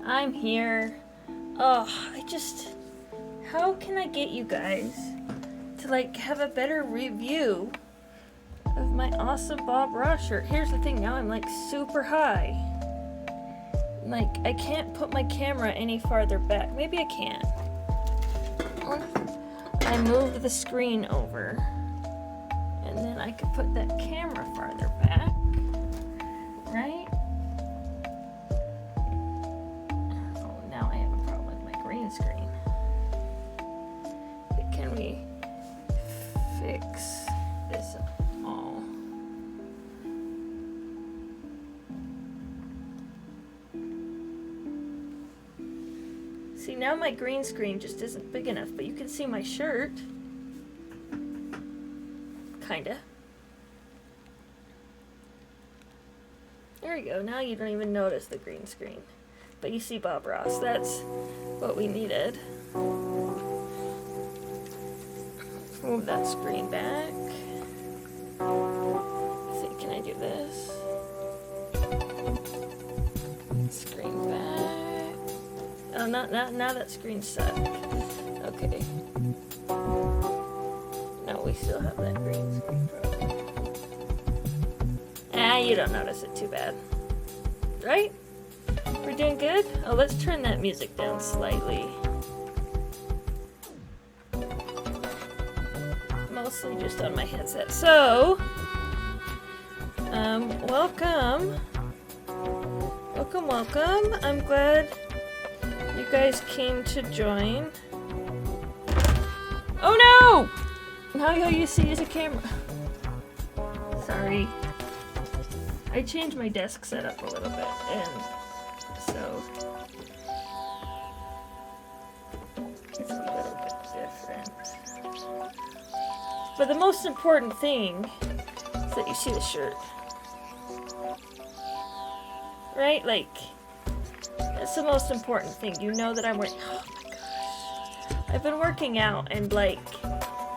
I'm here. Oh, how can I get you guys to like have a better review of my awesome Bob Ross shirt? Here's the thing, now I'm like super high. Like, I can't put my camera any farther back. Maybe I can. I moved the screen over. And then I could put that camera farther back. Right? Oh, now I have a problem with my green screen. But can we fix this all? See, now my green screen just isn't big enough, but you can see my shirt. Kinda. There you go, now you don't even notice the green screen. But you see Bob Ross, that's what we needed. Move that screen back. Let's see, can I do this? Screen back. Oh, now that screen's set. Okay. No, we still have that green screen problem. You don't notice it too bad. Right? We're doing good? Oh, let's turn that music down slightly. Mostly just on my headset. So, welcome. Welcome. I'm glad you guys came to join. Oh no! Now all you see is a camera. Sorry. I changed my desk setup a little bit, and so it's a little bit different. But the most important thing is that you see the shirt. Right? Like, that's the most important thing. You know that I'm wearing... Oh my gosh. I've been working out, and like,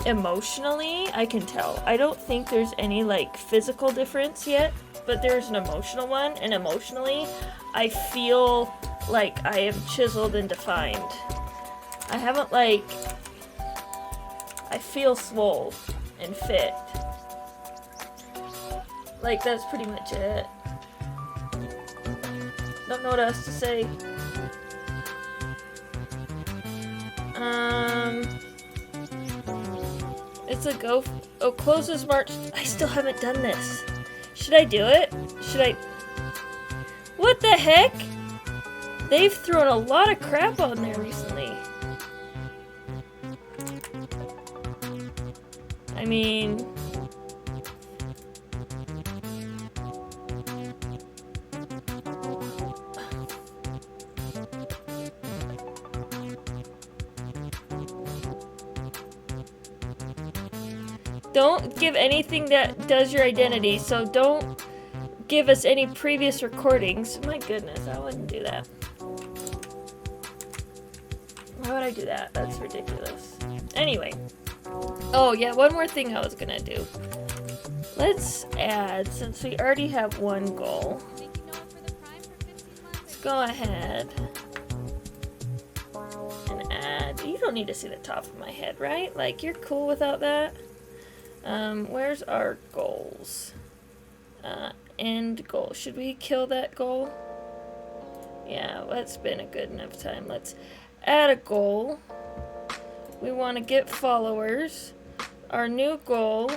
emotionally, I can tell. I don't think there's any like physical difference yet, but there's an emotional one, and emotionally, I feel like I am chiseled and defined. I haven't I feel swole and fit. Like, that's pretty much it. Don't know what else to say. It's a go. Oh, closes March. I still haven't done this. Should I do it? What the heck? They've thrown a lot of crap on there recently. I mean... Don't give anything that does your identity, so don't give us any previous recordings. My goodness, I wouldn't do that. Why would I do that? That's ridiculous. Anyway. Oh, yeah, one more thing I was gonna do. Let's add, since we already have one goal. Let's go ahead and add. You don't need to see the top of my head, right? Like, you're cool without that? Where's our goals? End goal. Should we kill that goal? Yeah, that's been a good enough time. Let's add a goal. We want to get followers. Our new goal.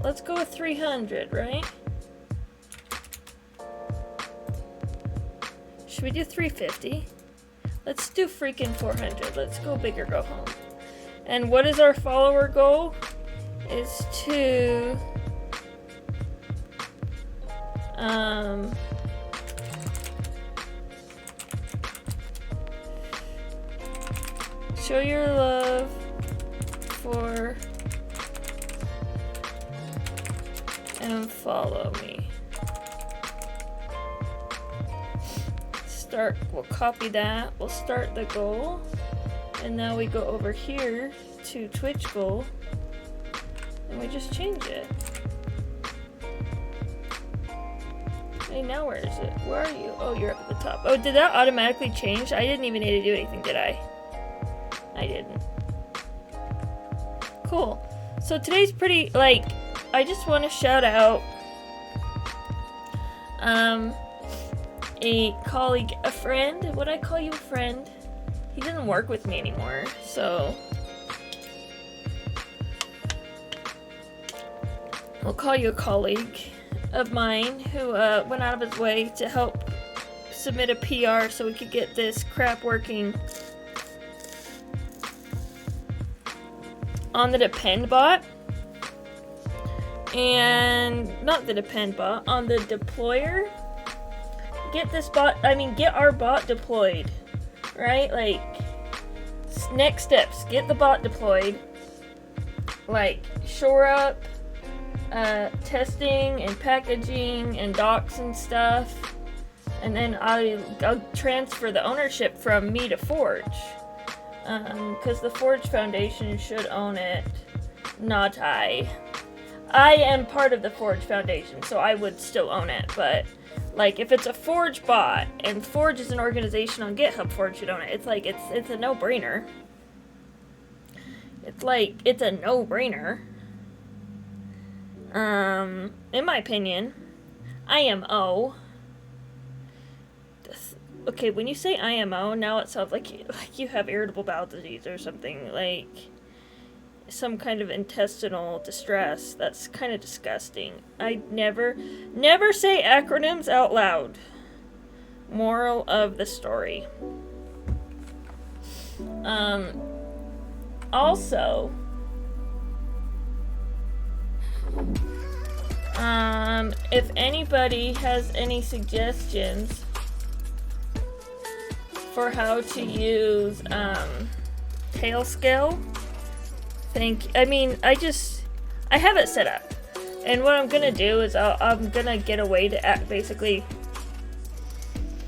Let's go with 300, right? Should we do 350? Let's do freaking 400. Let's go big or go home. And what is our follower goal? Is to show your love for and follow me. We'll copy that. We'll start the goal. And now we go over here to Twitch goal, and we just change it. Hey, now where is it? Where are you? Oh, you're up at the top. Oh, did that automatically change? I didn't even need to do anything, did I? I didn't. Cool. So today's pretty, like, I just want to shout out a colleague, a friend. Would I call you a friend? He doesn't work with me anymore, so I'll call you a colleague of mine who went out of his way to help submit a PR so we could get this crap working on the depend bot. And not the depend bot, on the deployer. Get this bot, get our bot deployed, right? Like, next steps, get the bot deployed, like, shore up testing and packaging and docs and stuff, and then I'll transfer the ownership from me to Forge, because the Forge Foundation should own it, not I. I am part of the Forge Foundation, so I would still own it, but like, if it's a Forge bot, and Forge is an organization on GitHub, Forge should own it. It's like, it's a no-brainer. It's like, it's a no-brainer. In my opinion, IMO. Okay, when you say IMO, now it sounds like you have irritable bowel disease or something, like some kind of intestinal distress. That's kind of disgusting. I never say acronyms out loud. Moral of the story. Also, if anybody has any suggestions for how to use Tailscale, I have it set up, and what I'm gonna do is I'm gonna get a way to basically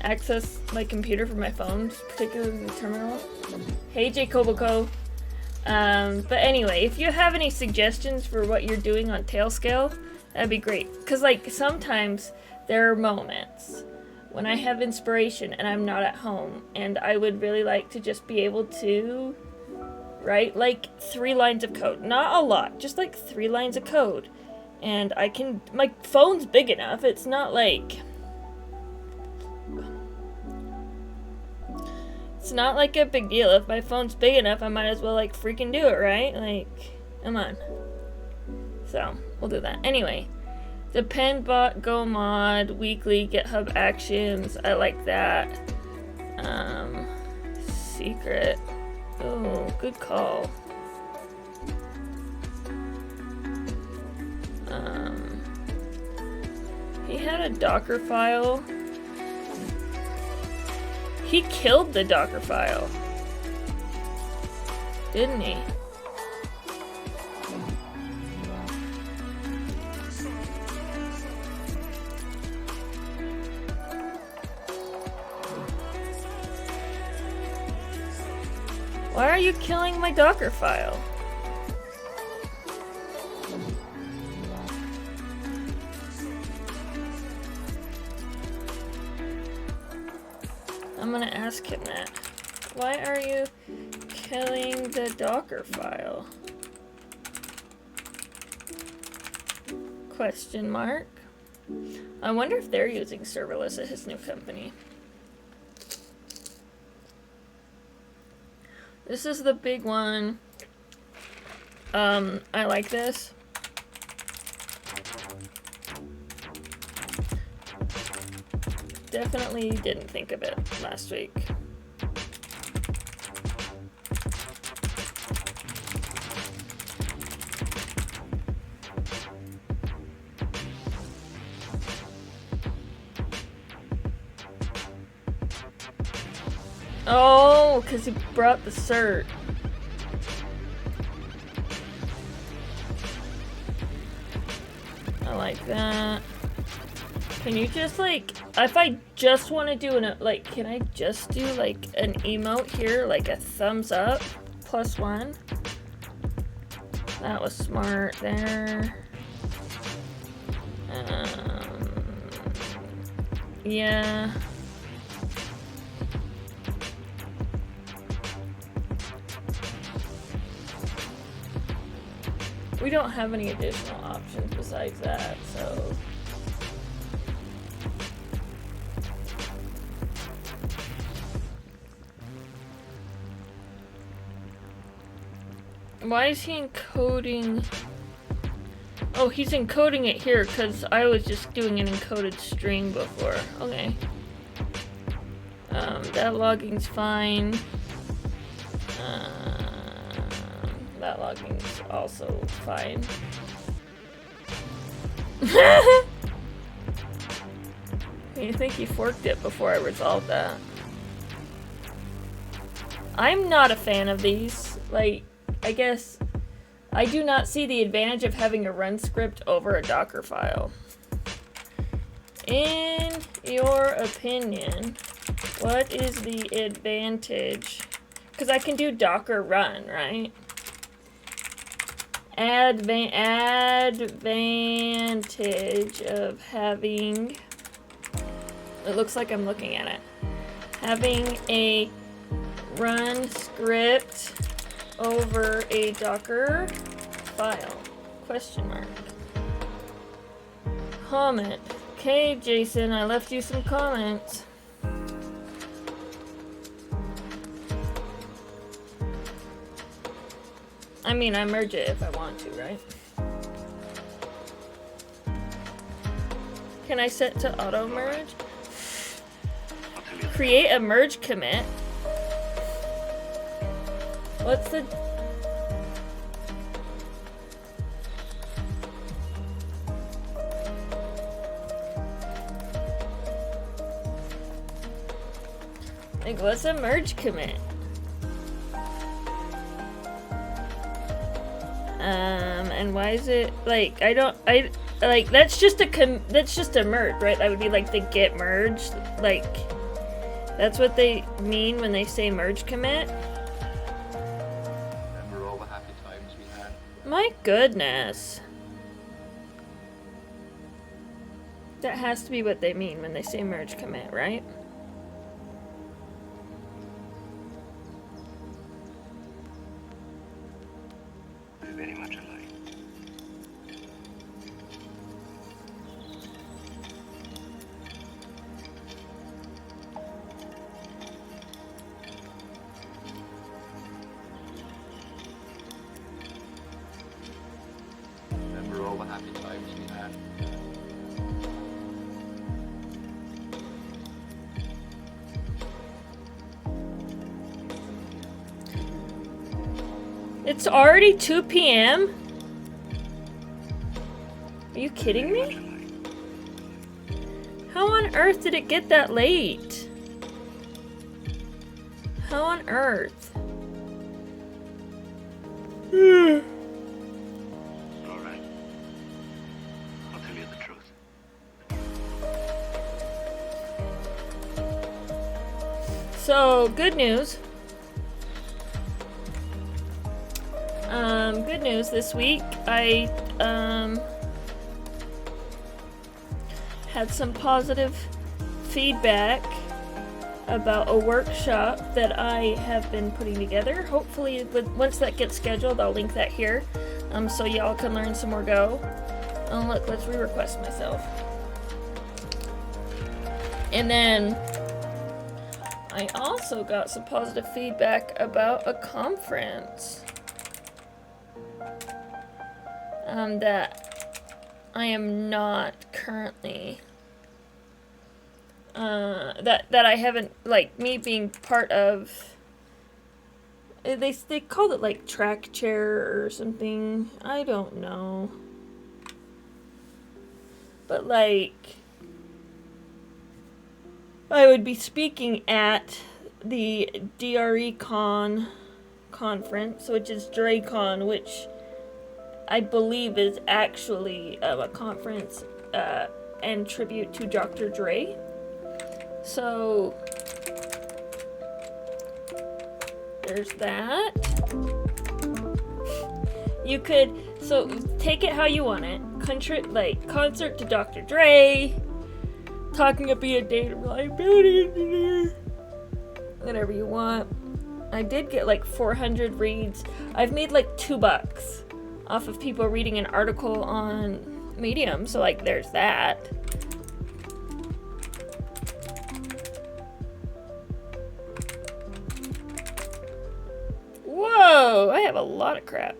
access my computer from my phone, particularly the terminal. Hey, Jacobico. But anyway, if you have any suggestions for what you're doing on Tailscale, that'd be great. Because, like, sometimes there are moments when I have inspiration and I'm not at home, and I would really like to just be able to write, like, 3 lines of code. Not a lot, just, like, 3 lines of code. And my phone's big enough, it's not like... It's not like a big deal. If my phone's big enough, I might as well, like, freaking do it, right? Like, come on. So, we'll do that. Anyway, Dependbot, Go Mod, weekly GitHub actions. I like that. Secret. Oh, good call. He had a Docker file. He killed the Docker file, didn't he? Why are you killing my Docker file? I'm gonna ask him that. Why are you killing the Docker file? Question mark. I wonder if they're using serverless at his new company. This is the big one. I like this. Definitely didn't think of it last week. Oh, because he brought the cert. I like that. Can you just, like, if I just want to do can I just do, like, an emote here, like a thumbs up, +1? That was smart there. Yeah. We don't have any additional options besides that, so... Why is he encoding... Oh, he's encoding it here because I was just doing an encoded string before. Okay. That logging's fine. That logging's also fine. You think he forked it before I resolved that? I'm not a fan of these. Like, I guess I do not see the advantage of having a run script over a Docker file. In your opinion, what is the advantage? Because I can do Docker run, right? Advantage of having... It looks like I'm looking at it. Having a run script over a Docker file? Question mark. Comment. Okay, Jason, I left you some comments. I mean, I merge it if I want to, right? Can I set to auto merge? Create a merge commit. What's the... Like, what's a merge commit? And why is it, like, like, that's just a merge, right? That would be like the git merge, like, that's what they mean when they say merge commit? Remember all the happy times we had? My goodness. That has to be what they mean when they say merge commit, right? Very much alike. Remember all the happy times we had? It's already 2 p.m.? Are you kidding me? How on earth did it get that late? How on earth? All right. I'll tell you the truth. So, good news. Good news this week. I had some positive feedback about a workshop that I have been putting together. Hopefully, once that gets scheduled, I'll link that here, so y'all can learn some more Go. Oh, look, let's re-request myself. And then I also got some positive feedback about a conference that I am not currently that I haven't, like, me being part of. They called it like track chair or something. I don't know. But like, I would be speaking at the DRECon conference, which is DreCon, which I believe is actually a conference and tribute to Dr. Dre. So there's that. You could, so take it how you want it. Concert to Dr. Dre, talking to be a data reliability engineer. Whatever you want. I did get like 400 reads. I've made like $2 off of people reading an article on Medium, so like there's that. Whoa, I have a lot of crap.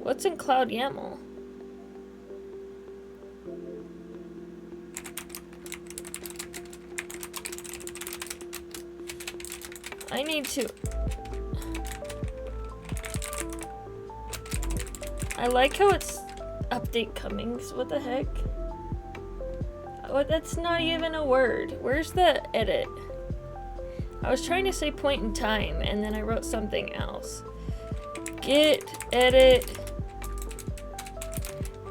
What's in Cloud YAML? I need to... I like how it's update Cummings. What the heck? What? That's not even a word. Where's the edit? I was trying to say point in time, and then I wrote something else. Git edit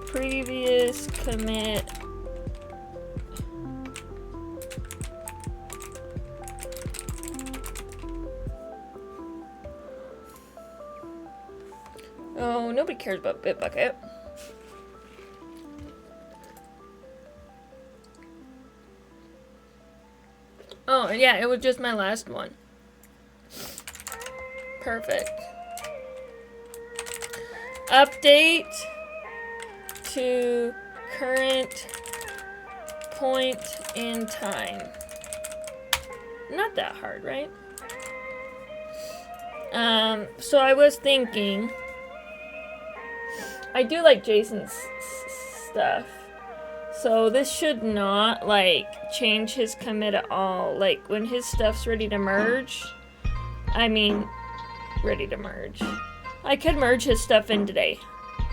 previous commit. Oh, nobody cares about Bitbucket. Oh, yeah, it was just my last one. Perfect. Update to current point in time. Not that hard, right? So I was thinking, I do like Jason's stuff. So this should not, like, change his commit at all. Like, when his stuff's ready to merge, ready to merge. I could merge his stuff in today.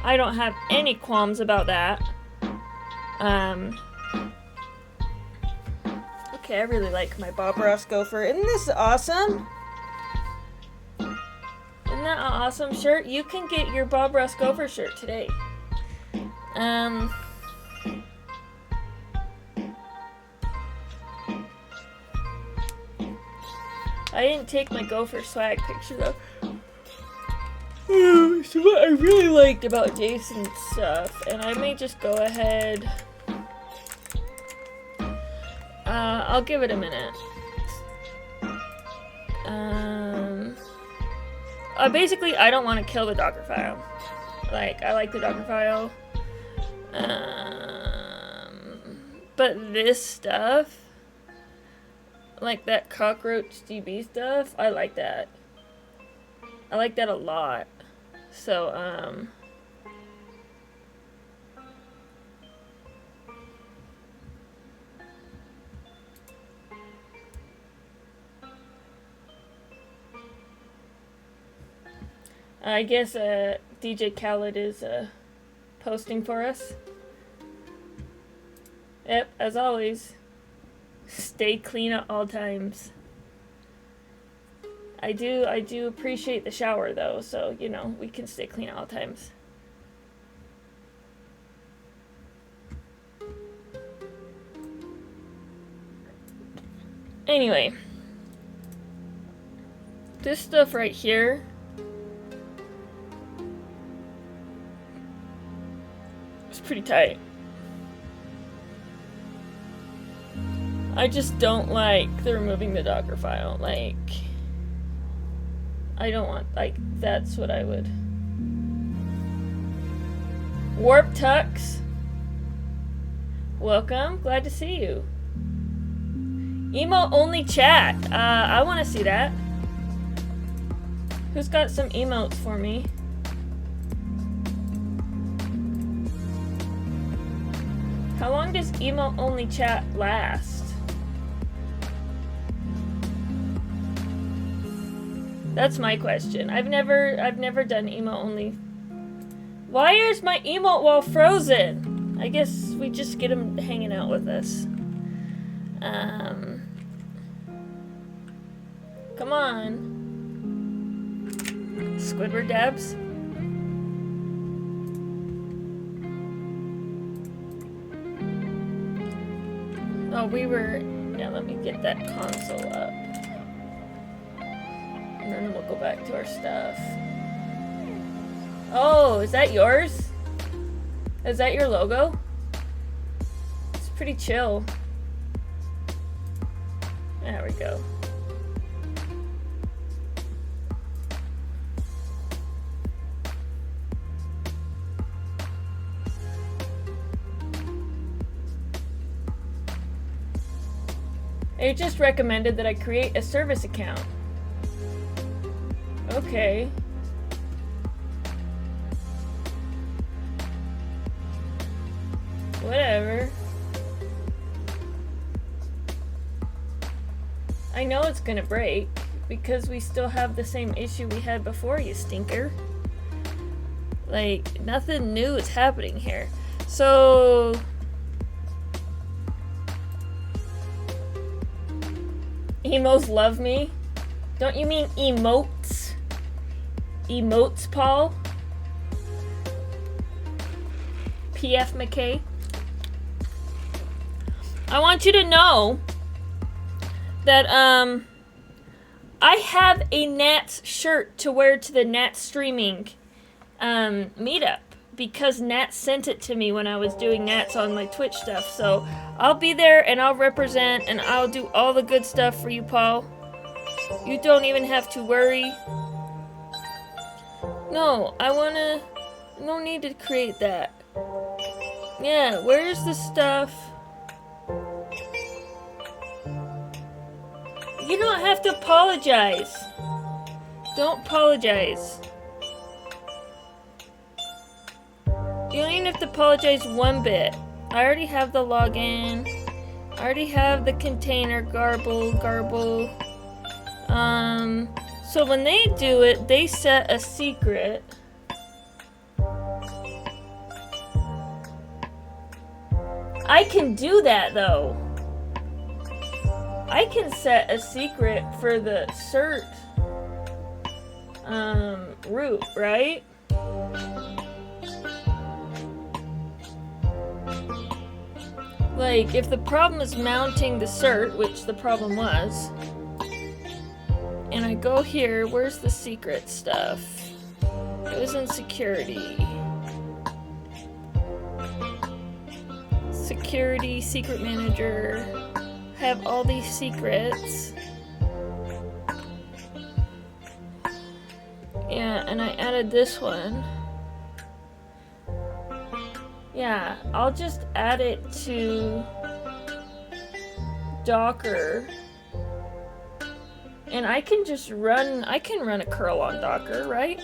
I don't have any qualms about that. Okay, I really like my Bob Ross gopher. Isn't this awesome? Isn't that an awesome shirt? You can get your Bob Ross gopher shirt today. I didn't take my gopher swag picture though. So what I really liked about Jason's stuff, and I may just go ahead. I'll give it a minute. Basically, I don't want to kill the Docker file. Like, I like the Docker file. But this stuff, like that cockroach DB stuff, I like that. I like that a lot. So, I guess DJ Khaled is posting for us. Yep, as always, stay clean at all times. I do appreciate the shower though, so you know, we can stay clean at all times. Anyway, this stuff right here, it's pretty tight. I just don't like the removing the Docker file. Like, I don't want, like, that's what I would. Warp Tux, welcome, glad to see you. Emo only chat, I want to see that. Who's got some emotes for me? How long does emo only chat last? That's my question. I've never done emo only. Why is my emote wall frozen? I guess we just get him hanging out with us. Come on. Squidward dabs. Oh, yeah, let me get that console up. And then we'll go back to our stuff. Oh, is that yours? Is that your logo? It's pretty chill. There we go. It just recommended that I create a service account. Okay. Whatever. I know it's gonna break because we still have the same issue we had before, you stinker. Like, nothing new is happening here. So... Emos love me? Don't you mean emotes? Emotes, Paul? PF McKay? I want you to know that, I have a Nats shirt to wear to the Nats streaming, meetup. Because Nats sent it to me when I was doing Nats on my Twitch stuff. So I'll be there and I'll represent and I'll do all the good stuff for you, Paul. You don't even have to worry. No, no need to create that. Yeah, where's the stuff? You don't have to apologize. Don't apologize. You don't even have to apologize one bit. I already have the login. I already have the container garble. So when they do it, they set a secret. I can do that though. I can set a secret for the cert root, right? Like, if the problem is mounting the cert, which the problem was, and I go here, where's the secret stuff? It was in security. Security, secret manager, have all these secrets. Yeah, and I added this one. Yeah, I'll just add it to Docker. And I can run a curl on Docker, right?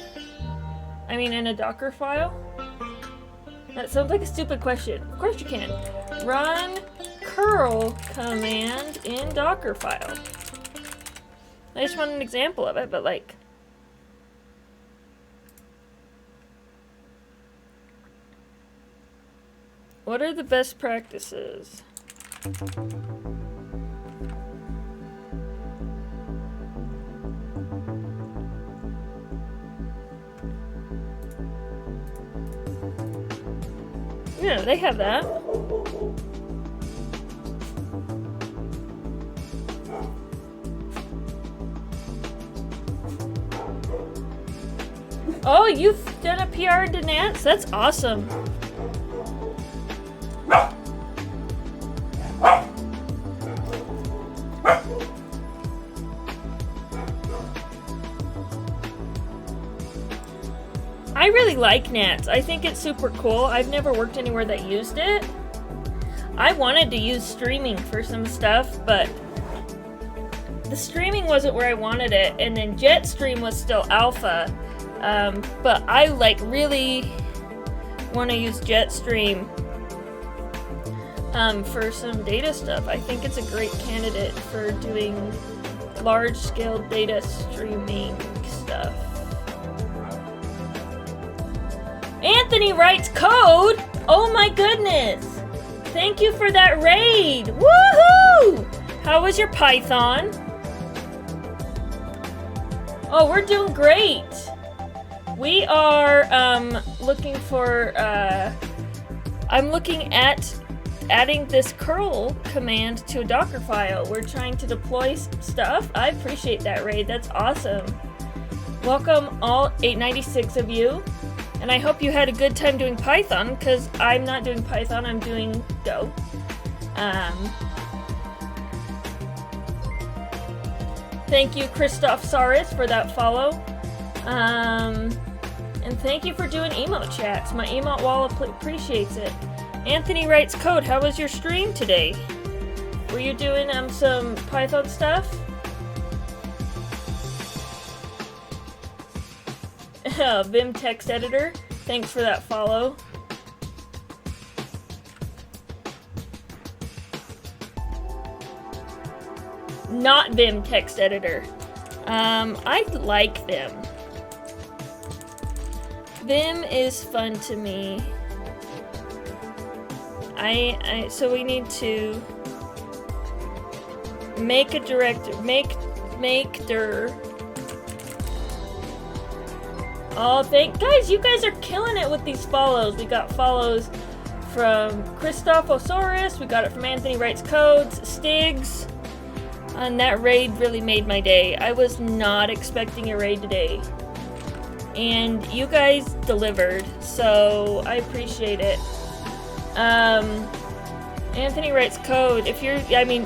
I mean, in a Docker file? That sounds like a stupid question. Of course you can. Run curl command in Docker file. I just want an example of it, but like... What are the best practices? Yeah, they have that. Oh, you've done a PR into Nats? That's awesome. I really like Nats. I think it's super cool. I've never worked anywhere that used it. I wanted to use streaming for some stuff, but the streaming wasn't where I wanted it, and then Jetstream was still alpha. But I like really want to use Jetstream for some data stuff. I think it's a great candidate for doing large-scale data streaming stuff. Anthony writes code! Oh my goodness! Thank you for that raid! Woohoo! How was your Python? Oh, we're doing great! We are looking for, I'm looking at adding this curl command to a Docker file. We're trying to deploy stuff. I appreciate that raid. That's awesome. Welcome all 896 of you. And I hope you had a good time doing Python, because I'm not doing Python, I'm doing Go. Thank you, Christoph Saris, for that follow. And thank you for doing emote chats. My emote wall appreciates it. Anthony writes code. How was your stream today? Were you doing some Python stuff? Vim text editor. Thanks for that follow. Not Vim text editor. I like Vim. Vim is fun to me. So we need to make a director, make dir. Oh, guys, you guys are killing it with these follows. We got follows from Christophosaurus. We got it from Anthony Writes Codes, Stigs. And that raid really made my day. I was not expecting a raid today. And you guys delivered, so I appreciate it. Anthony Writes Code. If you're,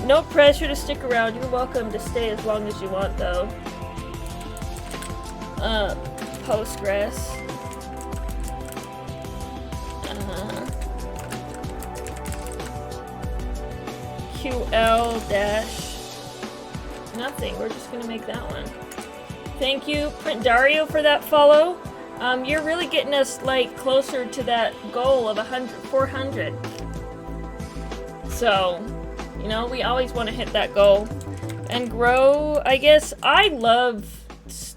no pressure to stick around. You're welcome to stay as long as you want, though. Postgres. QL dash nothing. We're just gonna make that one. Thank you, Print Dario, for that follow. You're really getting us like closer to that goal of 400. So, we always want to hit that goal and grow. I guess I love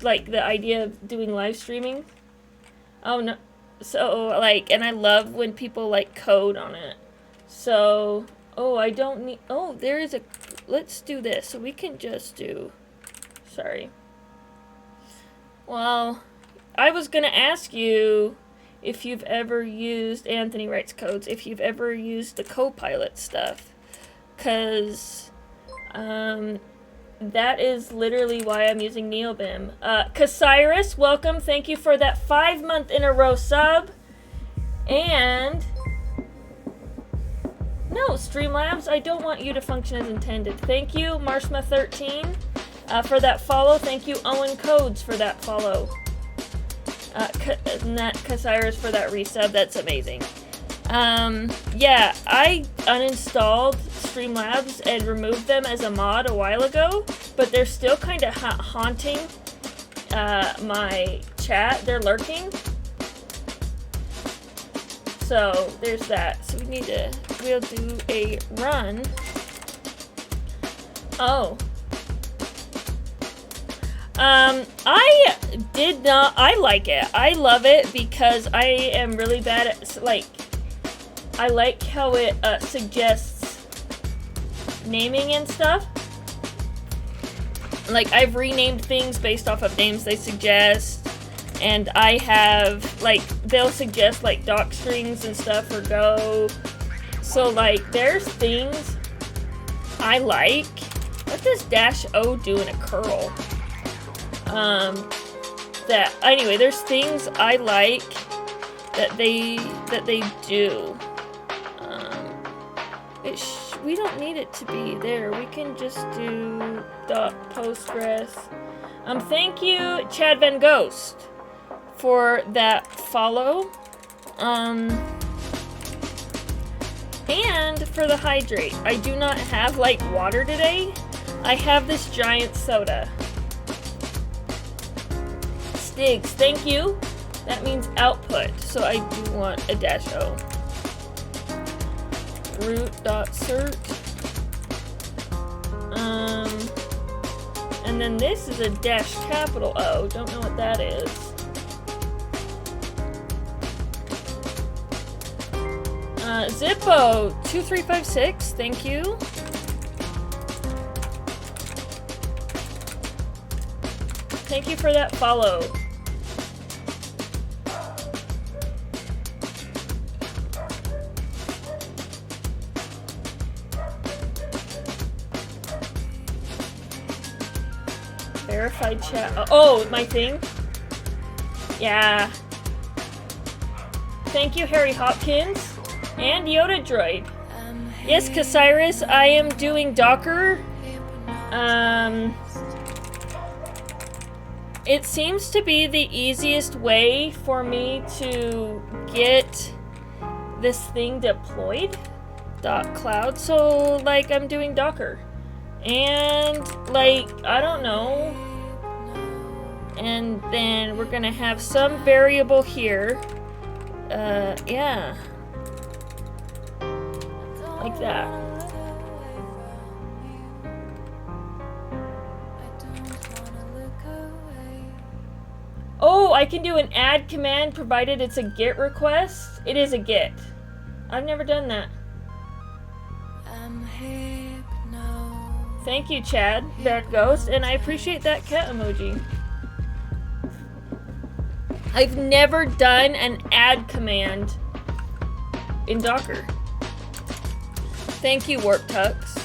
like the idea of doing live streaming. Oh no, so and I love when people like code on it. So, I don't need. Oh, there is a. Let's do this. So we can just do. Sorry. Well, I was gonna ask you if you've ever used Anthony Writes Codes, if you've ever used the Copilot stuff, cause that is literally why I'm using NeoBim. Casiris, welcome. Thank you for that 5-month in a row sub. And no, Streamlabs, I don't want you to function as intended. Thank you, Marshma13, for that follow. Thank you, Owen Codes, for that follow. Casiris for that resub. That's amazing. Yeah, I uninstalled Streamlabs and removed them as a mod a while ago, but they're still kind of haunting my chat. They're lurking. So there's that. So we'll do a run. Oh. I like it. I love it because I am really bad at, I like how it suggests naming and stuff. I've renamed things based off of names they suggest, and I have, they'll suggest, doc strings and stuff for Go. So, there's things I like. What does -O do in a curl? Anyway, there's things I like that they do. We don't need it to be there. We can just do .postgres. Thank you, Chad Van Ghost, for that follow. And for the hydrate. I do not have, water today. I have this giant soda. Stigs, thank you. That means output, so I do want a -O. Root.cert. And then this is a -O. Don't know what that is. Zippo2356, thank you. Thank you for that follow. Verified chat. Oh, my thing? Yeah. Thank you, Harry Hopkins. And Yoda Droid. Yes, Casiris, I am doing Docker. It seems to be the easiest way for me to get this thing deployed. .cloud. So, like, I'm doing Docker. And, like, I don't know. And then we're gonna have some variable here. Yeah. Like that. Oh, I can do an add command provided it's a GET request. It is a GET. I've never done that. Thank you, Chad, Bad Ghost, and I appreciate that cat emoji. I've never done an add command in Docker. Thank you, Warp Tux.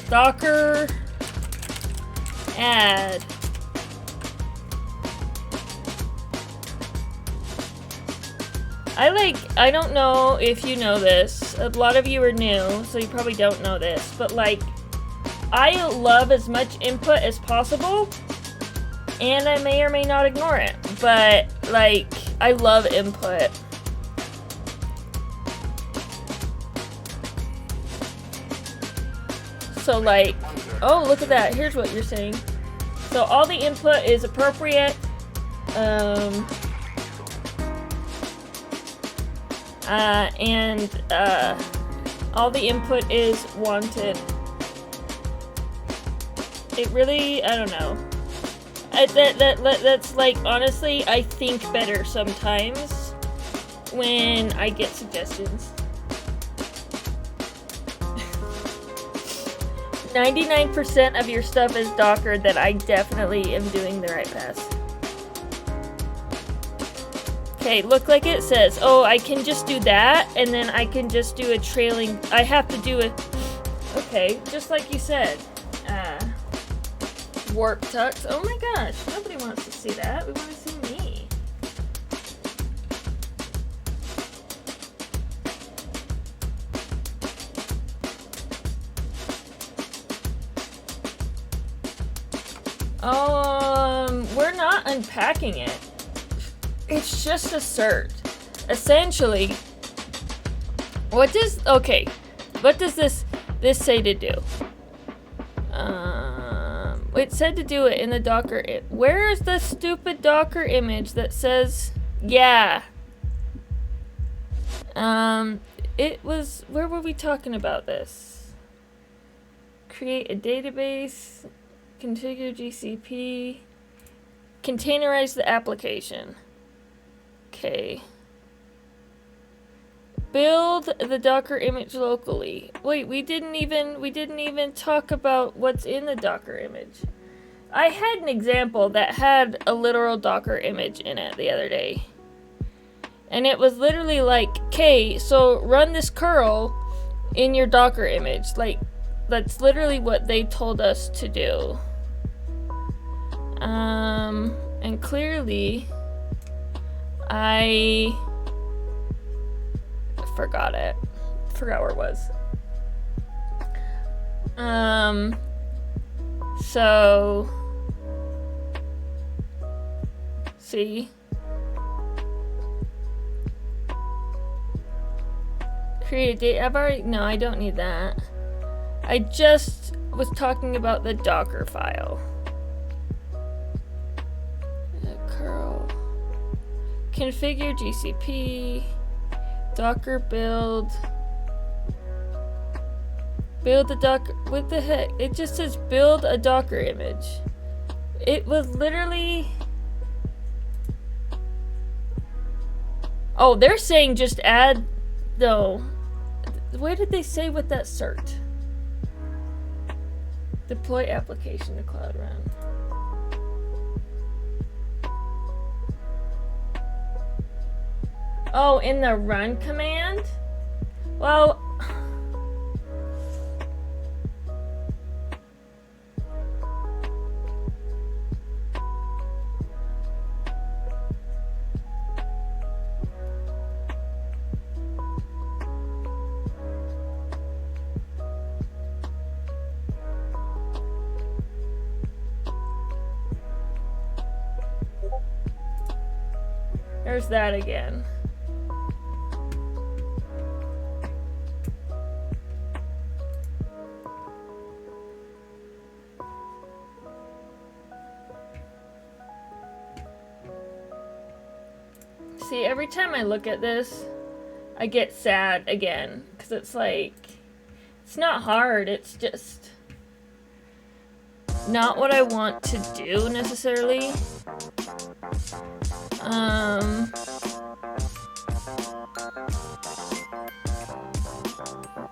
Docker add. I don't know if you know this. A lot of you are new, so you probably don't know this. But, like, I love as much input as possible. And I may or may not ignore it. But, like, I love input. So, like, oh, look at that. Here's what you're saying. So, all the input is appropriate. All the input is wanted. It really, I don't know. That's like, honestly, I think better sometimes when I get suggestions. 99% of your stuff is Docker, that I definitely am doing the right path. Okay, look like it says, oh, I can just do that, and then I can just do a trailing, I have to do a, okay, just like you said, Warp Tux, oh my gosh, nobody wants to see that, we want to see me. We're not unpacking it. It's just assert. Essentially, what does this say to do? It said to do it in the Docker. Where is the stupid Docker image that says, yeah? It was, where were we talking about this? Create a database, configure GCP, containerize the application. Okay. Build the Docker image locally. Wait, we didn't even talk about what's in the Docker image. I had an example that had a literal Docker image in it the other day. And it was literally like, okay, so run this curl in your Docker image. Like, that's literally what they told us to do. And clearly I forgot it. Forgot where it was. So see, create a date. I've already, no, I don't need that. I just was talking about the Docker file. Curl. Configure GCP. Docker build. Build a Docker. What the heck? It just says build a Docker image. It was literally. Oh, they're saying just add. No. Where did they say with that cert? Deploy application to Cloud Run. Oh, in the run command? Well, There's that again. See, every time I look at this, I get sad again. Because it's like, it's not hard, it's just not what I want to do necessarily.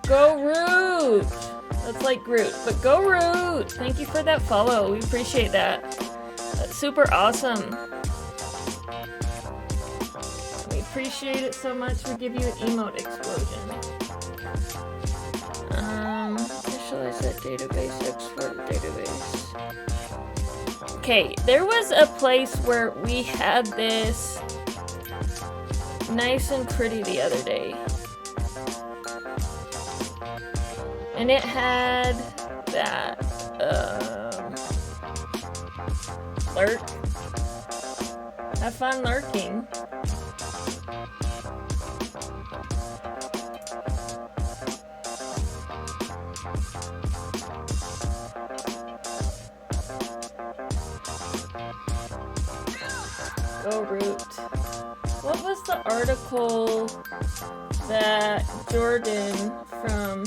Go Root! That's like Groot, but go Root! Thank you for that follow, we appreciate that. That's super awesome. We appreciate it so much, we give you an emote explosion. Initialize that database, export database. Okay, there was a place where we had this nice and pretty the other day. And it had that, lurk. Have fun lurking. Go Root. What was the article that Jordan from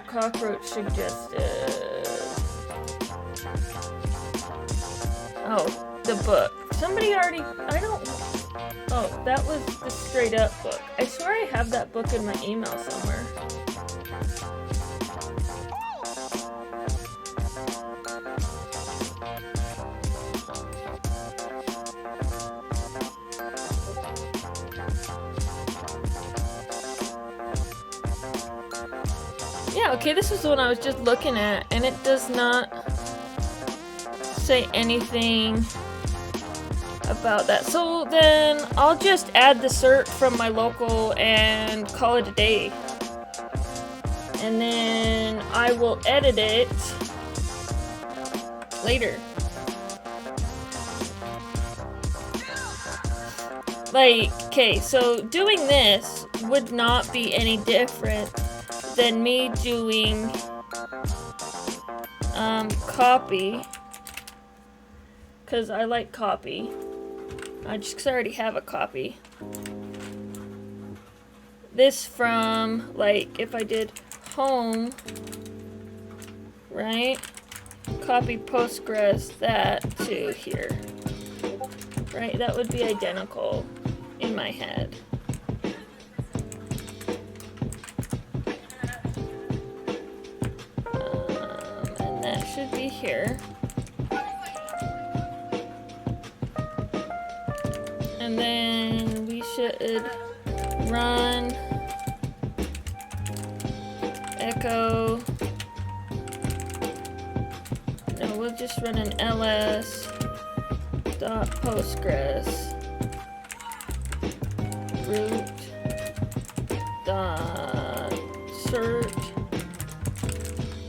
Cockroach suggested? Oh, the book. Somebody already, oh, that was the straight up book. I swear I have that book in my email somewhere. Yeah, okay, this is the one I was just looking at, and it does not say anything about that. So then I'll just add the cert from my local and call it a day. And then I will edit it later. Like, okay, so doing this would not be any different than me doing copy, because I like copy. Because I already have a copy. This from, like, if I did home, right? Copy Postgres that to here. Right? That would be identical in my head. And that should be here. And then we should run echo. No, we'll just run an ls dot postgres root dot cert.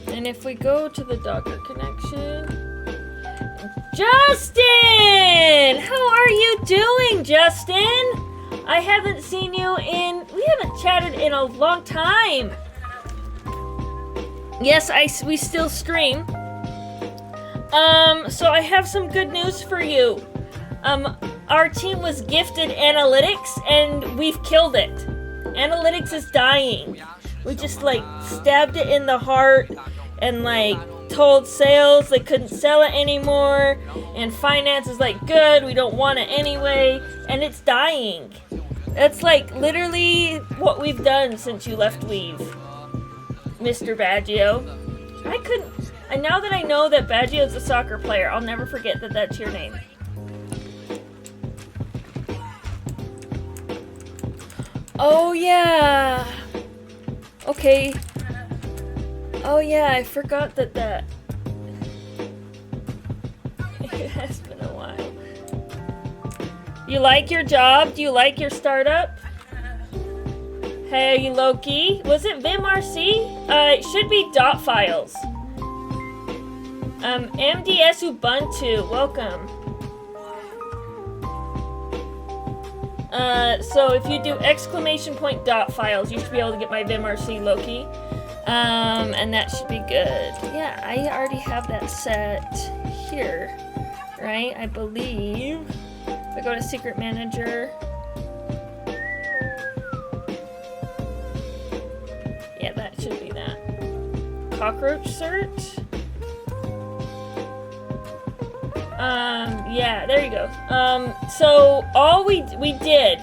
And if we go to the Docker connection, Justin! How are you doing, Justin? I haven't seen you we haven't chatted in a long time. Yes, we still stream. So I have some good news for you. Our team was gifted analytics and we've killed it. Analytics is dying. We just like stabbed it in the heart and like told sales they couldn't sell it anymore, and finance is like, good, we don't want it anyway, and it's dying. That's like literally what we've done since you left Weave, Mr. Baggio. And now that I know that Baggio's a soccer player, I'll never forget that that's your name. Oh yeah. Okay. Oh yeah, I forgot that. It has been a while. You like your job? Do you like your startup? Hey, Loki. Was it vimrc? It should be .files. MDS Ubuntu, welcome. So if you do exclamation point dot files, you should be able to get my vimrc Loki. And that should be good. Yeah, I already have that set here, right? I believe. If I go to secret manager. Yeah, that should be that. Cockroach search. Yeah, there you go. So all we did,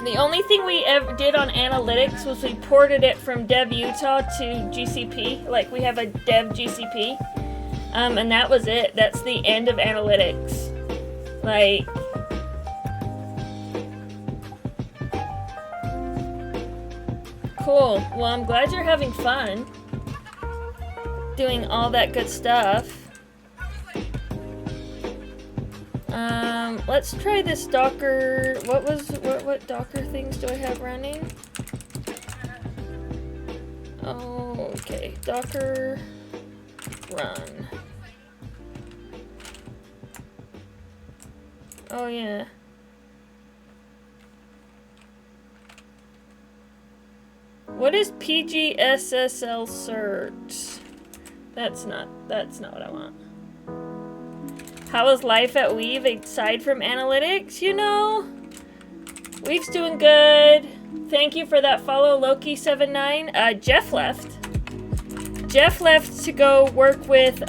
the only thing we ever did on analytics was we ported it from Dev Utah to GCP. Like, we have a Dev GCP. And that was it. That's the end of analytics. Like, cool. Well, I'm glad you're having fun doing all that good stuff. Let's try this Docker. What Docker things do I have running? Oh, okay. Docker run. Oh, yeah. What is PGSSL cert? That's not what I want. How is life at Weave aside from analytics? You know, Weave's doing good. Thank you for that follow, Loki79. Jeff left. Jeff left to go work with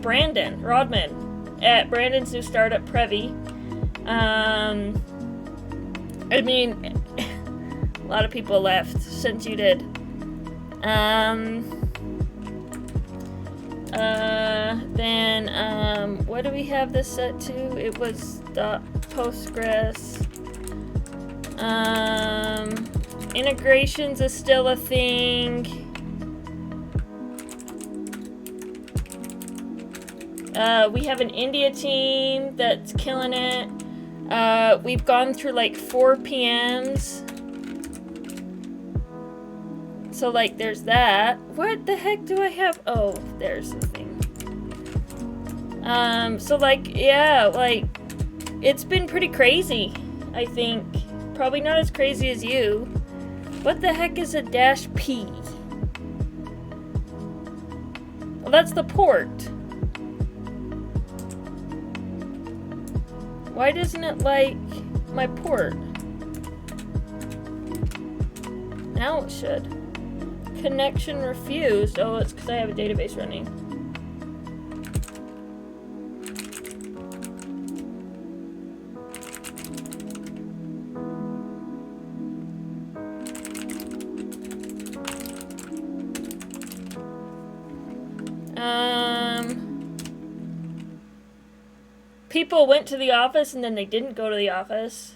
Brandon Rodman at Brandon's new startup, Previ. I mean, a lot of people left since you did. Then, what do we have this set to? It was Postgres. Integrations is still a thing. We have an India team that's killing it. We've gone through like 4 PMs. So, like, there's that. What the heck do I have? Oh, there's the thing. So, like, yeah, like, it's been pretty crazy, I think. Probably not as crazy as you. What the heck is a -P? Well, that's the port. Why doesn't it like my port? Now it should. Connection refused. Oh, it's because I have a database running. People went to the office and then they didn't go to the office.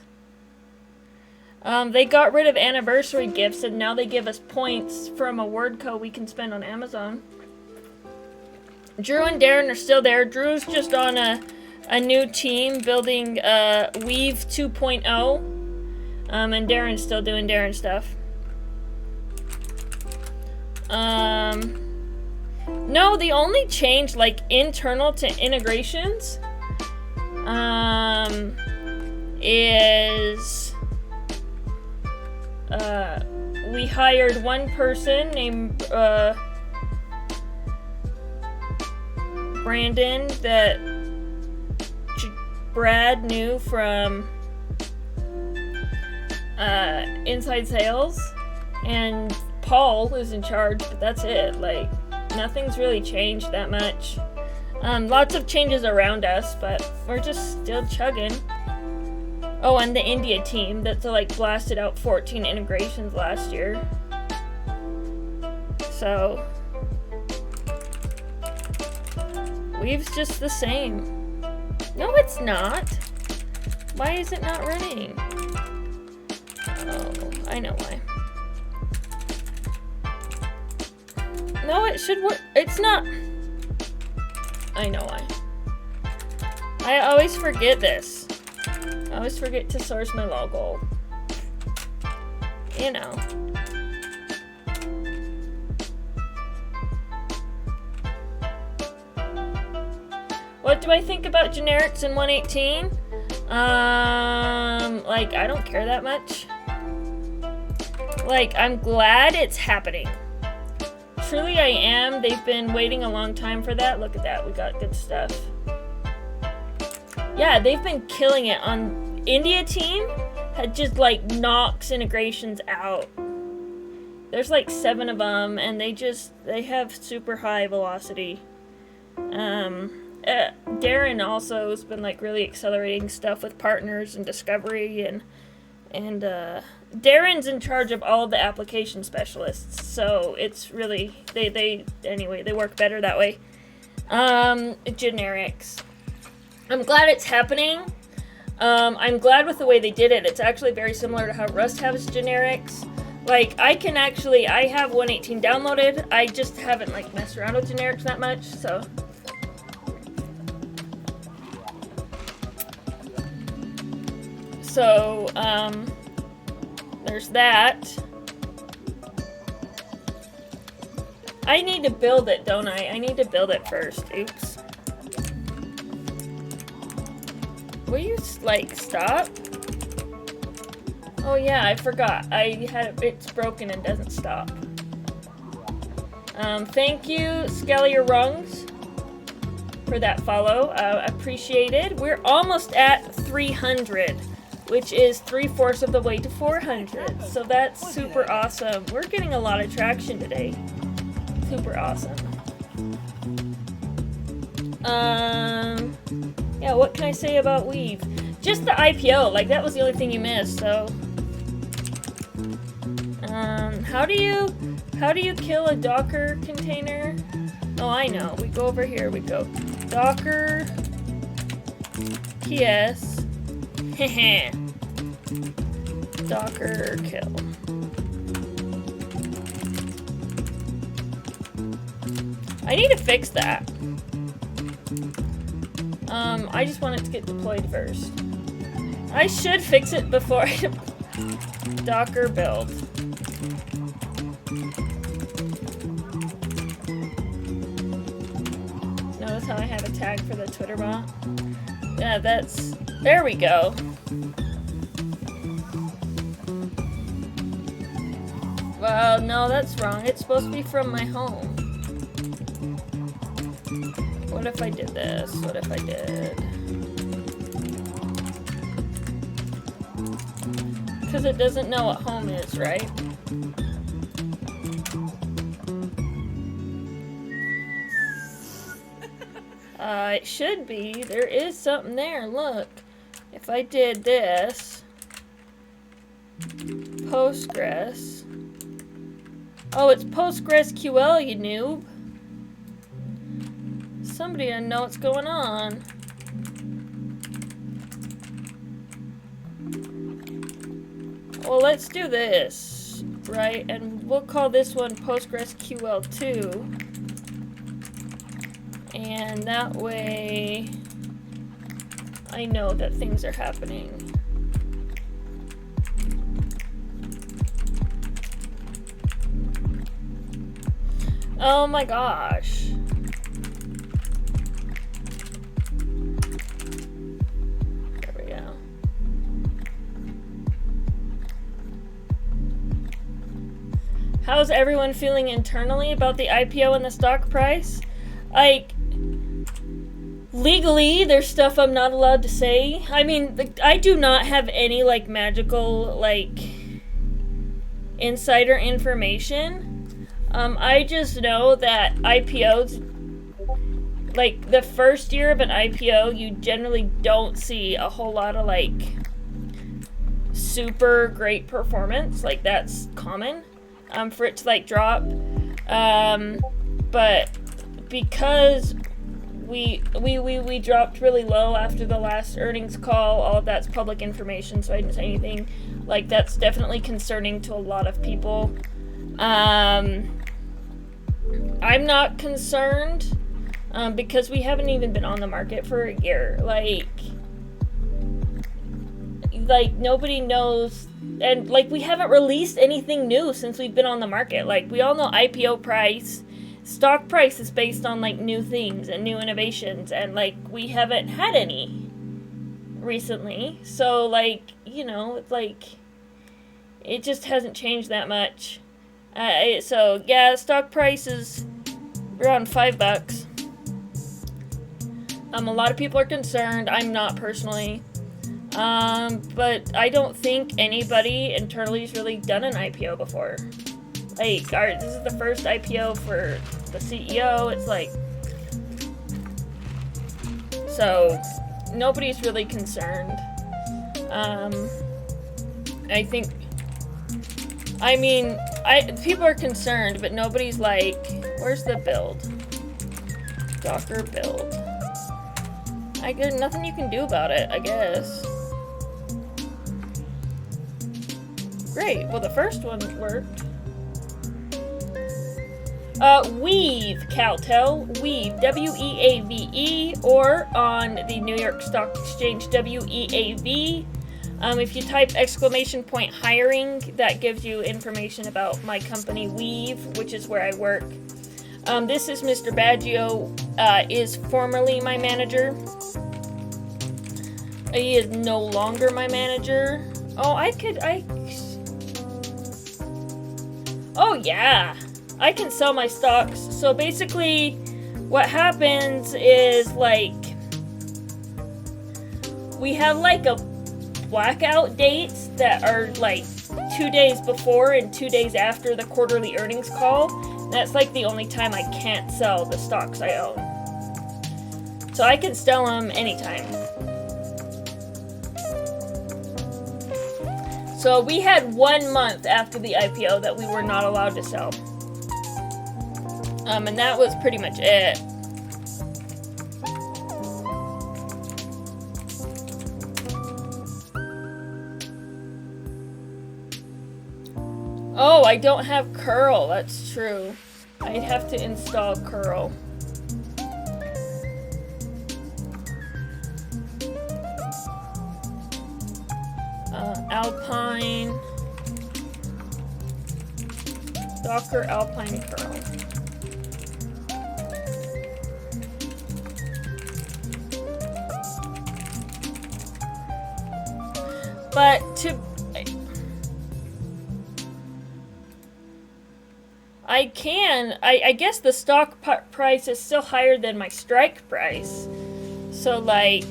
They got rid of anniversary gifts and now they give us points from a word code we can spend on Amazon. Drew and Darren are still there. Drew's just on a new team building Weave 2.0. And Darren's still doing Darren stuff. No, the only change, like, internal to integrations, is we hired one person named Brandon that Brad knew from inside sales, and Paul is in charge, but that's it. Like, nothing's really changed that much. Lots of changes around us, but we're just still chugging. Oh, and the India team that's like blasted out 14 integrations last year. So Weave's just the same. No, it's not. Why is it not running? Oh, I know why. No, it should work. It's not. I know why. I always forget this. I always forget to source my logo. You know. what do I think about generics in 118? Like, I don't care that much. Like, I'm glad it's happening. Truly I am. They've been waiting a long time for that. Look at that. We got good stuff. Yeah, they've been killing it. On India team had just like knocks integrations out. There's like 7 of them, and they have super high velocity. Darren also has been like really accelerating stuff with partners and discovery, and Darren's in charge of all of the application specialists, so it's really they work better that way. Generics. I'm glad it's happening. I'm glad with the way they did it. It's actually very similar to how Rust has generics. Like, I have 118 downloaded. I just haven't like messed around with generics that much, so. So, there's that. I need to build it, don't I? I need to build it first. Oops. Will you, like, stop? Oh yeah, I forgot. It's broken and doesn't stop. Thank you, Skelly Rungs, for that follow. Appreciated. We're almost at 300, which is 3/4 of the way to 400. So that's super awesome. We're getting a lot of traction today. Super awesome. Yeah, what can I say about Weave? Just the IPO, like that was the only thing you missed, so. How do you kill a Docker container? Oh, I know. We go over here, we go Docker PS Docker kill. I need to fix that. I just want it to get deployed first. I should fix it before I Docker build. Notice how I have a tag for the Twitter bot? Yeah, there we go. Well, no, that's wrong. It's supposed to be from my home. What if I did this? What if I did? Because it doesn't know what home is, right? It should be. There is something there. Look. If I did this. Postgres. Oh, it's PostgreSQL, you noob. Somebody didn't know what's going on. Well, let's do this, right? And we'll call this one PostgreSQL2. And that way, I know that things are happening. Oh my gosh. There we go. How's everyone feeling internally about the IPO and the stock price? Like, legally, there's stuff I'm not allowed to say. I mean, I do not have any, like, magical, like, insider information. I just know that IPOs, like, the first year of an IPO, you generally don't see a whole lot of, like, super great performance. Like, that's common, for it to, like, drop. But because we dropped really low after the last earnings call, all of that's public information, so I didn't say anything. Like, that's definitely concerning to a lot of people. I'm not concerned, because we haven't even been on the market for a year. Like nobody knows, and like we haven't released anything new since we've been on the market. Like, we all know IPO price stock price is based on like new things and new innovations, and like we haven't had any recently. So like, you know, it's like it just hasn't changed that much. So yeah, stock price is around $5. A lot of people are concerned. I'm not personally. But I don't think anybody internally has really done an IPO before. Like, this is the first IPO for the CEO. It's like, so nobody's really concerned. I think, I mean, people are concerned, but nobody's like, where's the build? Docker build. There's nothing you can do about it, I guess. Great. Well, the first one worked. Weave, Caltel. Weave, W-E-A-V-E, or on the New York Stock Exchange, W-E-A-V. If you type !hiring, that gives you information about my company, Weave, which is where I work. This is Mr. Baggio, is formerly my manager. He is no longer my manager. Oh, oh yeah, I can sell my stocks. So basically, what happens is like, we have like a blackout dates that are like 2 days before and 2 days after the quarterly earnings call. That's like the only time I can't sell the stocks I own. So I can sell them anytime. So we had 1 month after the IPO that we were not allowed to sell. And that was pretty much it. Oh, I don't have curl. That's true. I'd have to install curl. Alpine. Docker Alpine curl. But I guess the stock price is still higher than my strike price. So like,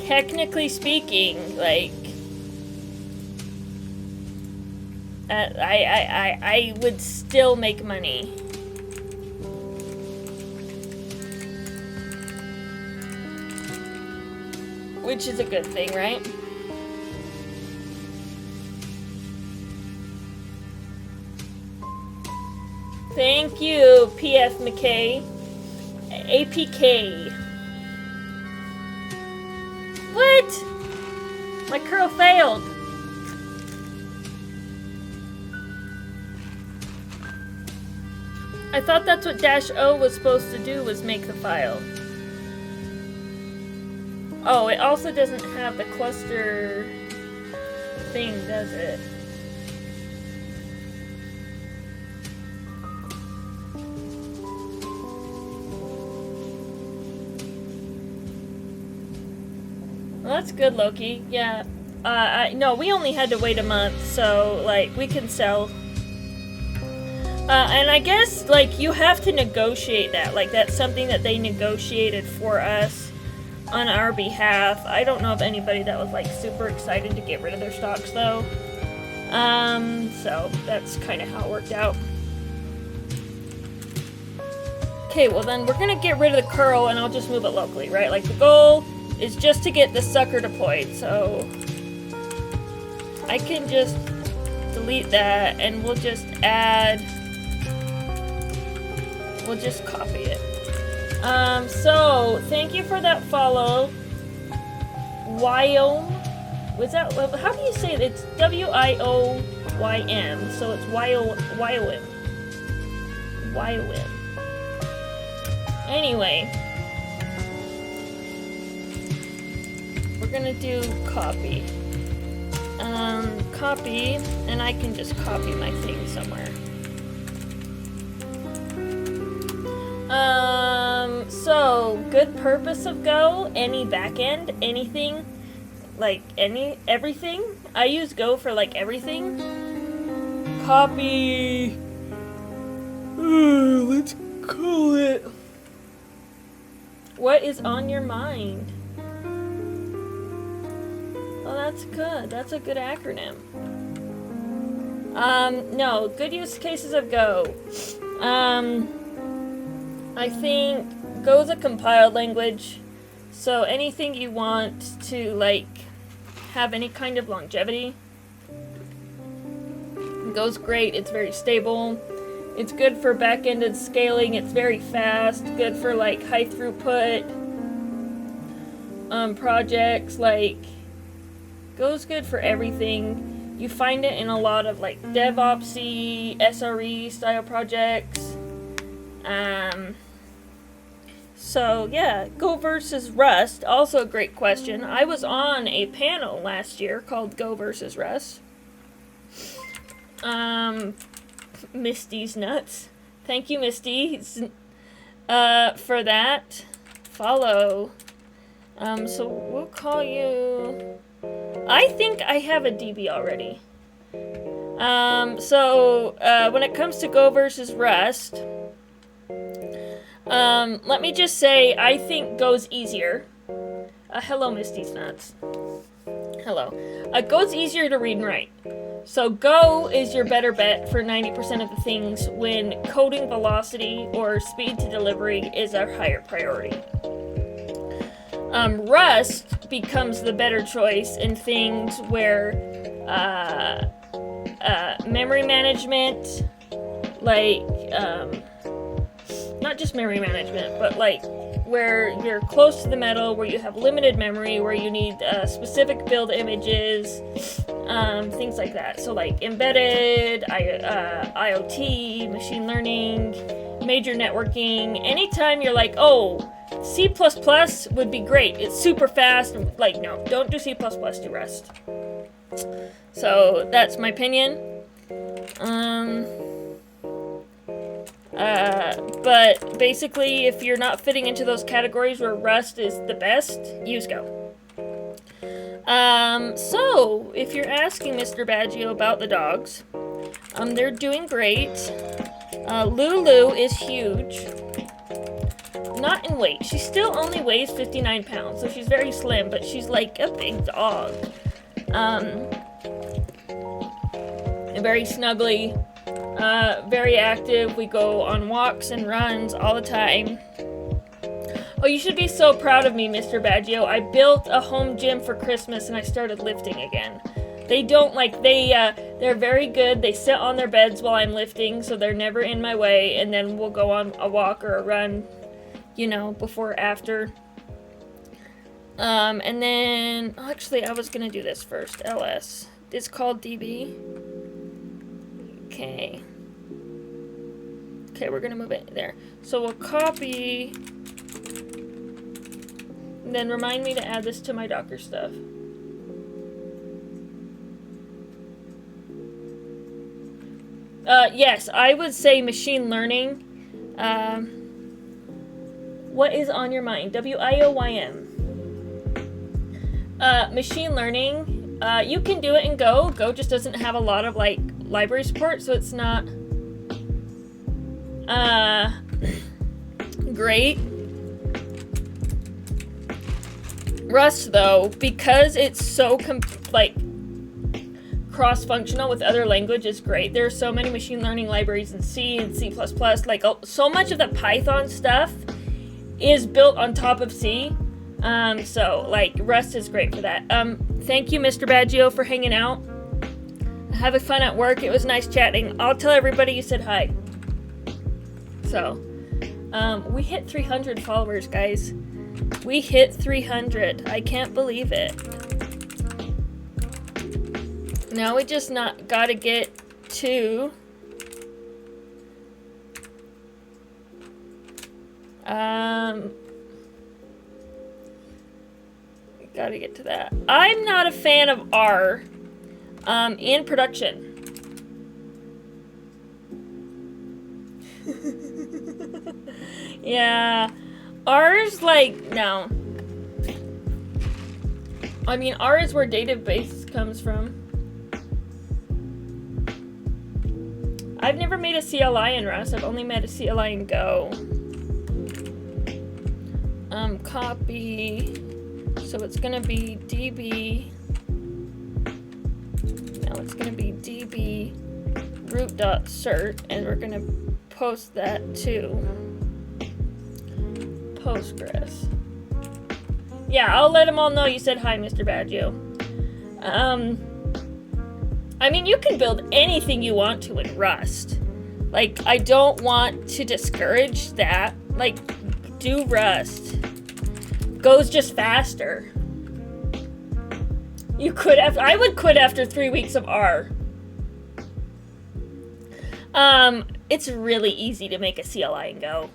technically speaking, like, I would still make money. Which is a good thing, right? Thank you, PF McKay. APK. What? My curl failed. I thought that's what -O was supposed to do, was make the file. Oh, it also doesn't have the cluster thing, does it? Well, that's good, Loki. Yeah. No, we only had to wait a month, so, like, we can sell. And I guess, like, you have to negotiate that. Like, that's something that they negotiated for us on our behalf. I don't know of anybody that was, like, super excited to get rid of their stocks, though. So that's kind of how it worked out. Okay, well then we're gonna get rid of the curl and I'll just move it locally, right? Like, the goal is just to get the sucker deployed, so I can just delete that and we'll just add, we'll just copy it. So thank you for that follow. Wyom, was that, how do you say it? It's W-I-O-Y-M, so it's Wyom. Anyway, we're gonna do copy. Copy, and I can just copy my thing somewhere. So good purpose of Go, any backend, anything, like everything. I use Go for like everything. Copy. Let's call it. What is on your mind? Oh, that's good. That's a good acronym. No, good use cases of Go. I think Go's a compiled language, so anything you want to, like, have any kind of longevity, Go's great. It's very stable. It's good for back-ended scaling. It's very fast. Good for, like, high throughput projects. Like, Go's good for everything. You find it in a lot of, like, DevOpsy, SRE style projects. So yeah, Go versus Rust, also a great question. I was on a panel last year called Go versus Rust. Misty's nuts. Thank you, Misty, for that. Follow. So we'll call you... I think I have a DB already. So when it comes to Go versus Rust... let me just say, I think Go's easier. Hello, Misty's nuts. Hello. Go's easier to read and write. So Go is your better bet for 90% of the things when coding velocity or speed to delivery is a higher priority. Rust becomes the better choice in things where memory management, like, not just memory management, but like where you're close to the metal, where you have limited memory, where you need specific build images, things like that. So like embedded, IoT, machine learning, major networking. Anytime you're like, oh, C++ would be great. It's super fast. Like, no, don't do C++, do Rust. So that's my opinion. But basically, if you're not fitting into those categories where Rust is the best, use Go. So, if you're asking Mr. Baggio about the dogs, they're doing great. Lulu is huge. Not in weight. She still only weighs 59 pounds, so she's very slim, but she's like a big dog. Very snuggly. Very active. We go on walks and runs all the time. Oh, you should be so proud of me, Mr. Baggio. I built a home gym for Christmas and I started lifting again. They don't like, they're very good. They sit on their beds while I'm lifting, so they're never in my way, and then we'll go on a walk or a run, you know, before or after. And then, actually, I was gonna do this first. LS. It's called DB. Okay. Okay, we're gonna move it there. So we'll copy, and then remind me to add this to my Docker stuff. Yes, I would say machine learning. What is on your mind? WIOYM. Machine learning. You can do it in Go. Go just doesn't have a lot of like library support, so it's not great. Rust, though, because it's so cross-functional with other languages, great. There are so many machine learning libraries in C and C++. Like, so much of the Python stuff is built on top of C. So, like, Rust is great for that. Thank you, Mr. Baggio, for hanging out. Have fun at work. It was nice chatting. I'll tell everybody you said hi. So, we hit 300 followers, guys. We hit 300. I can't believe it. Now we just gotta get to... gotta get to that. I'm not a fan of R. And production. Yeah. Ours, like, no. I mean, R is where database comes from. I've never made a CLI in Rust. I've only made a CLI in Go. Copy. So it's gonna be DB. Now it's gonna be DB root.cert, and we're gonna post that to Postgres. Yeah, I'll let them all know you said hi, Mr. Badgio. I mean, you can build anything you want to in Rust. Like, I don't want to discourage that. Like, do Rust. Goes just faster. You could have. I would quit after 3 weeks of R. It's really easy to make a CLI and Go.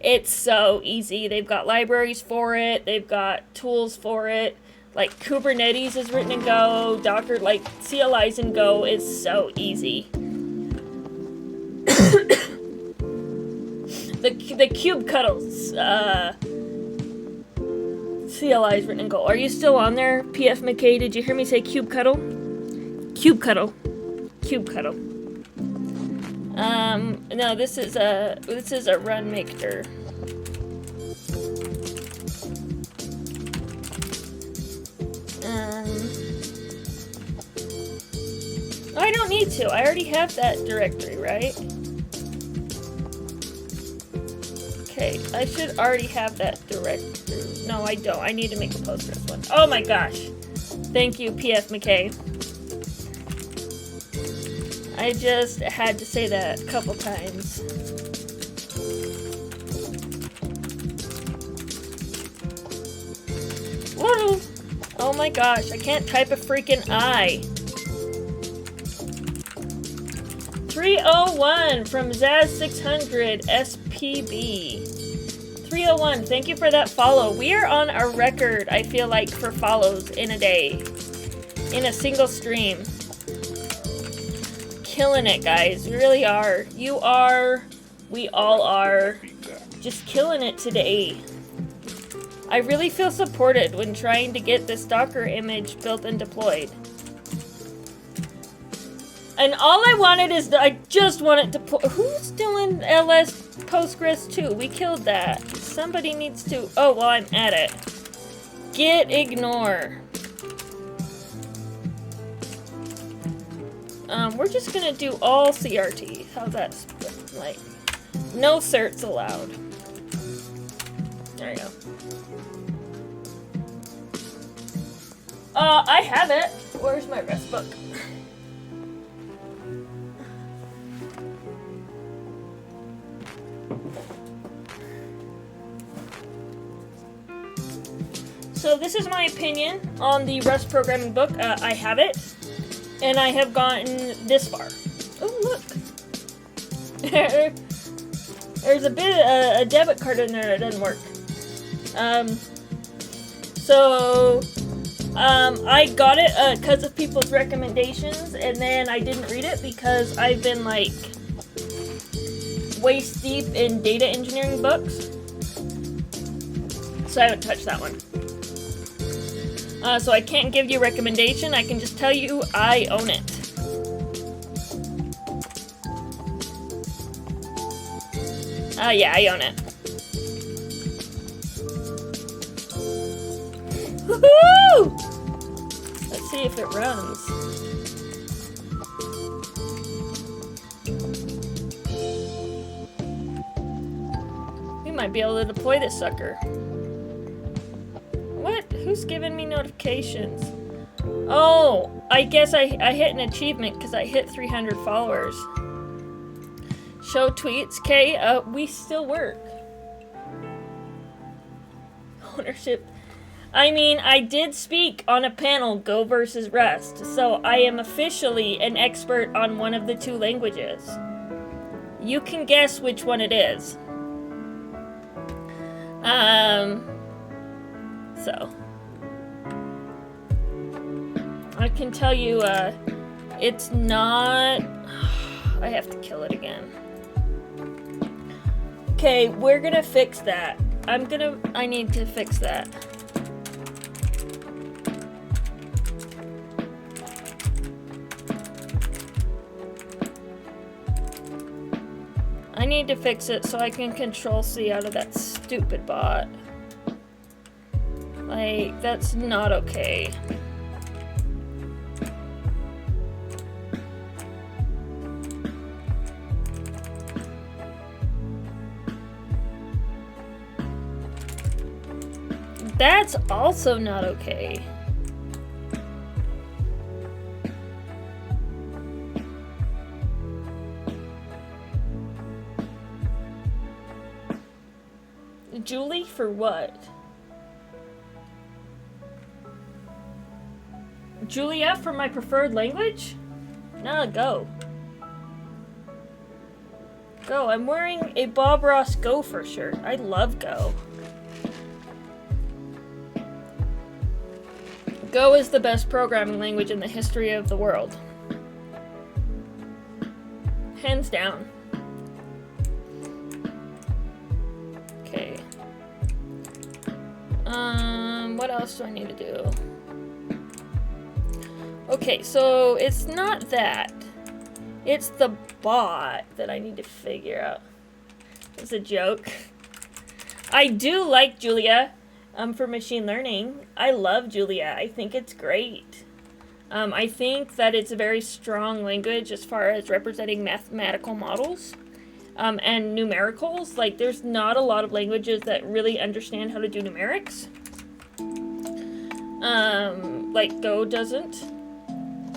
It's so easy. They've got libraries for it. They've got tools for it. Like, Kubernetes is written in Go. Docker, like, CLIs in Go is so easy. The kubectls, CLI is written in Go. Are you still on there, PF McKay? Did you hear me say kubectl? Kubectl. Kubectl. No, this is a run maker. I don't need to. I already have that directory, right? Okay, I should already have that directory. No, I don't. I need to make a Postgres one. Oh my gosh. Thank you, PF McKay. I just had to say that a couple times. Whoa! Oh my gosh, I can't type a freaking I. 301 from Zaz600 SPB. 301, thank you for that follow. We are on a record, I feel like, for follows in a day. In a single stream. Killing it, guys. We really are. You are. We all are. Just killing it today. I really feel supported when trying to get this Docker image built and deployed. And all I wanted is I just wanted to put. Who's doing LS Postgres 2? We killed that. Somebody needs to. Oh, well, I'm at it. Git ignore. We're just gonna do all CRT. How's that split? Like, no certs allowed. There you go. I have it. Where's my rest book? So this is my opinion on the Rust programming book. I have it, and I have gotten this far. Oh, look. There's a bit a debit card in there that doesn't work. I got it because of people's recommendations, and then I didn't read it because I've been like waist deep in data engineering books, so I haven't touched that one. So I can't give you a recommendation. I can just tell you I own it. Yeah, I own it. Woohoo! Let's see if it runs. We might be able to deploy this sucker. What? Who's giving me notifications? Oh, I guess I hit an achievement because I hit 300 followers. Show tweets. Okay, we still work. Ownership. I mean, I did speak on a panel, Go versus Rust, so I am officially an expert on one of the two languages. You can guess which one it is. So I can tell you, it's not... I have to kill it again. Okay, we're gonna fix that. I need to fix that. I need to fix it so I can control C out of that stupid bot. Like, that's not okay. That's also not okay. Julie for what? Julia for my preferred language? No, go. Go. I'm wearing a Bob Ross Gopher shirt. I love Go. Go is the best programming language in the history of the world. Hands down. Okay. What else do I need to do? Okay, so it's not that. It's the bot that I need to figure out. It's a joke. I do like Julia. For machine learning. I love Julia. I think it's great. I think that it's a very strong language as far as representing mathematical models and numericals. Like, there's not a lot of languages that really understand how to do numerics. Like, Go doesn't.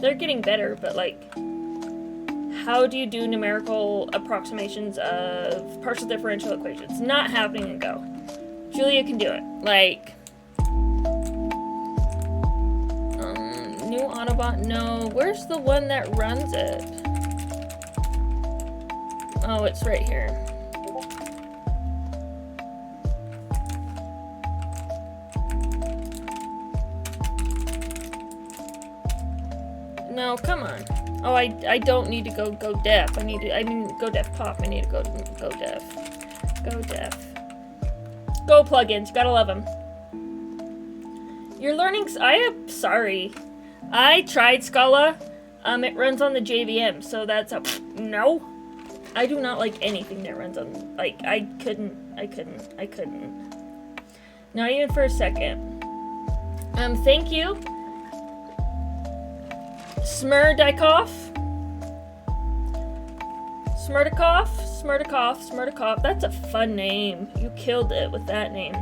They're getting better, but, like, how do you do numerical approximations of partial differential equations? Not happening in Go. Julia can do it. Like, new Autobot, no. Where's the one that runs it? Oh, it's right here. No, come on. Oh, I don't need to go deaf. I mean go deaf pop. I need to go deaf. Go deaf. Go plugins, you gotta love them. You're learning. I am sorry. I tried Scala. It runs on the JVM, so that's a no. I do not like anything that runs on. Like, I couldn't. Not even for a second. Thank you, Smerdikov. Smerdikov. That's a fun name. You killed it with that name.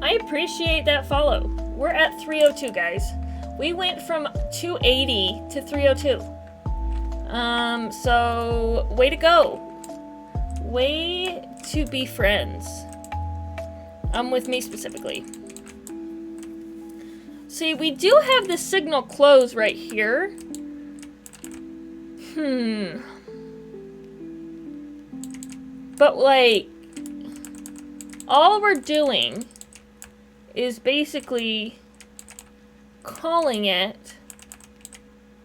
I appreciate that follow. We're at 302, guys. We went from 280 to 302. So way to go. Way to be friends. With me specifically. See, we do have the signal close right here. But, like, all we're doing is basically calling it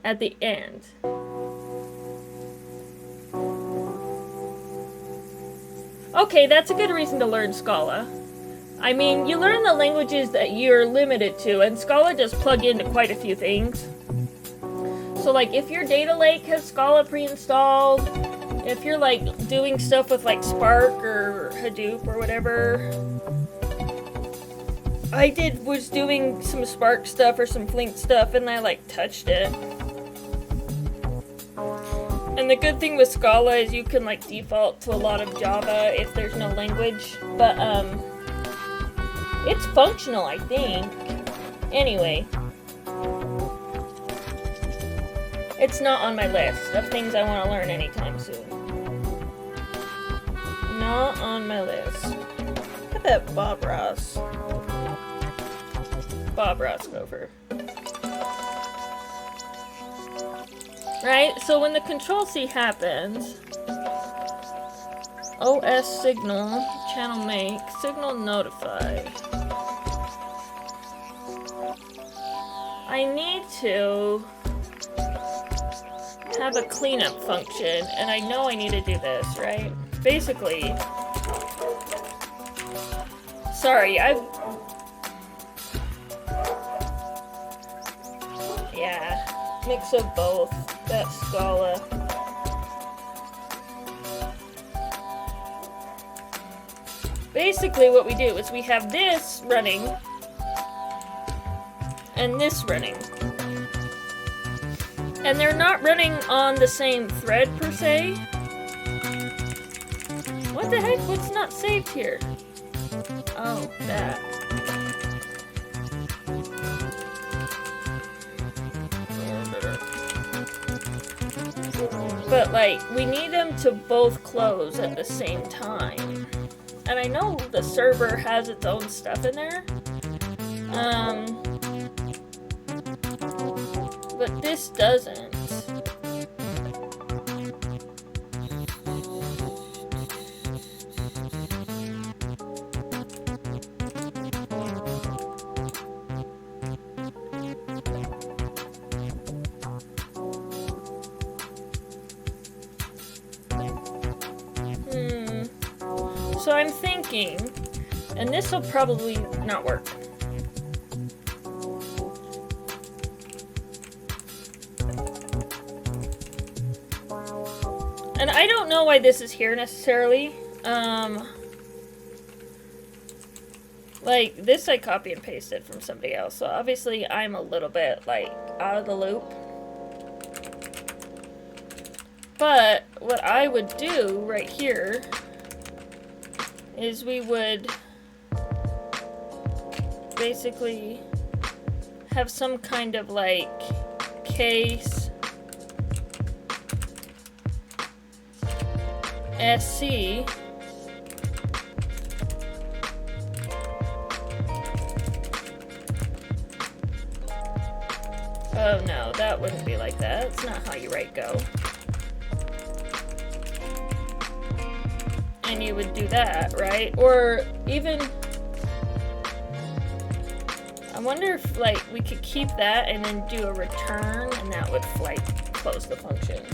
at the end. Okay, that's a good reason to learn Scala. I mean, you learn the languages that you're limited to, and Scala does plug into quite a few things. So, like, if your data lake has Scala pre-installed, if you're, like, doing stuff with, like, Spark or Hadoop or whatever. I was doing some Spark stuff or some Flink stuff, and I, like, touched it. And the good thing with Scala is you can, like, default to a lot of Java if there's no language. But, it's functional, I think. Anyway. It's not on my list of things I want to learn anytime soon. Not on my list. Look at that Bob Ross. Bob Ross Gopher. Right? So when the Control C happens, OS signal, channel make, signal notify. I need to have a cleanup function, and I know I need to do this, right? Basically, sorry, yeah, mix of both, that Scala. Basically what we do is we have this running, and this running. And they're not running on the same thread per se. What the heck? What's not saved here? Oh, that. But like, we need them to both close at the same time. And I know the server has its own stuff in there. But this doesn't. So I'm thinking, and this will probably not work. And I don't know why this is here necessarily. Like, this I copy and pasted from somebody else, so obviously I'm a little bit, like, out of the loop. But what I would do right here is we would basically have some kind of, like, case SC oh no, that wouldn't be like that. That's not how you write Go. And you would do that, right? Or even, I wonder if like we could keep that and then do a return, and that would like close the function.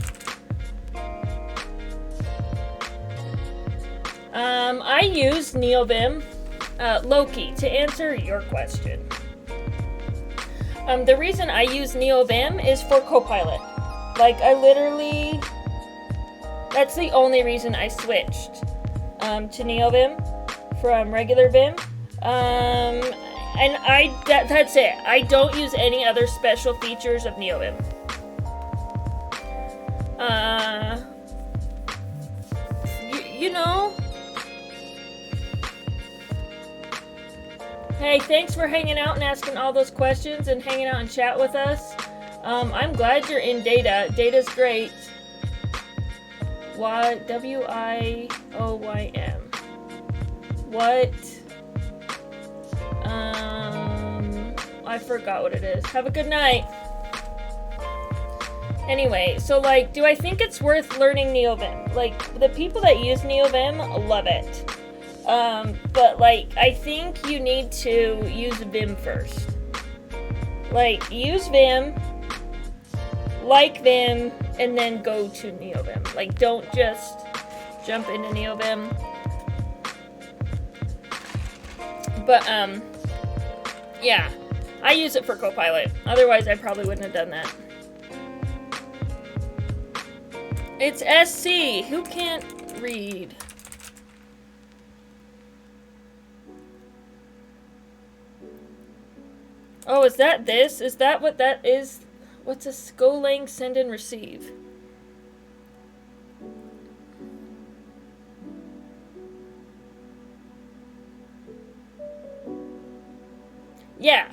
I use NeoVim, Loki, to answer your question. The reason I use NeoVim is for Copilot. Like, I literally, that's the only reason I switched to NeoVim from regular Vim. And that's it. I don't use any other special features of NeoVim. You know. Hey, thanks for hanging out and asking all those questions and hanging out and chat with us. I'm glad you're in data. Data's great. WIOYM. What? I forgot what it is. Have a good night. Anyway, so like, do I think it's worth learning NeoVim? Like, the people that use NeoVim love it. But like, I think you need to use Vim first. Like, use Vim, like Vim, and then go to NeoVim. Like, don't just jump into NeoVim. But, yeah. I use it for Copilot. Otherwise, I probably wouldn't have done that. It's SC. Who can't read? Oh, is that this? Is that what that is? What's a Golang send and receive? Yeah.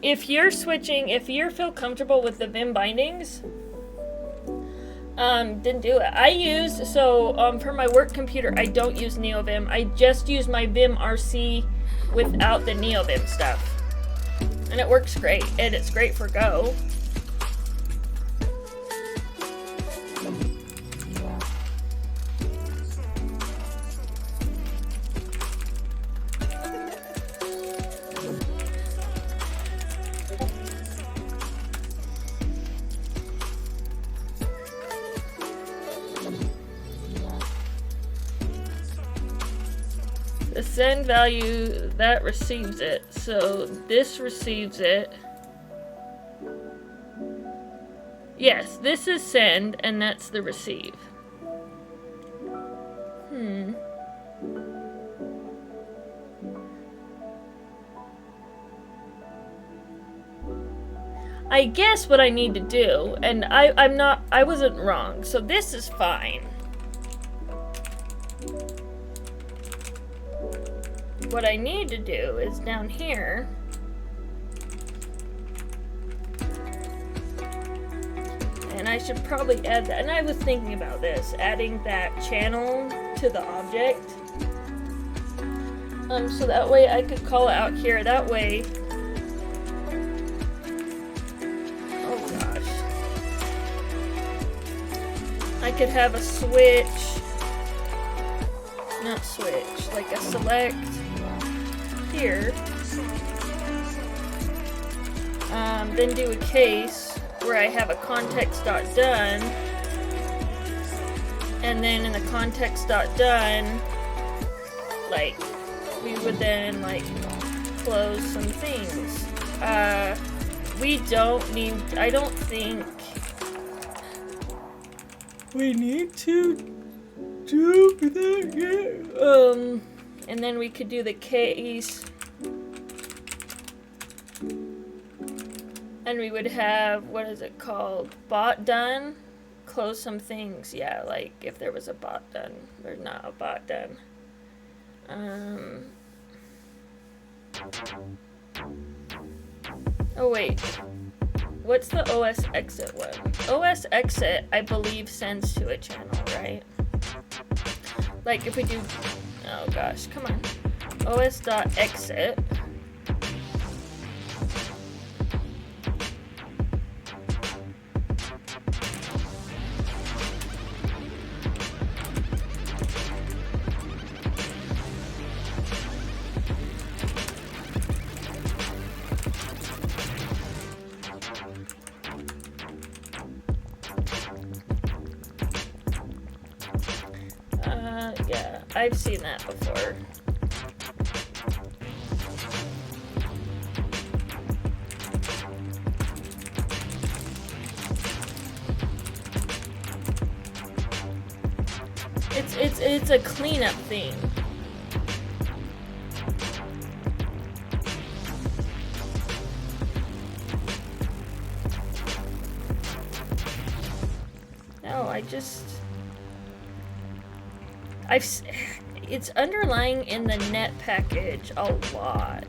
If you're switching, if you feel comfortable with the Vim bindings, then do it. I use, for my work computer, I don't use NeoVim. I just use my Vim RC without the NeoVim stuff. And it works great, and it's great for Go. send value, that receives it. So this receives it. Yes, this is send, and that's the receive. I guess what I need to do, and I wasn't wrong, so this is fine. What I need to do is down here, and I should probably add that, and I was thinking about this, adding that channel to the object. So that way I could call it out here, that way. Oh gosh. I could have a switch, not switch, like a select here. Then do a case where I have a context.done, and then in the context.done, like, we would then, like, close some things. We don't need, I don't think we need to do that yet. And then we could do the case, and we would have, what is it called? Bot done. Close some things. Yeah, like if there was a bot done. There's not a bot done. Oh wait. What's the OS exit one? OS exit, I believe, sends to a channel, right? Like if we do, oh gosh, come on. OS.exit. Yeah, I've seen that before. It's a cleanup thing. No, it's underlying in the net package a lot.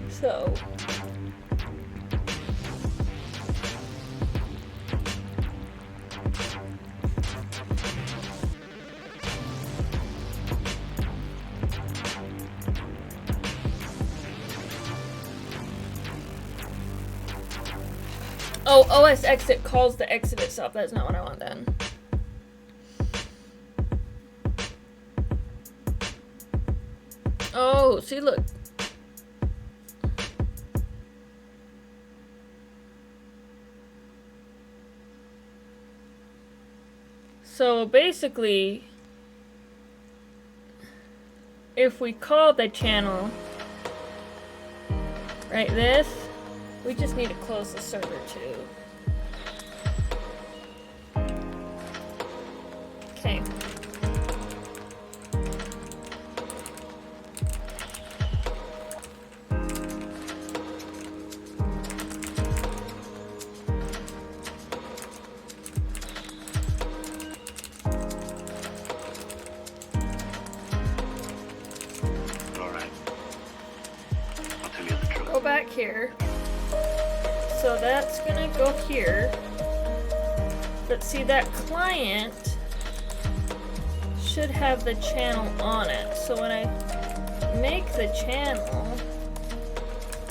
So oh, OS exit calls the exit itself. That's not what I want then. Oh, see, look. So basically, if we call the channel, right, this, we just need to close the server too. Okay. Go back here. So that's gonna go here. But see, that client should have the channel on it. So when I make the channel,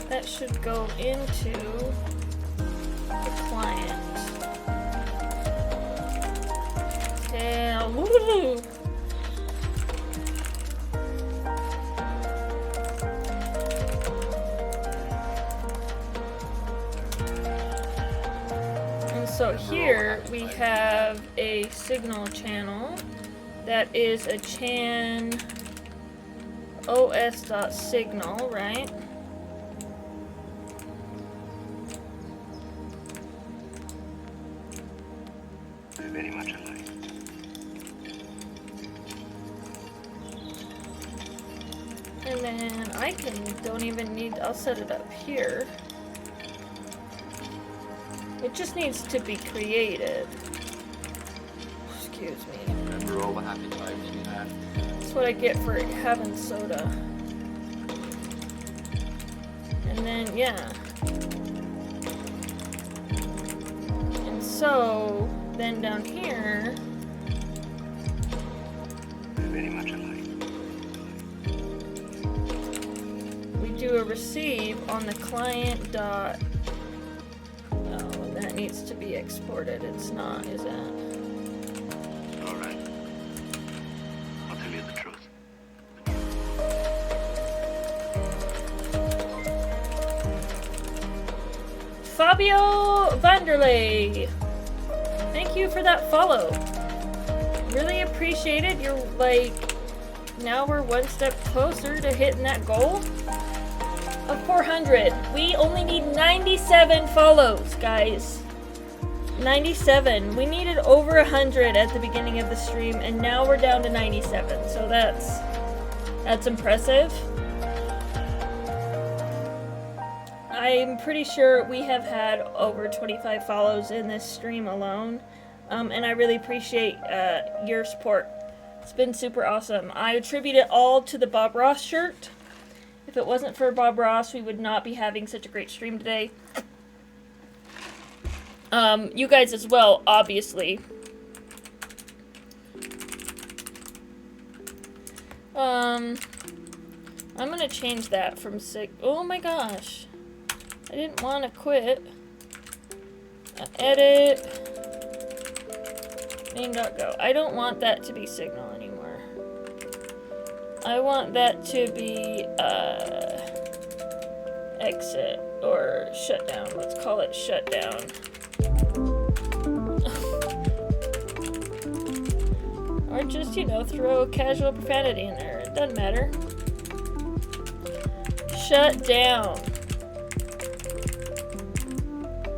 that should go into the client. Okay, woo! So here we have a signal channel that is a chan os.signal, right? Very much alike. And then I'll set it up here. It just needs to be created. Excuse me. Remember all the happy times we had? That's what I get for having soda. And then, yeah. And so, then down here, Very much alike. we do a receive on the client dot. Oh, that needs to be exported. It's not, is it? All right. I'll tell you the truth. Fabio Vanderlei, thank you for that follow. Really appreciate it. You're like, now we're one step closer to hitting that goal of 400. We only need 97 follows, guys. 97. We needed over 100 at the beginning of the stream, and now we're down to 97. So that's impressive. I'm pretty sure we have had over 25 follows in this stream alone, and I really appreciate your support. It's been super awesome. I attribute it all to the Bob Ross shirt. If it wasn't for Bob Ross, we would not be having such a great stream today. You guys as well, obviously. I'm gonna change that from oh my gosh. I didn't want to quit. Edit. Main.go. I don't want that to be signal anymore. I want that to be exit or shutdown. Let's call it shutdown. Or just, throw casual profanity in there. It doesn't matter. Shut down.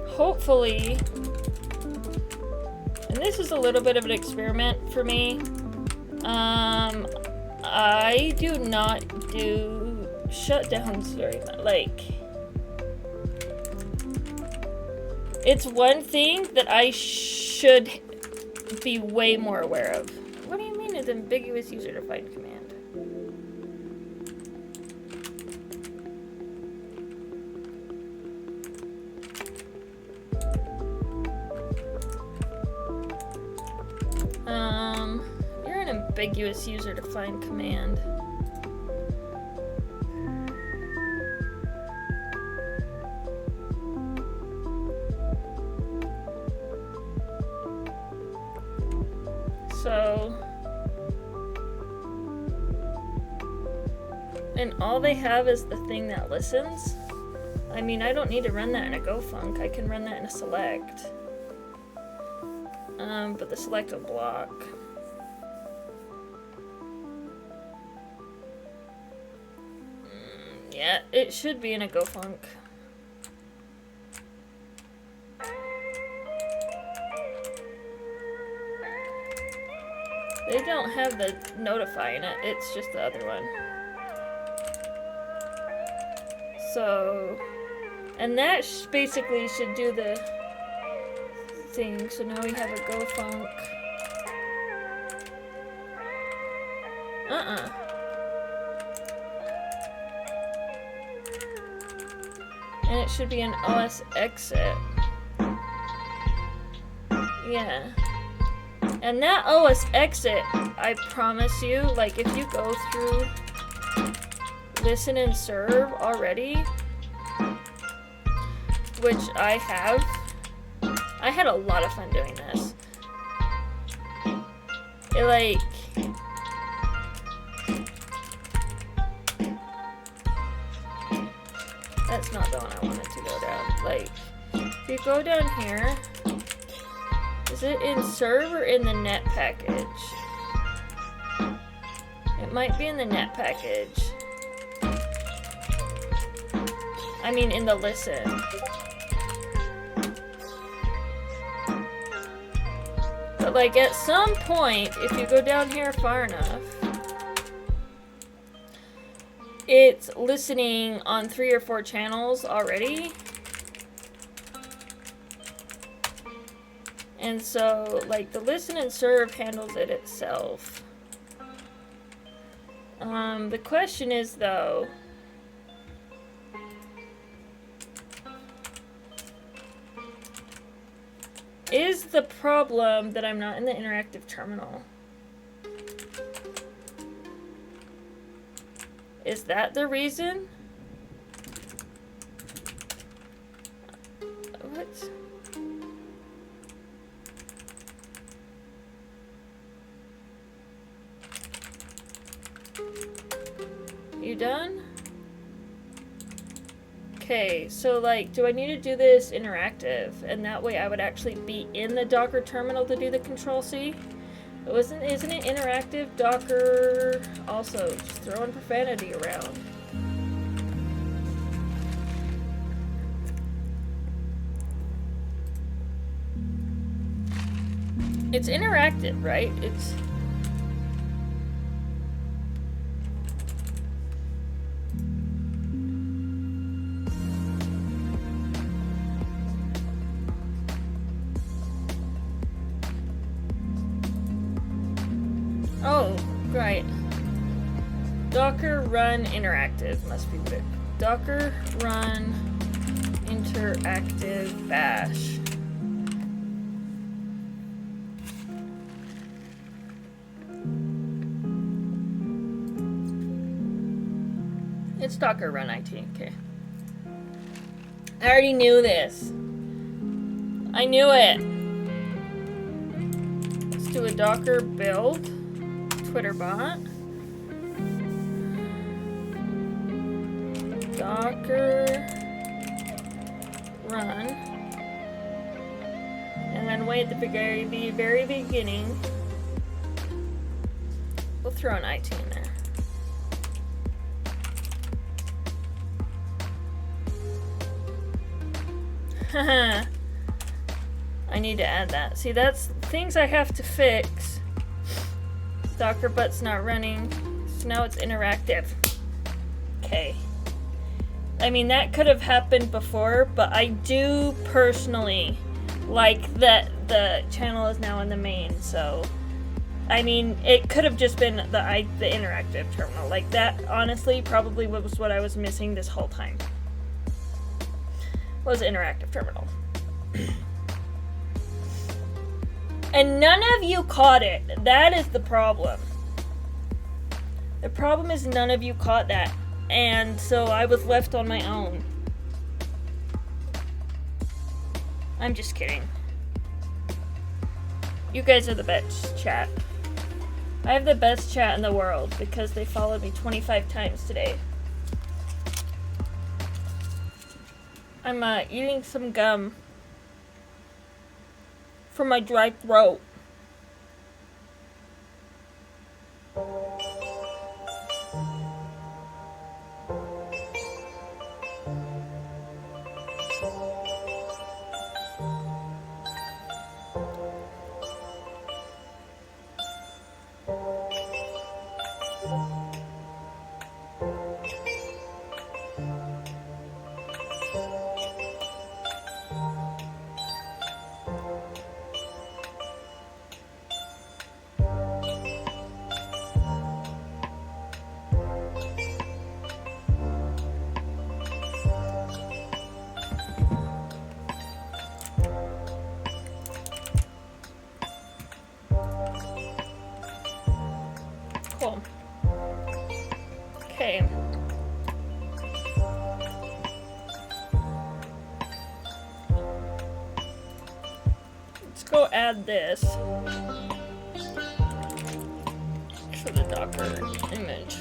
Hopefully, and this is a little bit of an experiment for me, I do not do shutdowns very much. Like, it's one thing that I should be way more aware of. What do you mean it's ambiguous user-defined command? You're an ambiguous user-defined command. So, and all they have is the thing that listens. I mean, I don't need to run that in a GoFunk. I can run that in a select. But the select will block. Yeah, it should be in a GoFunk. They don't have the notify in it, it's just the other one. So, and that basically should do the thing. So now we have a GoFunk. And it should be an OS exit. Yeah. And that OS exit, I promise you, like if you go through listen and serve already, which I have, I had a lot of fun doing this. It like, that's not the one I wanted to go down. Like, if you go down here, Is it in serve or in the net package? It might be in the net package. I mean, in the listen. But like at some point, if you go down here far enough, it's listening on 3 or 4 channels already. And so, like, the listen and serve handles it itself. The question is, though, is the problem that I'm not in the interactive terminal? Is that the reason? What? You done? Okay, so like, do I need to do this interactive? And that way I would actually be in the Docker terminal to do the Control-C? Isn't it interactive? Docker also just throwing profanity around. It's interactive, right? It's... Oh, right. Docker run interactive must be what it. Docker run interactive bash. It's Docker run IT, okay. I already knew this. I knew it. Let's do a Docker build. Twitter bot. Docker run. And then way at the very beginning, we'll throw an IT in there. Haha. I need to add that. See, that's things I have to fix. Docker but's not running, so now it's interactive. Okay. I mean, that could have happened before, but I do personally like that the channel is now in the main, so... I mean, it could have just been the interactive terminal. Like, that, honestly, probably was what I was missing this whole time. Was interactive terminal. And none of you caught it. That is the problem. The problem is none of you caught that. And so I was left on my own. I'm just kidding. You guys are the best chat. I have the best chat in the world because they followed me 25 times today. I'm eating some gum for my dry throat. Cool. Okay. Let's go add this to the Docker image.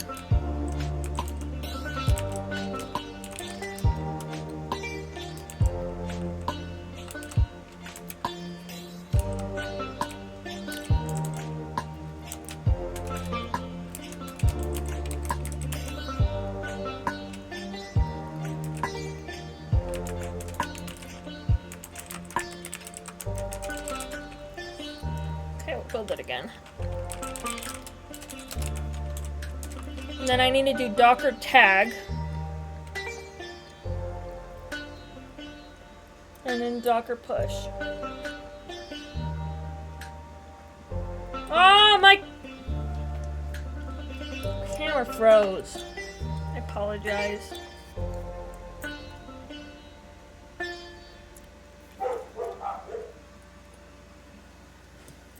again. And then I need to do docker tag. And then docker push. Oh, my camera froze. I apologize.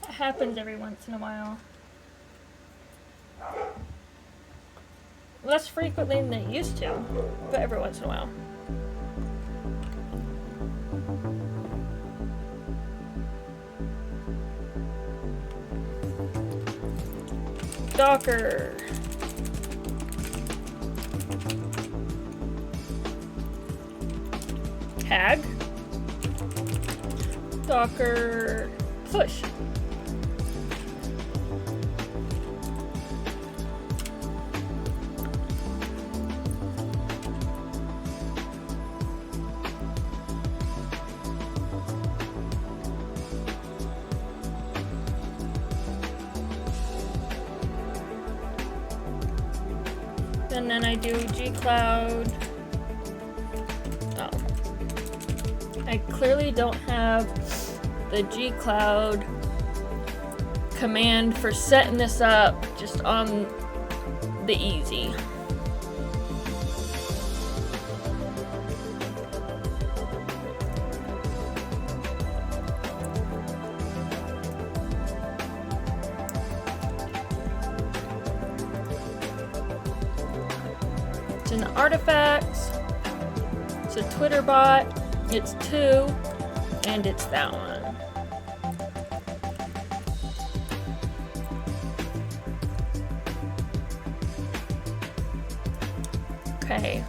It happens every once in a while. Less frequently than it used to, but every once in a while. Docker. Tag. Docker push. And then I do gcloud. Oh. I clearly don't have the gcloud command for setting this up just on the easy. It's in the artifacts, it's a Twitter bot, it's 2, and it's that one. Okay.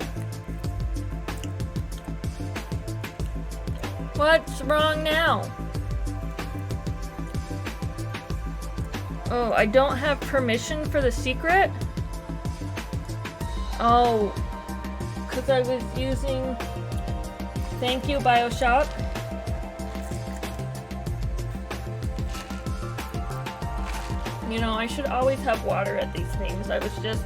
What's wrong now? Oh, I don't have permission for the secret? Oh, because I was using Thank You Bioshock. You know, I should always have water at these things. I was just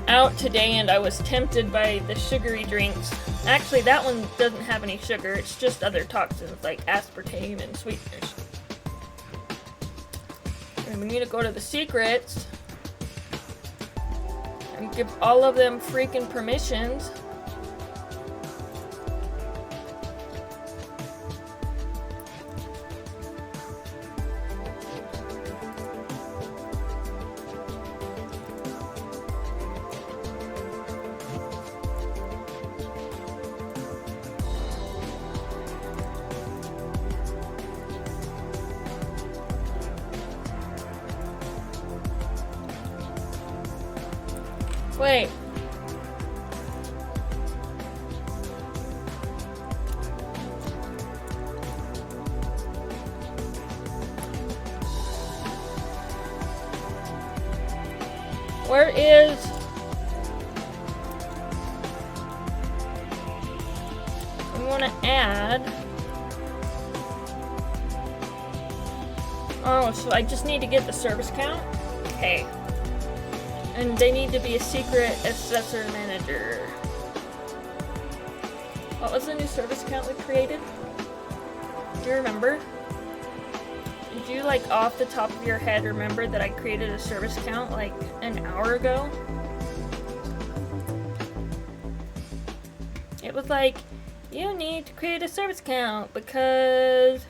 out today and I was tempted by the sugary drinks. Actually, that one doesn't have any sugar. It's just other toxins like aspartame and sweeteners. And we need to go to the secrets and give all of them freaking permissions. Wait. Where is... I want to add... Oh, so I just need to get the service count? Okay. And they need to be a secret assessor manager. What was the new service account we created? Do you remember? Did you, like, off the top of your head remember that I created a service account like an hour ago? It was like, you need to create a service account because...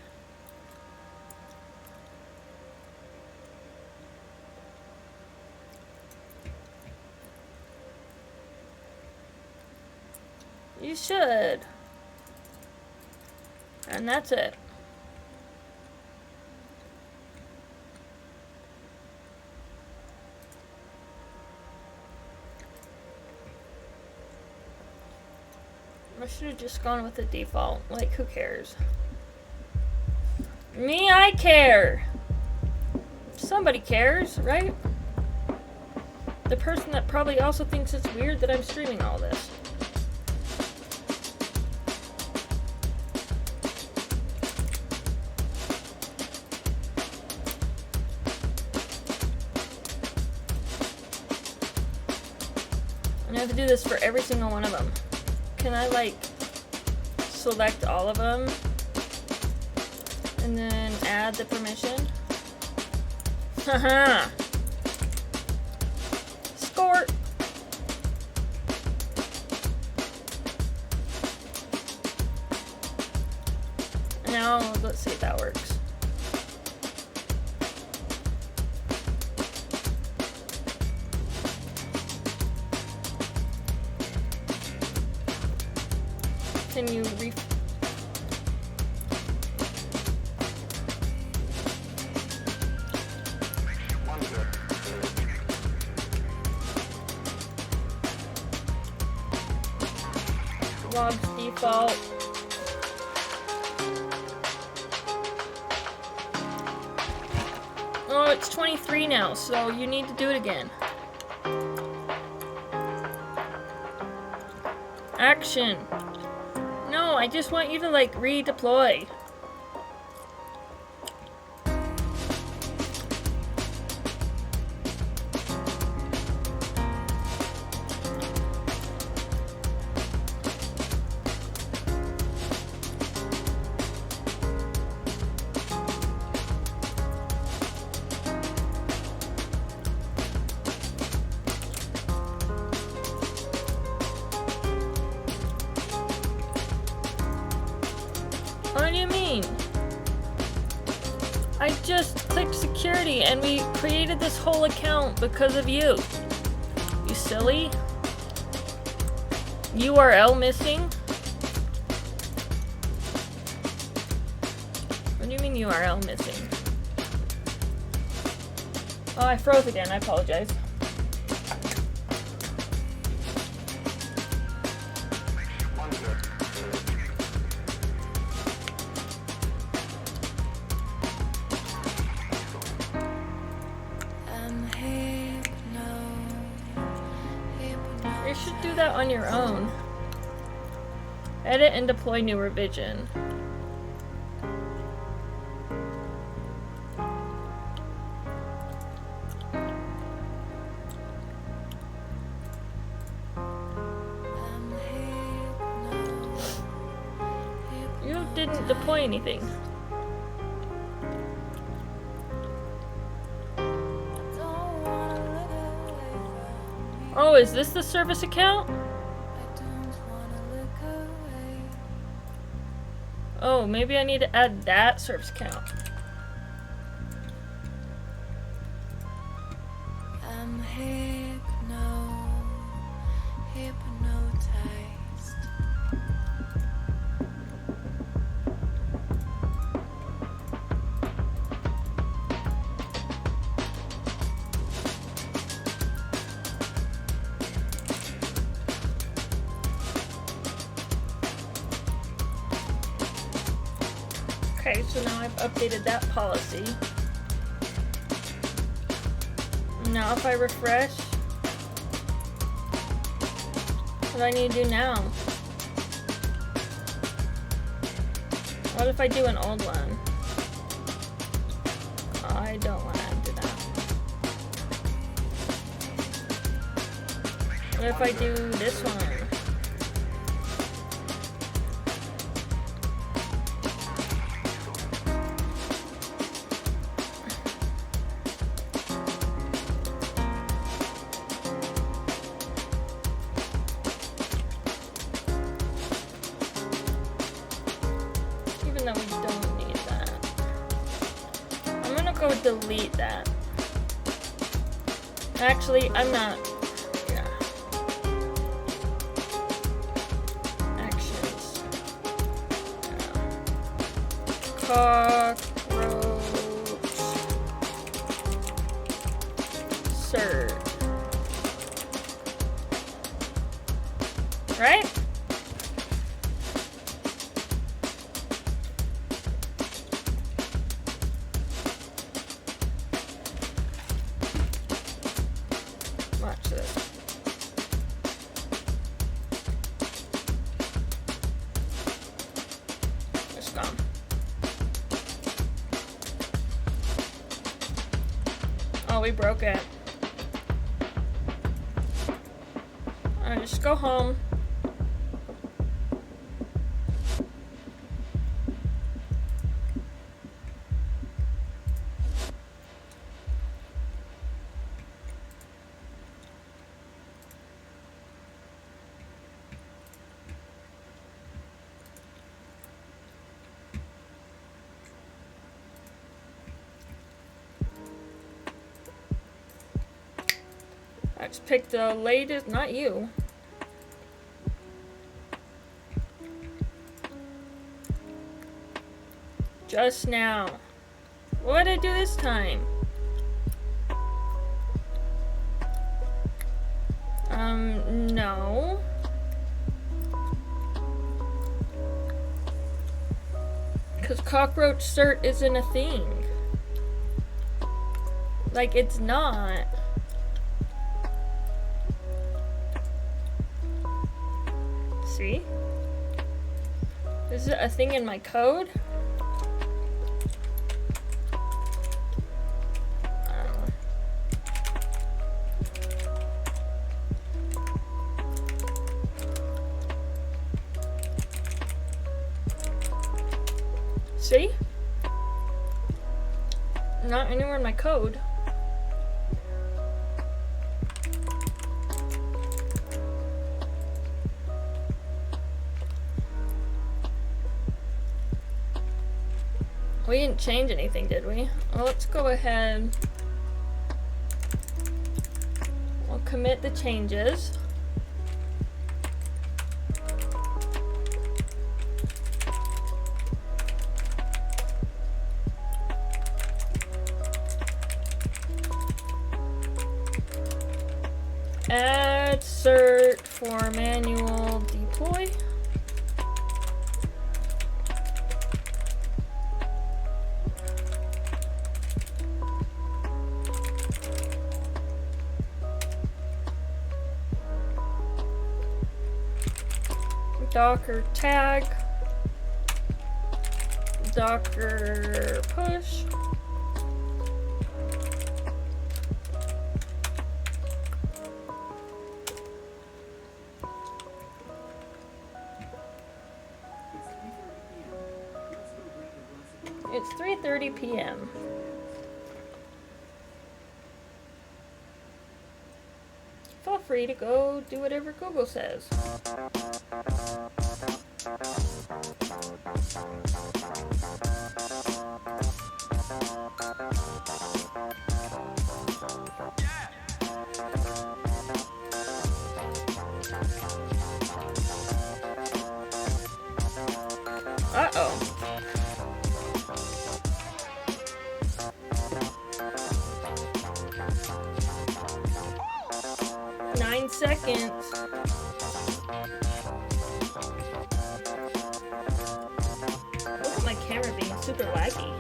You should. And that's it. I should have just gone with the default. Like, who cares? Me, I care. Somebody cares, right? The person that probably also thinks it's weird that I'm streaming all this. And I have to do this for every single one of them. Can I, like, select all of them? And then add the permission? Haha! Score! Now, let's see if that works. Can you logs default? Oh, it's 23 now, so you need to do it again. Action. No, I just want you to, like, redeploy. What do you mean? I just clicked security and we created this whole account because of you. You silly? URL missing? What do you mean URL missing? Oh, I froze again. I apologize. You should do that on your own. Edit and deploy new revision. You didn't deploy anything. Oh, is this the service account? Oh, maybe I need to add that service account. I'm hypnotized. Okay, so now I've updated that policy. Now if I refresh, what do I need to do now? What if I do an old one? I don't want to do that. What if I do this one? Even though we don't need that. I'm gonna go delete that. Actually, I'm not. Yeah. Actions. Cockroach. Surge. Right? Watch this. It's gone. Oh, we broke it. Alright, just go home. I just picked the latest, not you. Just now. What did I do this time? No. Because cockroach cert isn't a thing. Like, it's not. See? Is it a thing in my code? See? Not anywhere in my code. We didn't change anything, did we? Well, let's go ahead. We'll commit the changes. Add cert for manual deploy. Docker tag. Docker push. It's 3:30 p.m. Feel free to go do whatever Google says. Uh-oh. Seconds. Look at my camera being super laggy.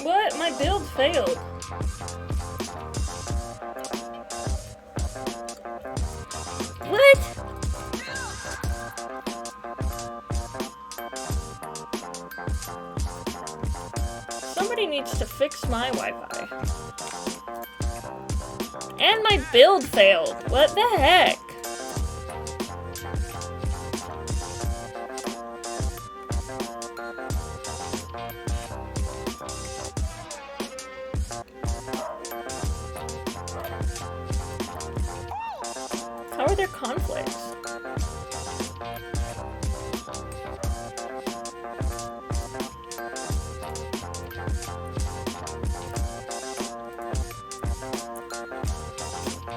What? My build failed. What? Somebody needs to fix my Wi-Fi. And my build failed. What the heck? How are there conflicts?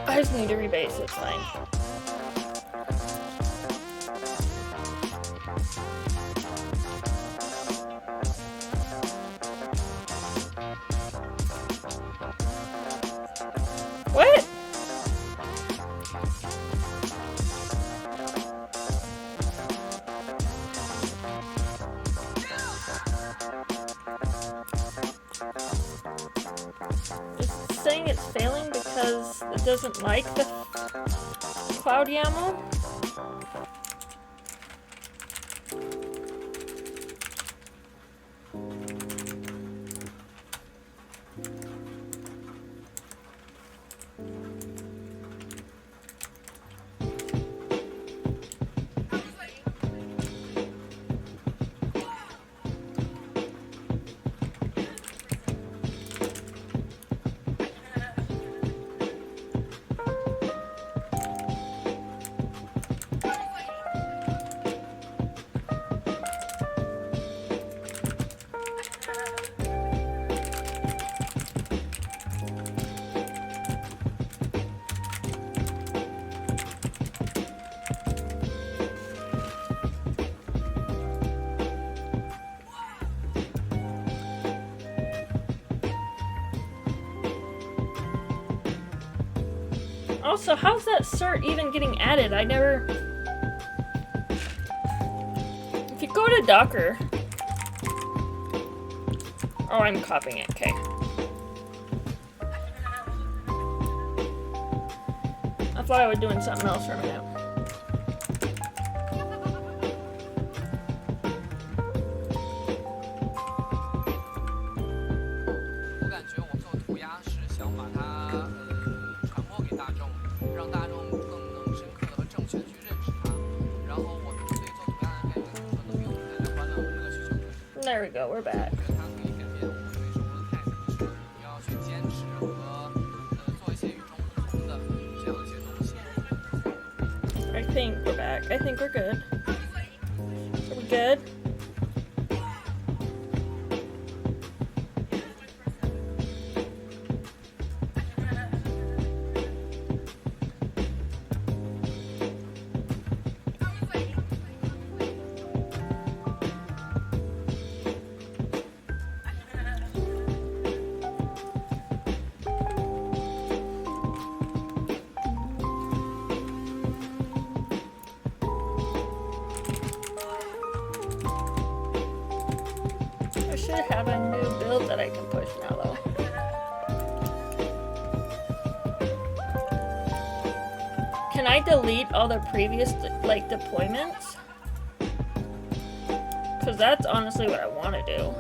I just need to rebase, it's fine. What? It's saying it's failing because because it doesn't like the cloud YAML. Also, how's that cert even getting added? I never... If you go to Docker... Oh, I'm copying it, okay. I thought I was doing something else for a minute. There we go, we're back. I think we're back. I think we're good. Are we good? I should have a new build that I can push now, though. Can I delete all the previous, like, deployments? Because that's honestly what I want to do.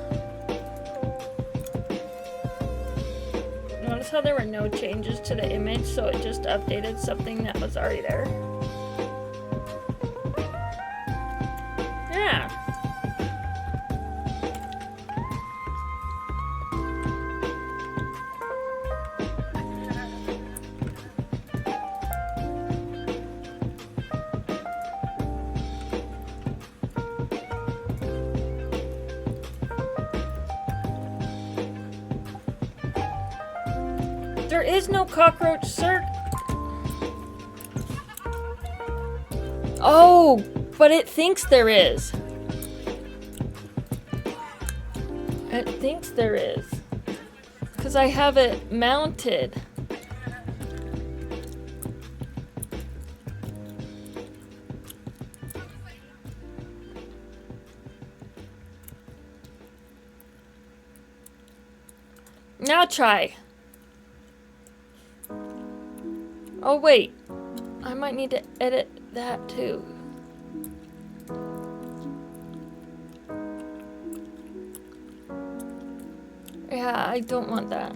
Notice how there were no changes to the image, so it just updated something that was already there? Yeah. There is no cockroach cert. Oh, but it thinks there is. It thinks there is. Because I have it mounted. Now try. Oh wait, I might need to edit that too. Yeah, I don't want that.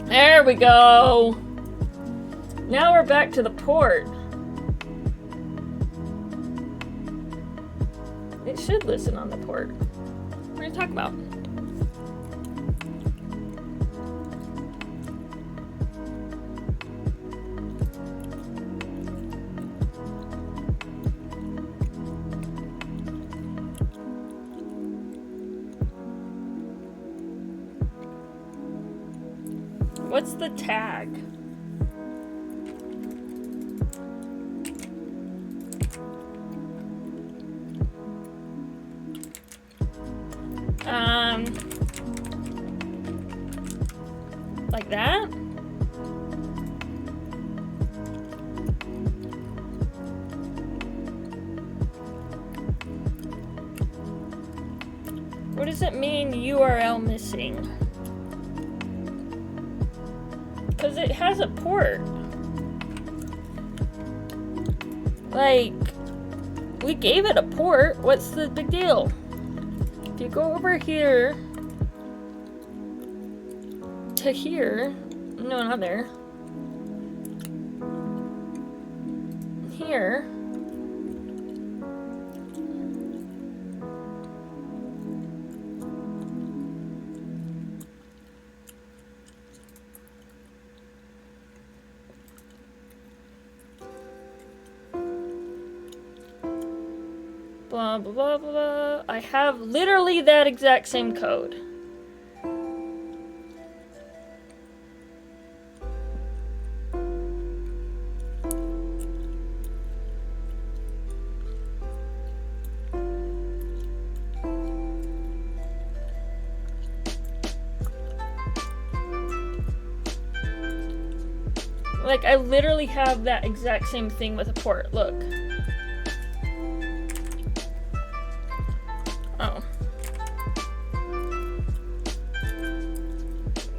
There we go. Now we're back to the port. It should listen on the port. What are you talking about? What's the tag? Like that? What does it mean URL missing? Because it has a port. Like, we gave it a port. What's the big deal? If you go over here to here, no, not there. Here. Blah, blah, blah, blah. I have literally that exact same code. Like, I literally have that exact same thing with a port. Look. Oh.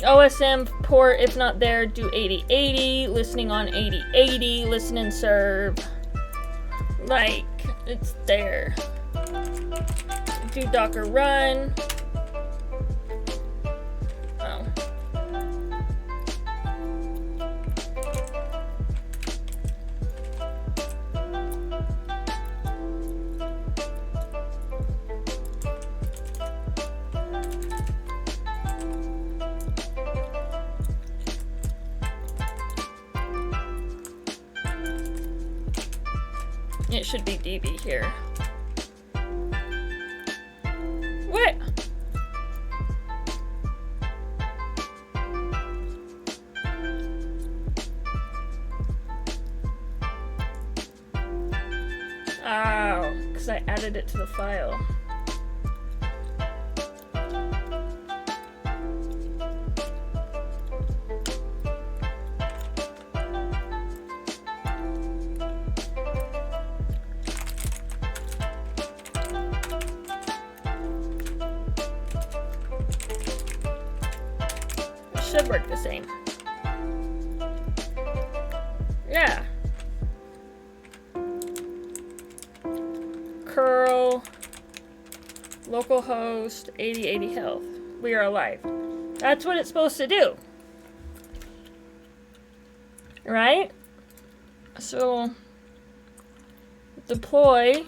OSM port, if not there, do 8080. Listening on 8080. Listen and serve. Like, it's there. Do Docker run. Oh. It should be DB here. What? Oh, because I added it to the file. Should work the same. Yeah. Curl, localhost, 8080 health. We are alive. That's what it's supposed to do. Right? So, deploy.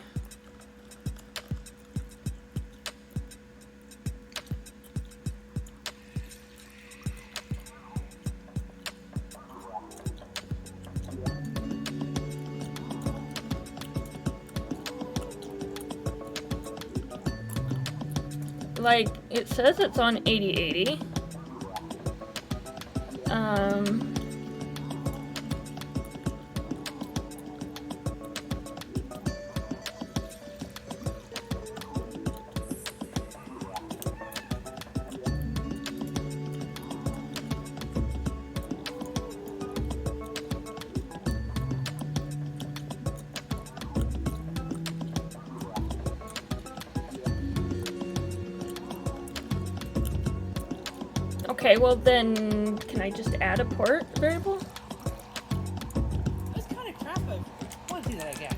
Like, it says it's on 8080. Okay, well then, can I just add a port variable? That's kind of crap. I want to do that again.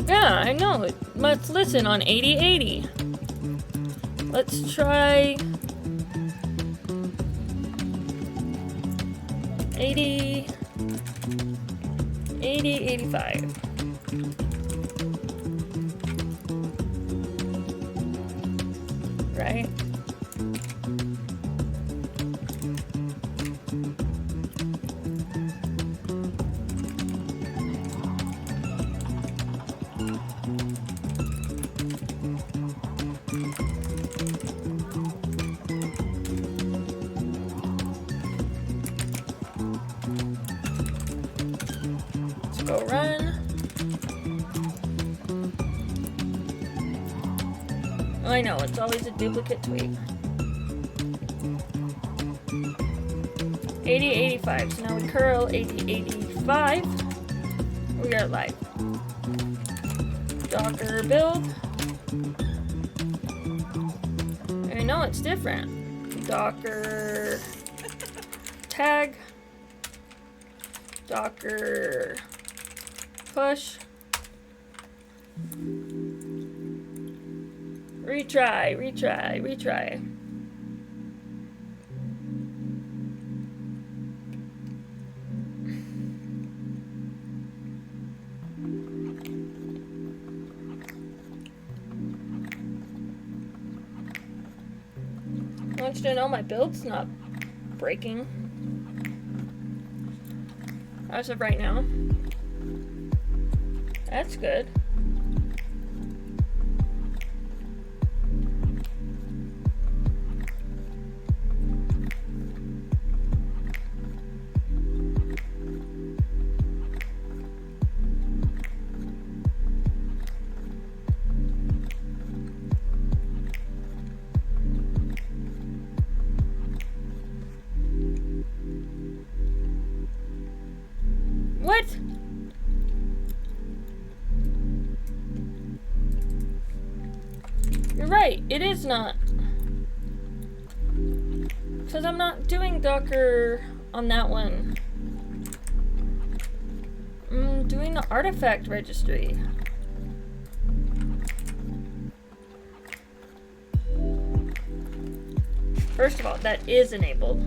Yeah, I know. Let's listen on 8080. Let's try 8085. Right? Go run. I know, it's always a duplicate tweet. 8085. So now we curl 8085. We are live. Docker build. I know it's different. Docker tag. Docker push. Retry. I want you to know my build's not breaking. As of right now. That's good. What? You're right, it is not. Because I'm not doing Docker on that one. I'm doing the artifact registry. First of all, that is enabled.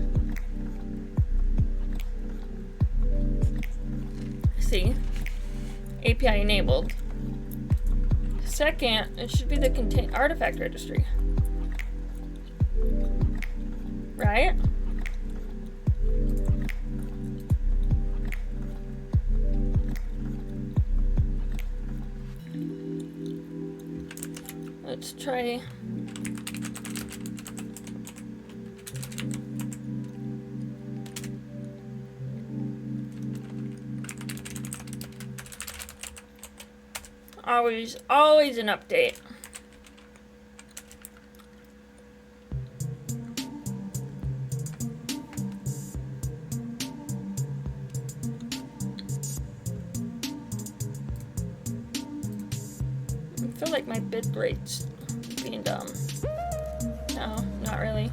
See? API enabled. Second, it should be the contain artifact registry. Right? Let's try. Always an update. I feel like my bit rate's being dumb. No, not really.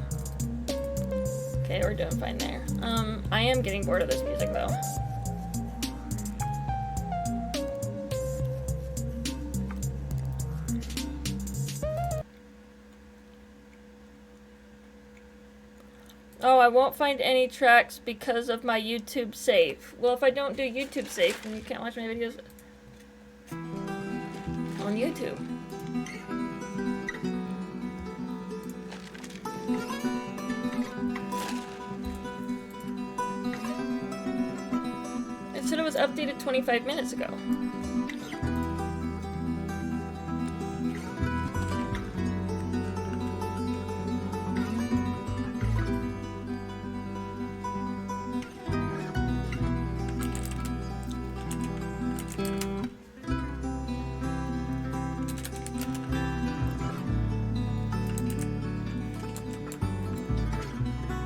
Okay, we're doing fine there. I am getting bored of this music though. Oh, I won't find any tracks because of my YouTube save. Well, if I don't do YouTube save, then you can't watch my videos on YouTube. It said it was updated 25 minutes ago.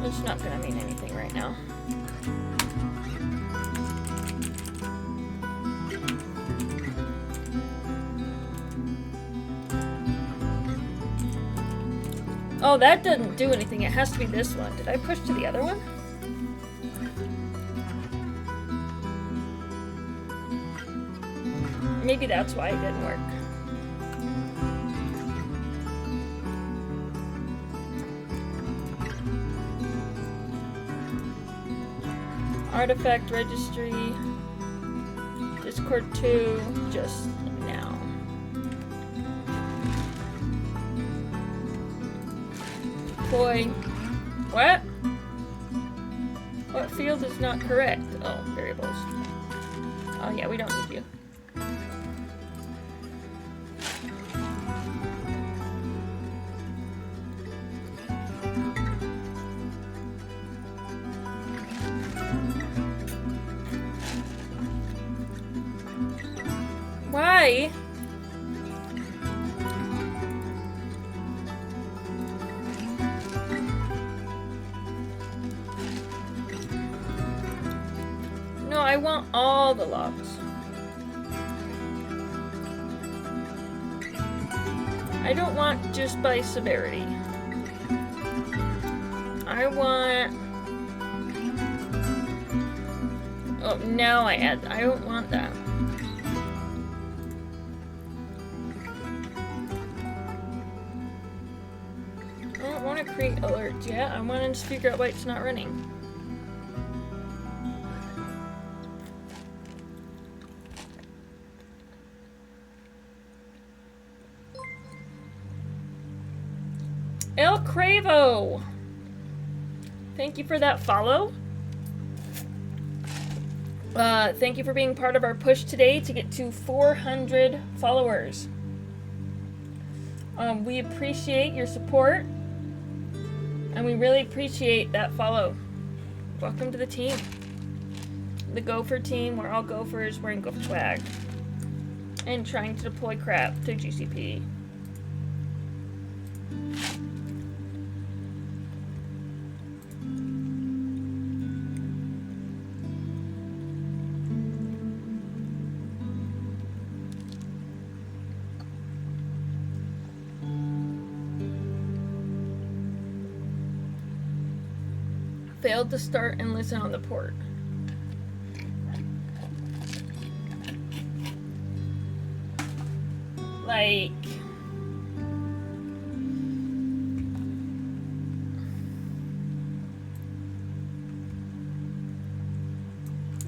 It's not gonna mean anything right now. Oh, that doesn't do anything. It has to be this one. Did I push to the other one? Maybe that's why it didn't work. Artifact registry, Discord 2, just now. Boy, what? What field is not correct? Oh, variables. Oh yeah, we don't need you. Why? I want all the logs. I don't want just by severity. I want... Oh, now I add... I don't want that. I don't want to create alerts yet. I want to just figure out why it's not running. El Cravo! Thank you for that follow. Thank you for being part of our push today to get to 400 followers. We appreciate your support. And we really appreciate that follow. Welcome to the team. The Gopher team. We're all Gophers wearing Gopher swag. And trying to deploy crap to GCP. Failed to start and listen on the port. Like...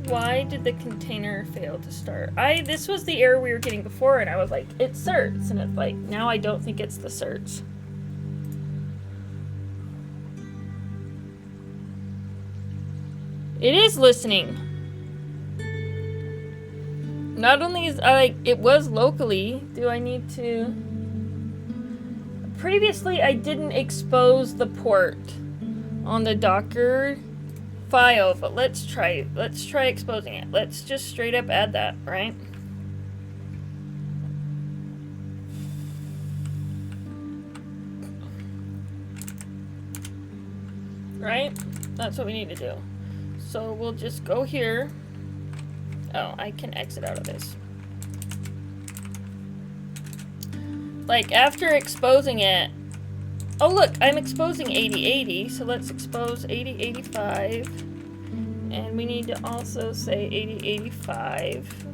Why did the container fail to start? This was the error we were getting before, and I was like, it certs, and it's like, now I don't think it's the certs. It is listening. Not only is it was locally. Do I need to? Previously, I didn't expose the port on the Docker file, but let's try exposing it. Let's just straight up add that, right? Right? That's what we need to do. So we'll just go here. Oh, I can exit out of this. Like, after exposing it... Oh, look, I'm exposing 8080, so let's expose 8085. And we need to also say 8085.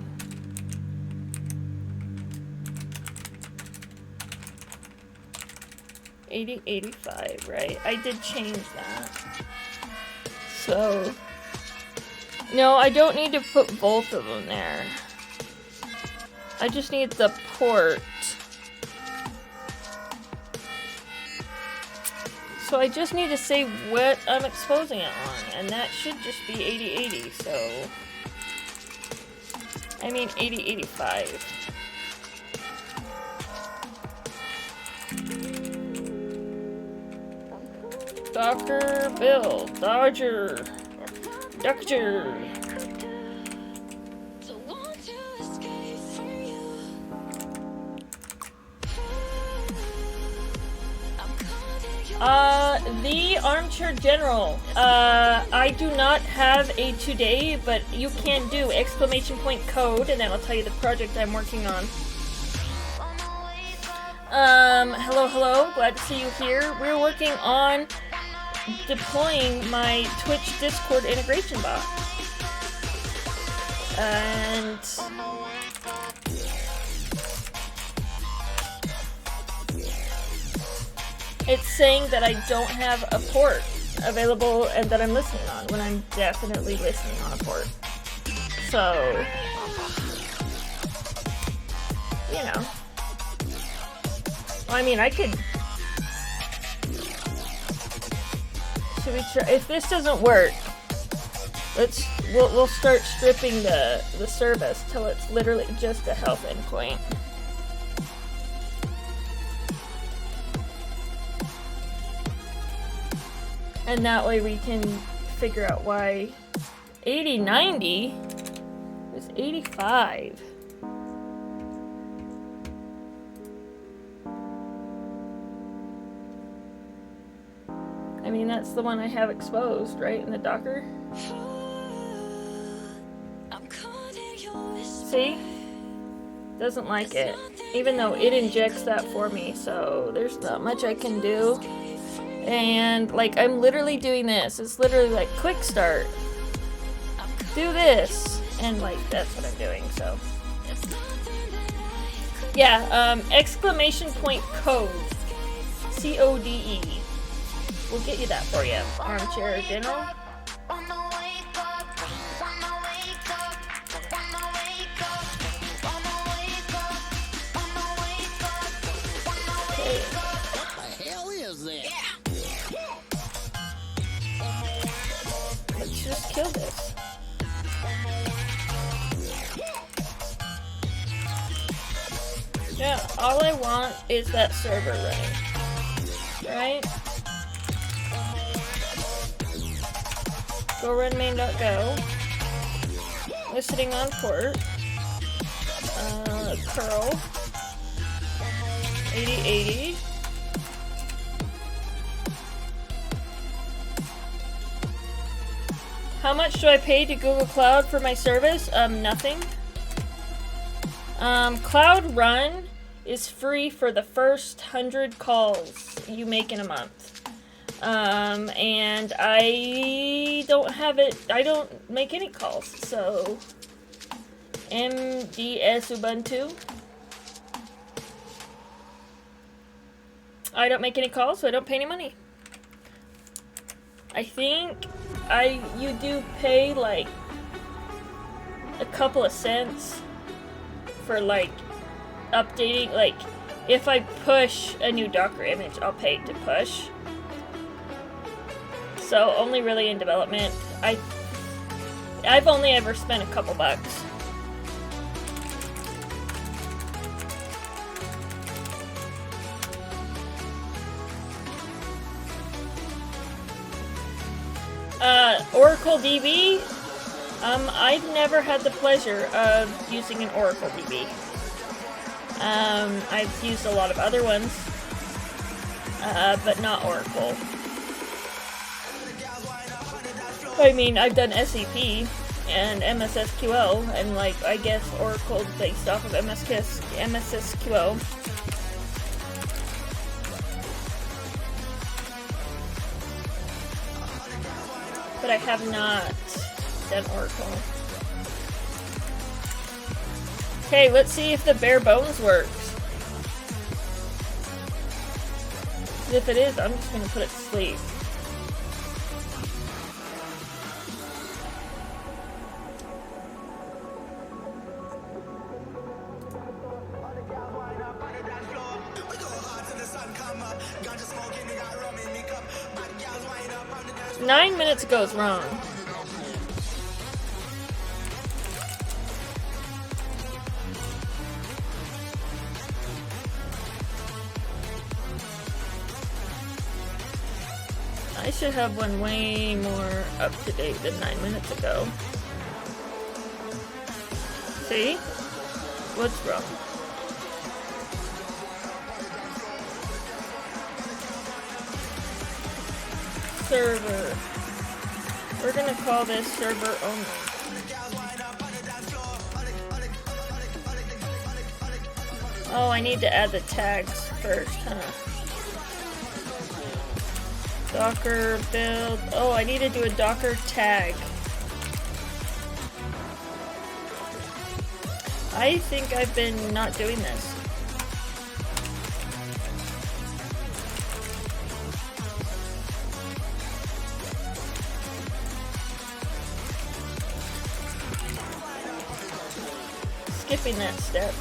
$80.85, right? I did change that. So... No, I don't need to put both of them there. I just need the port. So I just need to say what I'm exposing it on, and that should just be 8080, so... I mean 8085. Docker build, Dodger. Doctor. The Armchair General. I do not have a today, but you can do !code, and that'll tell you the project I'm working on. Hello, glad to see you here. We're working on deploying my Twitch Discord integration bot. And it's saying that I don't have a port available and that I'm listening on, when I'm definitely listening on a port. So, you know. I mean, I could... Should we try? If this doesn't work, we'll start stripping the service till it's literally just a health endpoint. And that way we can figure out why 8090 is 85. I mean, that's the one I have exposed, right, in the Docker? See? Doesn't like it. Even though it injects that for me, so there's not much I can do. And, like, I'm literally doing this. It's literally like, quick start. Do this. And, like, that's what I'm doing, so. Yeah, exclamation point code. CODE. We'll get you that for you. Armchair General. Let's just kill this. Yeah, all I want is that server running. Right? Go run main.go. Listening on port. Curl. 8080. How much do I pay to Google Cloud for my service? Nothing. Cloud Run is free for the first 100 calls you make in a month. And I don't have it, I don't make any calls, so MDS Ubuntu. I don't make any calls, so I don't pay any money. I think you do pay like a couple of cents for like updating, like if I push a new Docker image, I'll pay to push. So only really in development. I've only ever spent a couple bucks. Oracle DB, I've never had the pleasure of using an Oracle DB. I've used a lot of other ones, but not Oracle. I mean, I've done SAP and MSSQL, and like, I guess Oracle based off of MSSQL. But I have not done Oracle. Okay, let's see if the bare bones works. If it is, I'm just gonna put it to sleep. Nine minutes goes wrong. I should have one way more up to date than 9 minutes ago. See? What's wrong? Server. We're gonna call this server only. Oh, I need to add the tags first, huh? Docker build. Oh, I need to do a Docker tag. I think I've been not doing this. Skipping that step.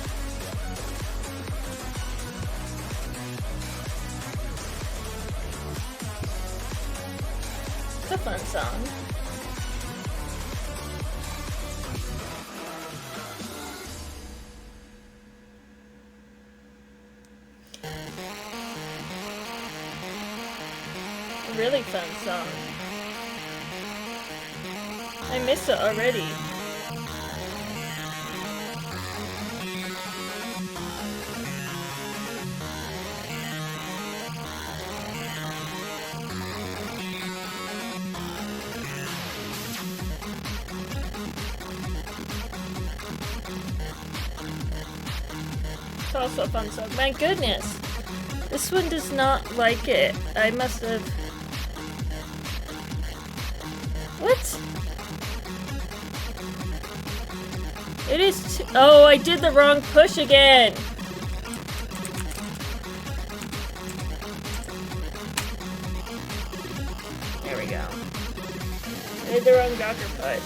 It's a fun song. A really fun song. I miss it already. It's also a fun song. My goodness. This one does not like it. I must have... What? It is oh, I did the wrong push again. There we go. I did the wrong Docker push.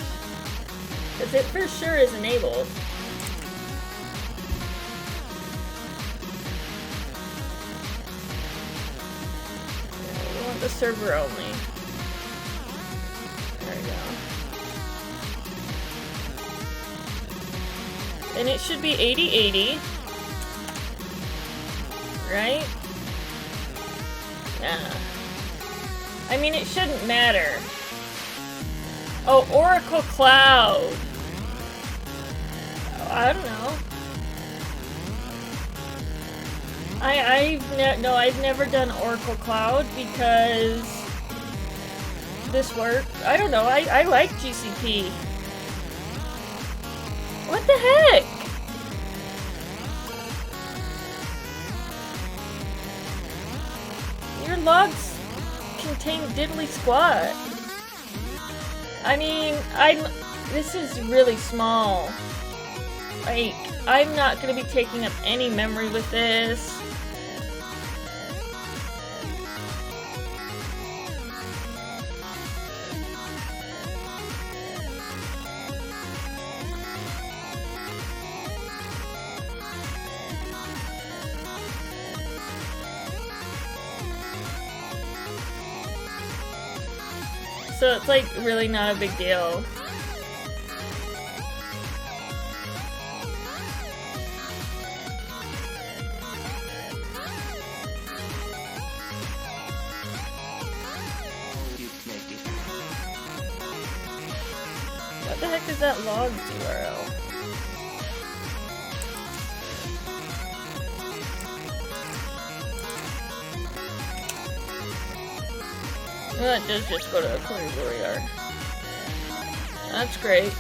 Because it for sure is enabled. We want the server only. There we go. And it should be 80-80. Right? Yeah. I mean, it shouldn't matter. Oh, Oracle Cloud. I don't know. I've never done Oracle Cloud because this worked. I don't know. I like GCP. What the heck? Your logs contain diddly squat. I mean, this is really small. Like, I'm not gonna be taking up any memory with this. So it's like really not a big deal. What the heck is that logs URL? Well, that does just go to a query warrior. That's great.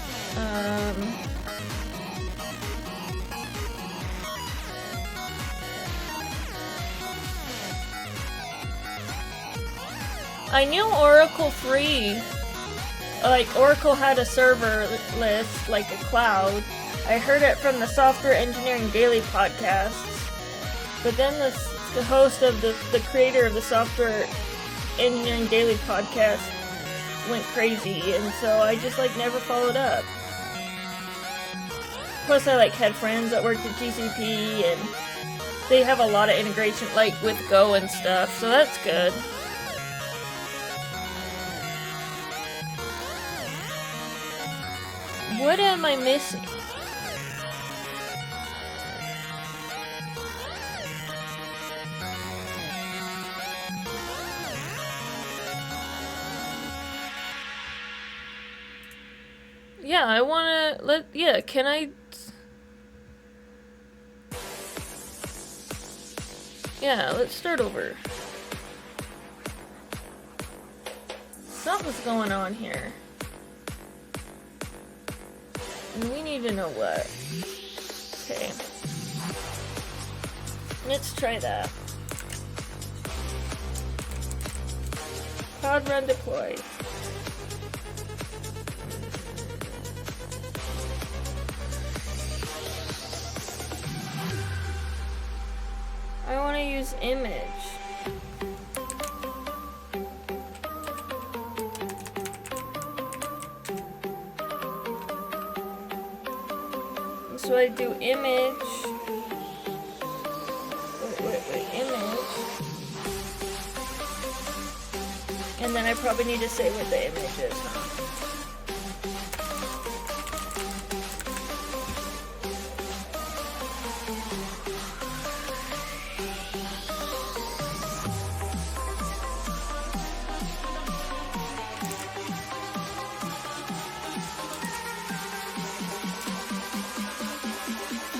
I knew Oracle free. Like, Oracle had a server list, like a cloud. I heard it from the Software Engineering Daily podcasts. But then the host of the creator of the Software Engineering Daily podcast went crazy, and so I just like never followed up. Plus, I like had friends that worked at GCP, and they have a lot of integration, like with Go and stuff, so that's good. What am I missing? Yeah, I wanna can I? Yeah, let's start over. Something's going on here. And we need to know what. Okay. Let's try that. Pod run deploy. I want to use image. So I do image. Wait, image. And then I probably need to say what the image is, huh?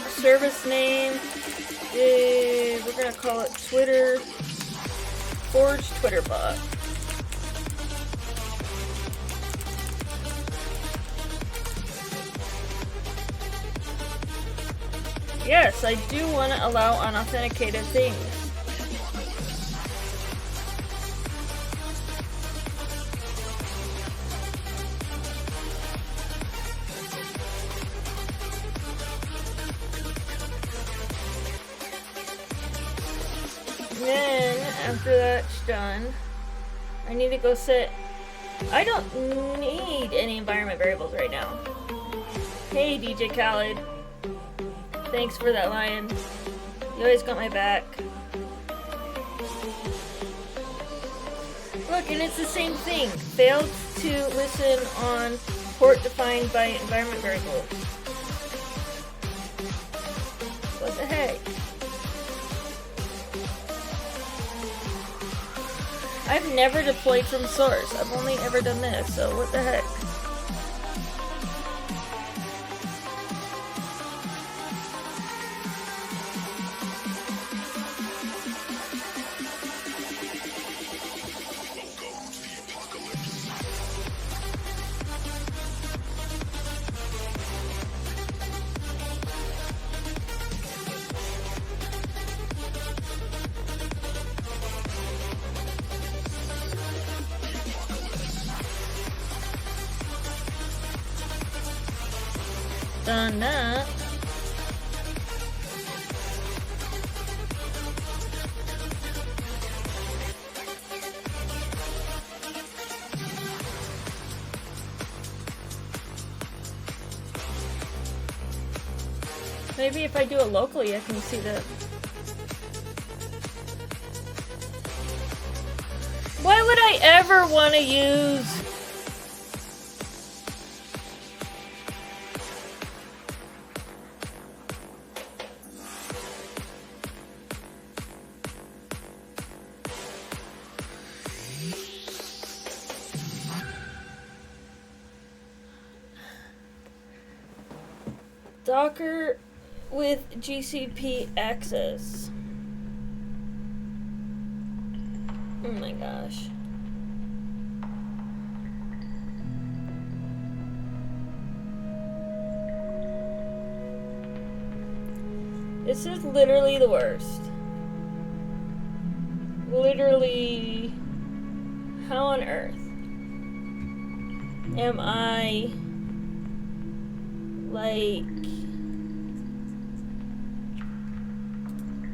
Service name is, we're gonna call it Twitter, Forge Twitter bot. Yes, I do want to allow unauthenticated things. Then, after that's done, I need to go set... I don't need any environment variables right now. Hey, DJ Khaled. Thanks for that lion. You always got my back. Look, and it's the same thing. Failed to listen on port defined by environment variable. What the heck? I've never deployed from source. I've only ever done this, so what the heck? Done that. Maybe if I do it locally, I can see that. Why would I ever want to use... Docker with GCP access. Oh my gosh. This is literally the worst. Literally, how on earth am I like...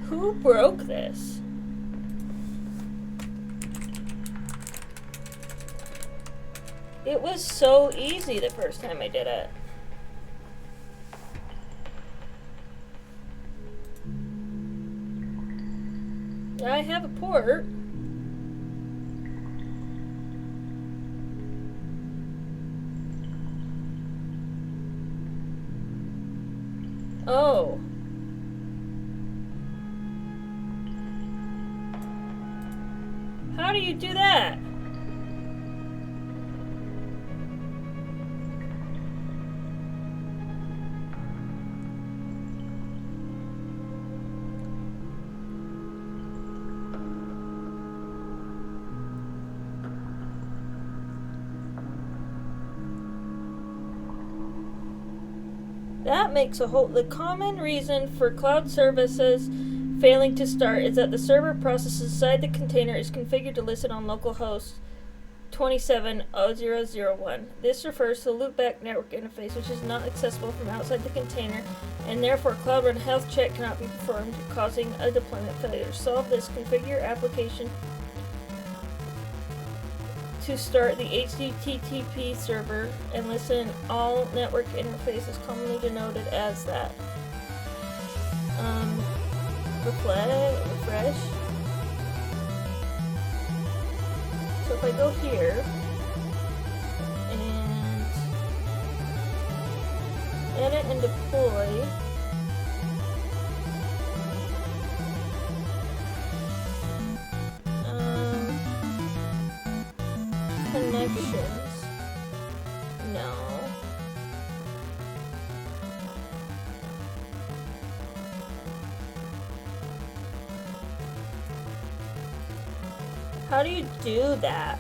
Who broke this? It was so easy the first time I did it. I have a port. Oh. How do you do that? That makes a whole... The common reason for cloud services failing to start is that the server process inside the container is configured to listen on localhost 27.0.0.0.1. This refers to the loopback network interface, which is not accessible from outside the container, and therefore Cloud Run health check cannot be performed, causing a deployment failure. To solve this, configure your application to start the HTTP server and listen all network interfaces, commonly denoted as that. Refresh. So if I go here and edit and deploy, connections, no. How do you do that?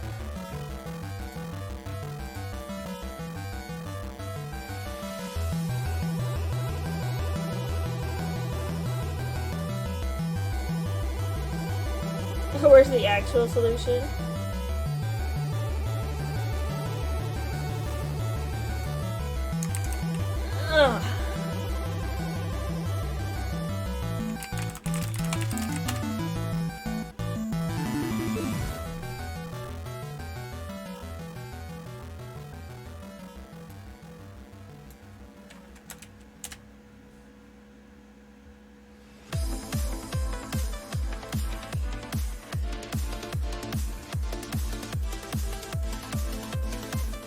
Where's the actual solution? Ugh.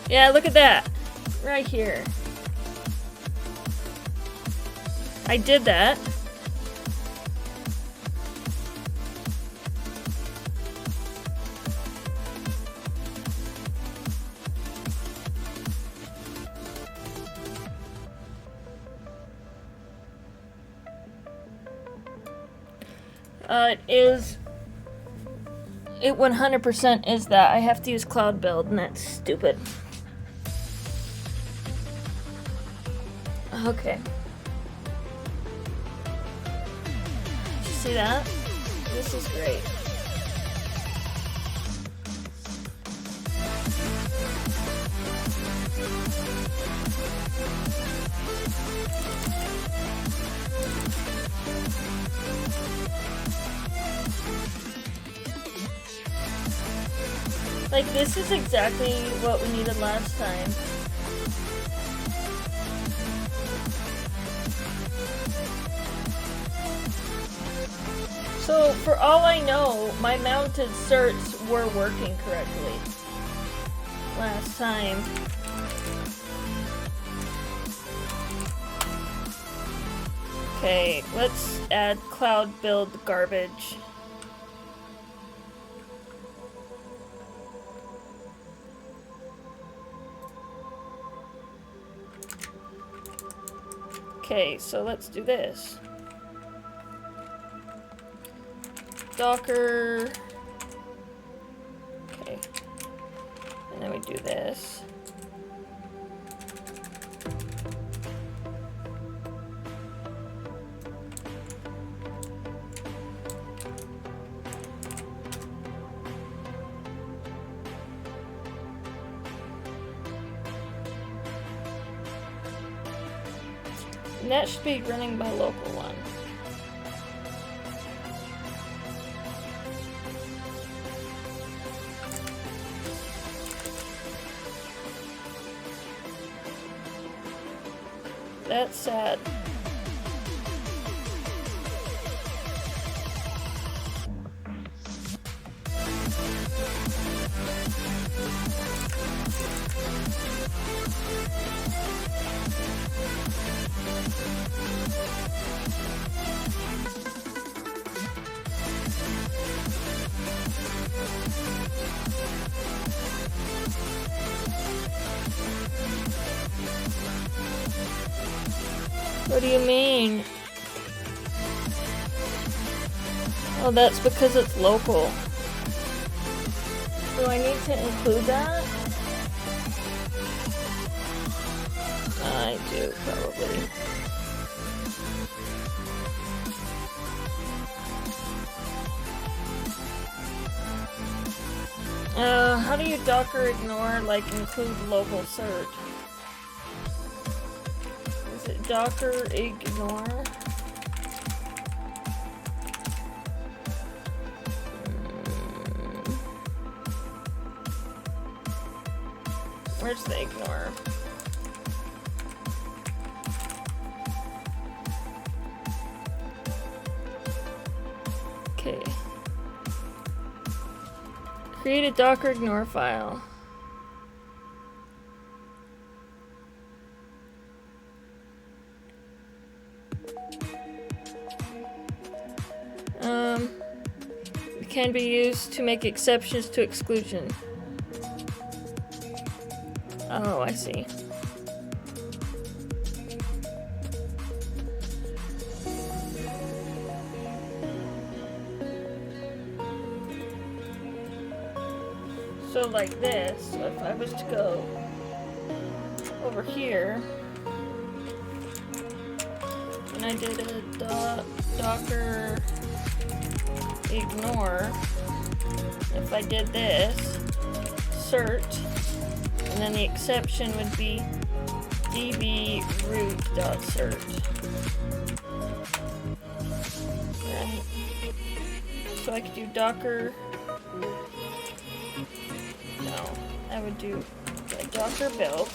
Yeah, look at that. Right here. I did that. It 100% is that. I have to use cloud build, and that's stupid. Okay. Did you see that? This is great. Like, this is exactly what we needed last time. So, for all I know, my mounted certs were working correctly last time. Okay, let's add cloud build garbage. Okay, so let's do this. Docker. Okay. And then we do this. And that should be running by local one. That's sad. What do you mean? Oh, that's because it's local. Do I need to include that? I do, probably. How do you Docker ignore, like, include local cert? Is it Docker ignore? Where's the ignore? Okay. Create a Docker ignore file. It can be used to make exceptions to exclusion. Oh, I see. So like this, so if I was to go over here, and I did a Docker ignore, if I did this, cert, and then the exception would be db root.cert. Right. So I could do docker. No, I would do docker build,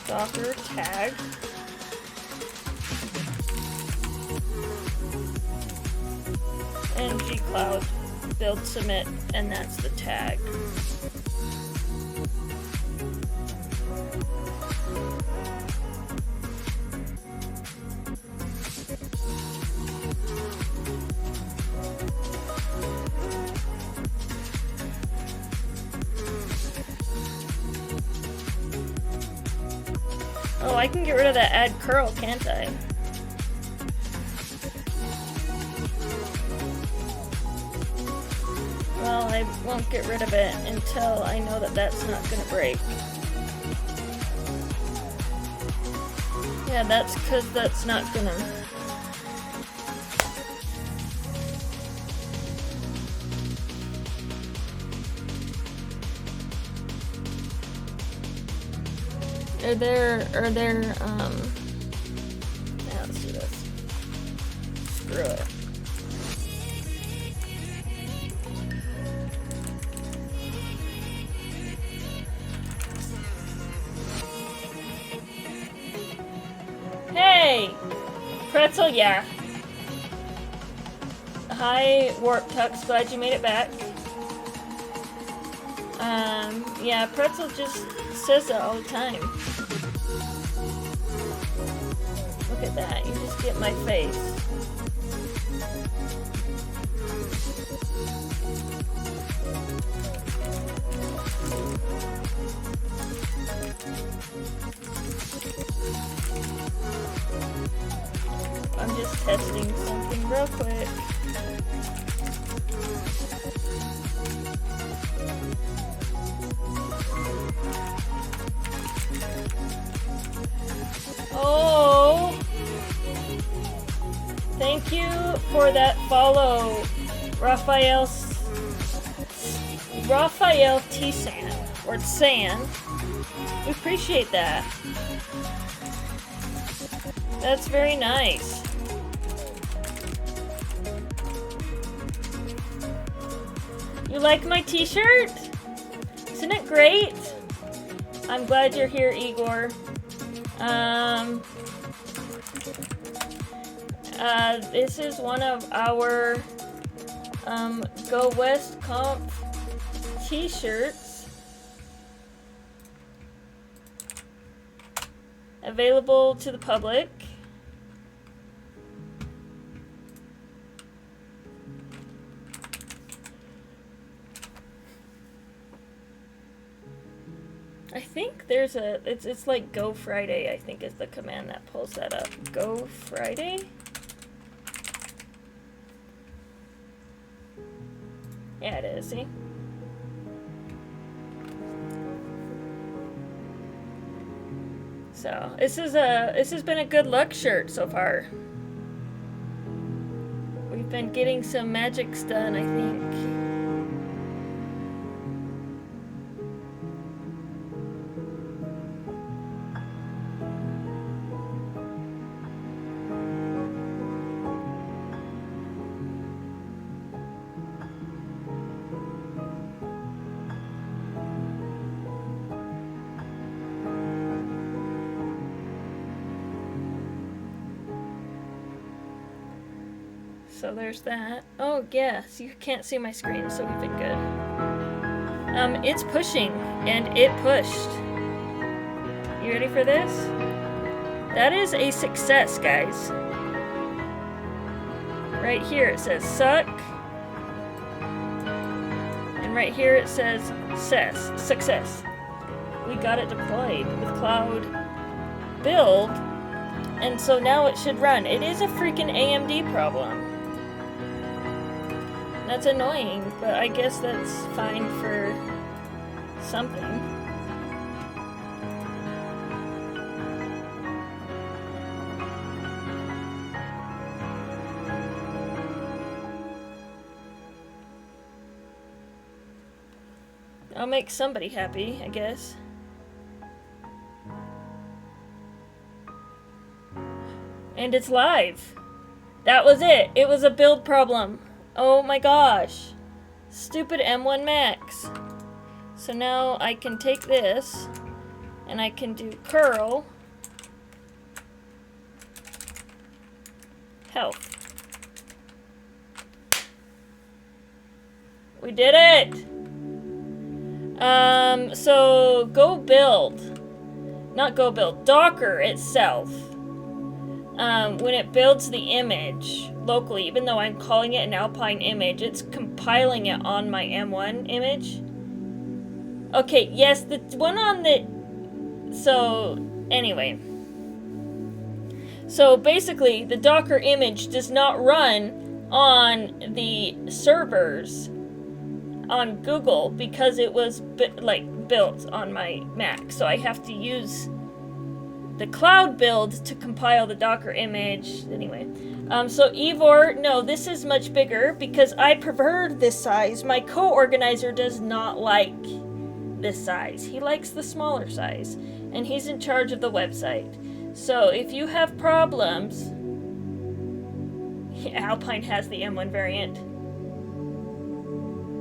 docker tag, and gcloud build submit, and that's the tag. Oh, I can get rid of that add curl, can't I? Well, I won't get rid of it until I know that that's not gonna break. Yeah, that's because that's not gonna... Are there, yeah, let's do this. Screw it. Hey! Pretzel, yeah. Hi, Warp Tux, glad you made it back. Yeah, Pretzel just says that all the time. Look at that, you just get my face. I'm just testing something real quick. Oh! Thank you for that follow, Raphael T-San, or San. We appreciate that. That's very nice. You like my t-shirt? Isn't it great? I'm glad you're here, Igor. This is one of our Go West Conf t-shirts available to the public. I think there's a, it's like Go Friday, I think is the command that pulls that up. Go Friday? Yeah, it is, see? So, this has been a good luck shirt so far. We've been getting some magics done, I think. So there's that. Oh yes, you can't see my screen, so we've been good. It's pushing, and it pushed. You ready for this? That is a success, guys. Right here it says suck. And right here it says success. We got it deployed with Cloud Build, and so now it should run. It is a freaking AMD problem. That's annoying, but I guess that's fine for something. I'll make somebody happy, I guess. And it's live. That was it. It was a build problem. Oh my gosh. Stupid M1 Max. So now I can take this and I can do curl health. We did it! So go build. Not go build. Docker itself. When it builds the image locally, even though I'm calling it an Alpine image, it's compiling it on my M1 image. Okay, yes, the one on the... So, anyway. So, basically, the Docker image does not run on the servers on Google because it was, built on my Mac. So, I have to use the cloud build to compile the Docker image. Anyway, so Ivor, no, this is much bigger because I preferred this size. My co-organizer does not like this size. He likes the smaller size, and he's in charge of the website. So if you have problems, Alpine has the M1 variant.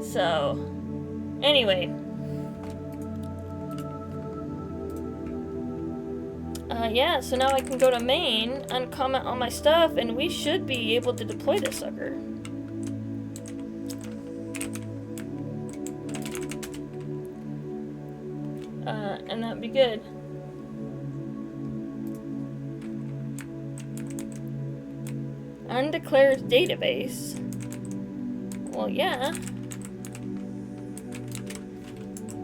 So, anyway. Yeah, so now I can go to main, uncomment all my stuff, and we should be able to deploy this sucker. And that'd be good. Undeclared database. Well, yeah.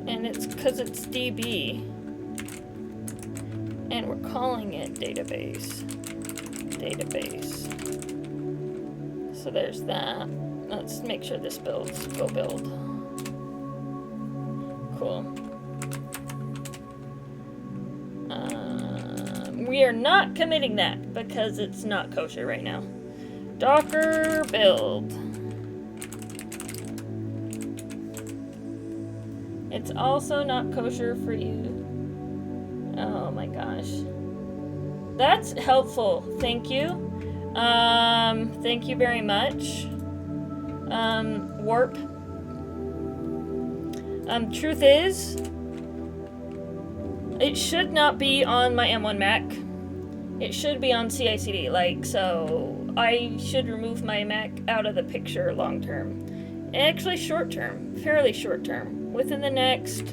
And it's because it's DB. And we're calling it database. So there's that. Let's make sure this builds. Go build. Cool. We are not committing that because it's not kosher right now. Docker build. It's also not kosher for you. Oh my gosh. That's helpful. Thank you. Thank you very much. Warp. Truth is, it should not be on my M1 Mac. It should be on CI/CD, so I should remove my Mac out of the picture long term. Actually short term, fairly short term. Within the next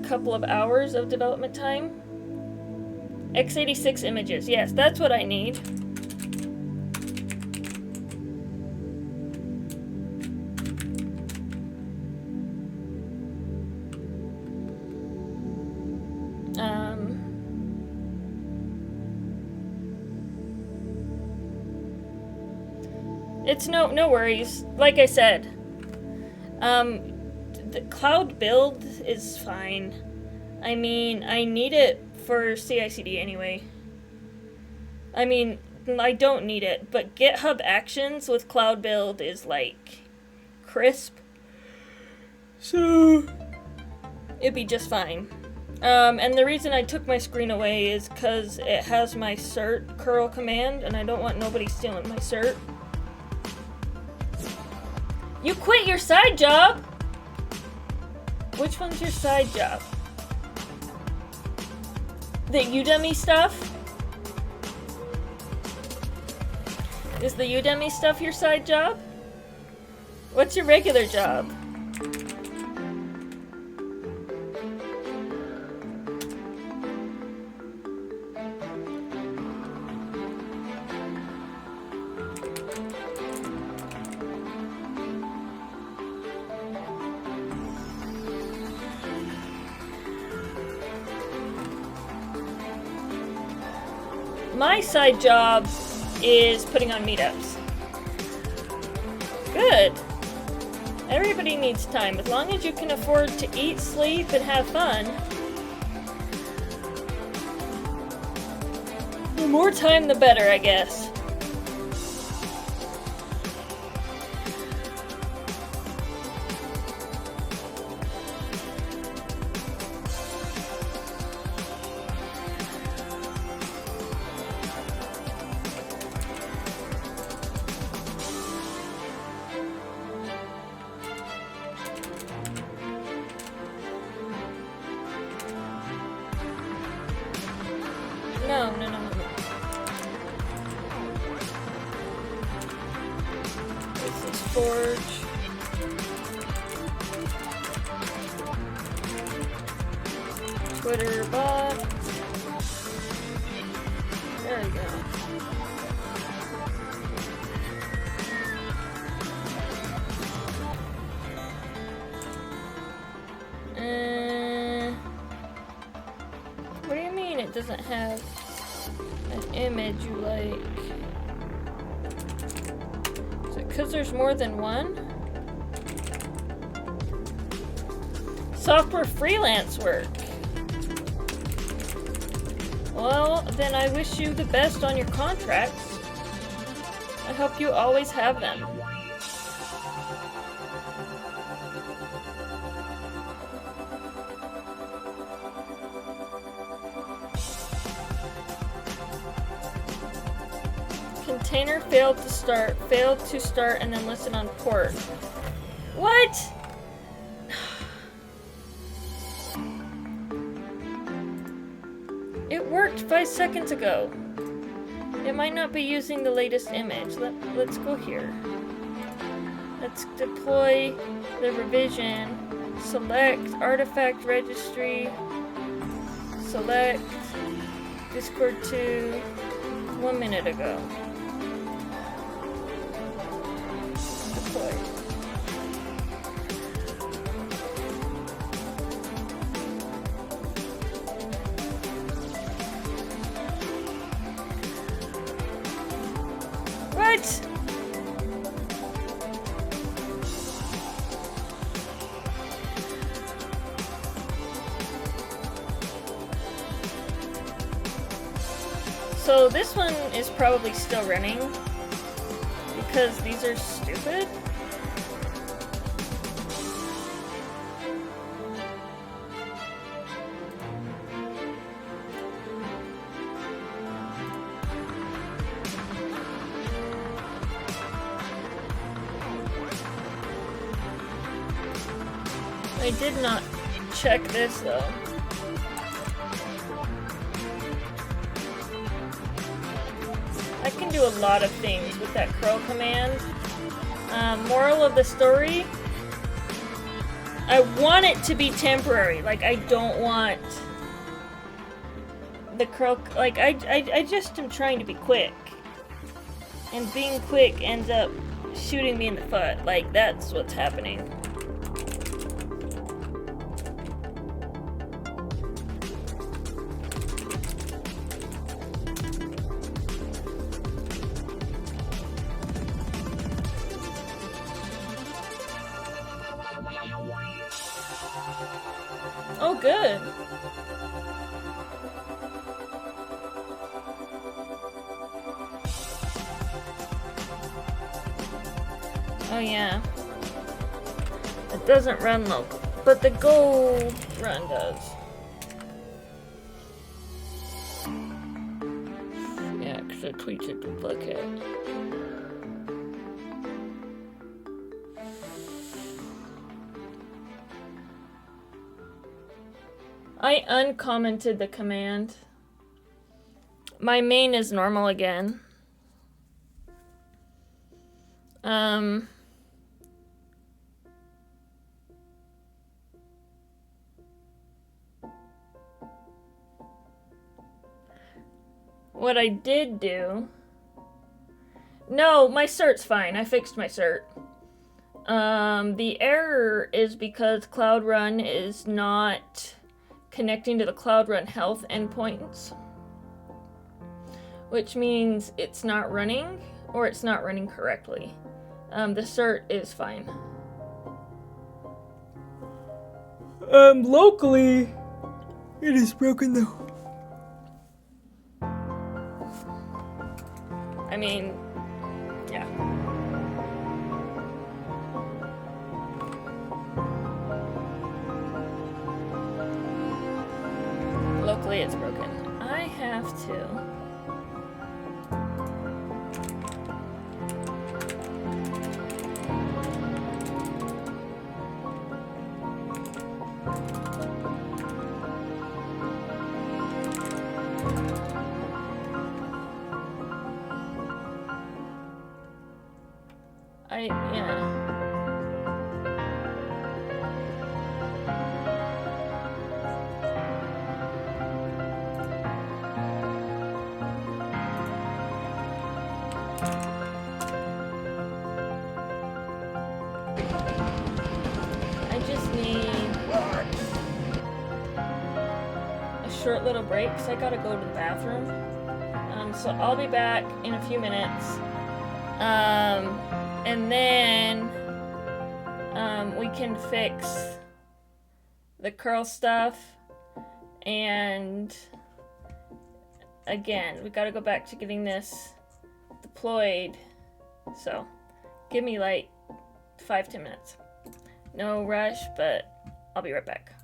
couple of hours of development time. x86 images, yes, that's what I need. It's no worries. Like I said, the cloud build is fine. I mean, I need it for CI/CD anyway. I mean, I don't need it, but GitHub Actions with cloud build is crisp. So it'd be just fine. And the reason I took my screen away is because it has my cert curl command, and I don't want nobody stealing my cert. You quit your side job? Which one's your side job? The Udemy stuff? Is the Udemy stuff your side job? What's your regular job? My side job is putting on meetups. Good. Everybody needs time. As long as you can afford to eat, sleep, and have fun. The more time, the better, I guess. Forge. Twitter bot. There we go. What do you mean it doesn't have an image you like? Is it because there's more than one? Software freelance work. Well, then I wish you the best on your contracts. I hope you always have them. Container failed to start, and then listen on port. What? It worked 5 seconds ago. It might not be using the latest image. Let's go here. Let's deploy the revision. Select artifact registry. Select Discord to 1 minute ago. Deploy. What? So this one is probably still running because these are stupid. I did not check this though. I can do a lot of things with that curl command. Moral of the story, I want it to be temporary. Like, I don't want the curl, like, I just am trying to be quick. And being quick ends up shooting me in the foot. Like, that's what's happening. Oh, good. Oh, yeah. It doesn't run local, but the Go run does. Yeah, because it tweets a duplicate. I uncommented the command. My main is normal again. What I did do... No, my cert's fine. I fixed my cert. The error is because Cloud Run is not connecting to the Cloud Run health endpoints, which means it's not running, or it's not running correctly. The cert is fine. Locally, it is broken though. I mean, yeah. Locally it's broken. I have to... Yeah. I just need a short little break because I gotta go to the bathroom. So I'll be back in a few minutes. And then we can fix the curl stuff. And again, we gotta go back to getting this deployed. So give me like 5-10 minutes. No rush, but I'll be right back.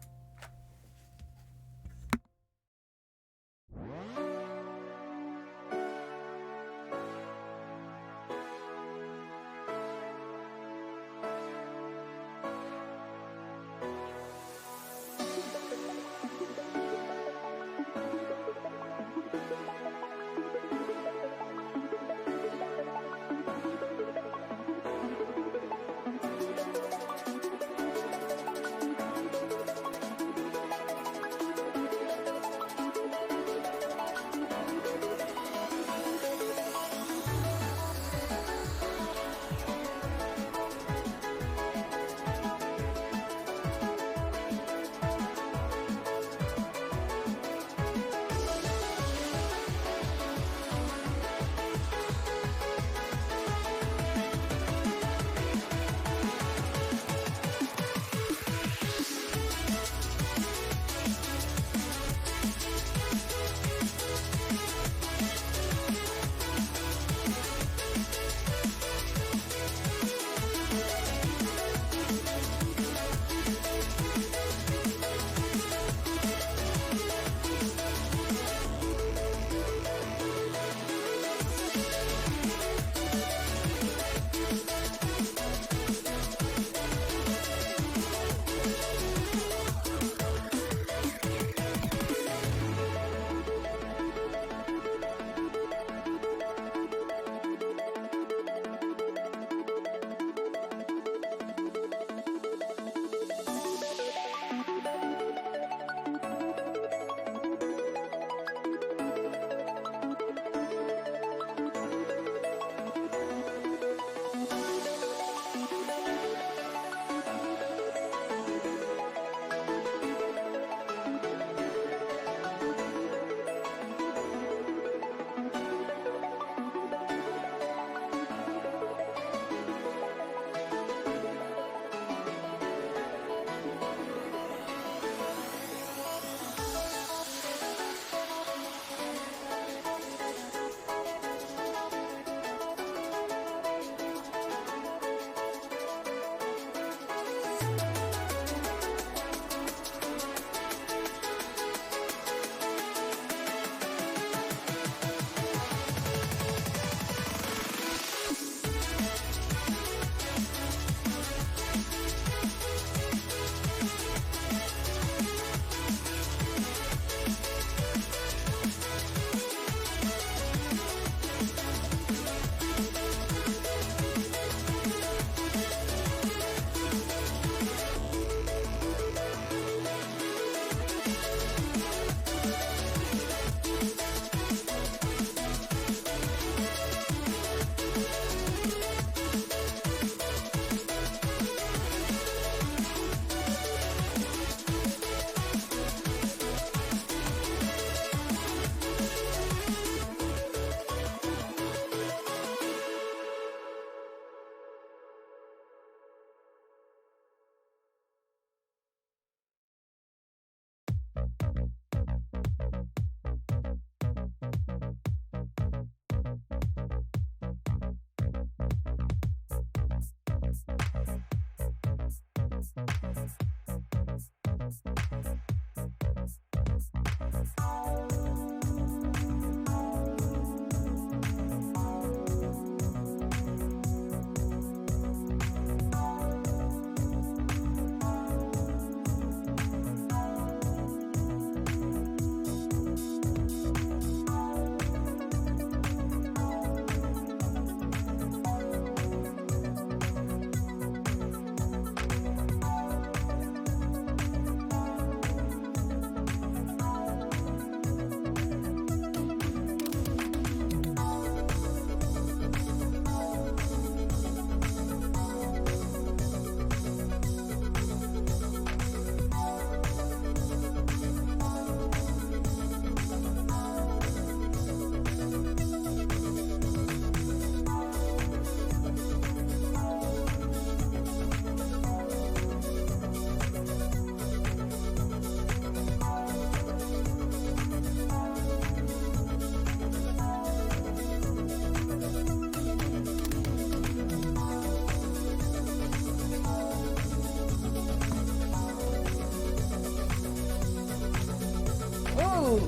Ooh.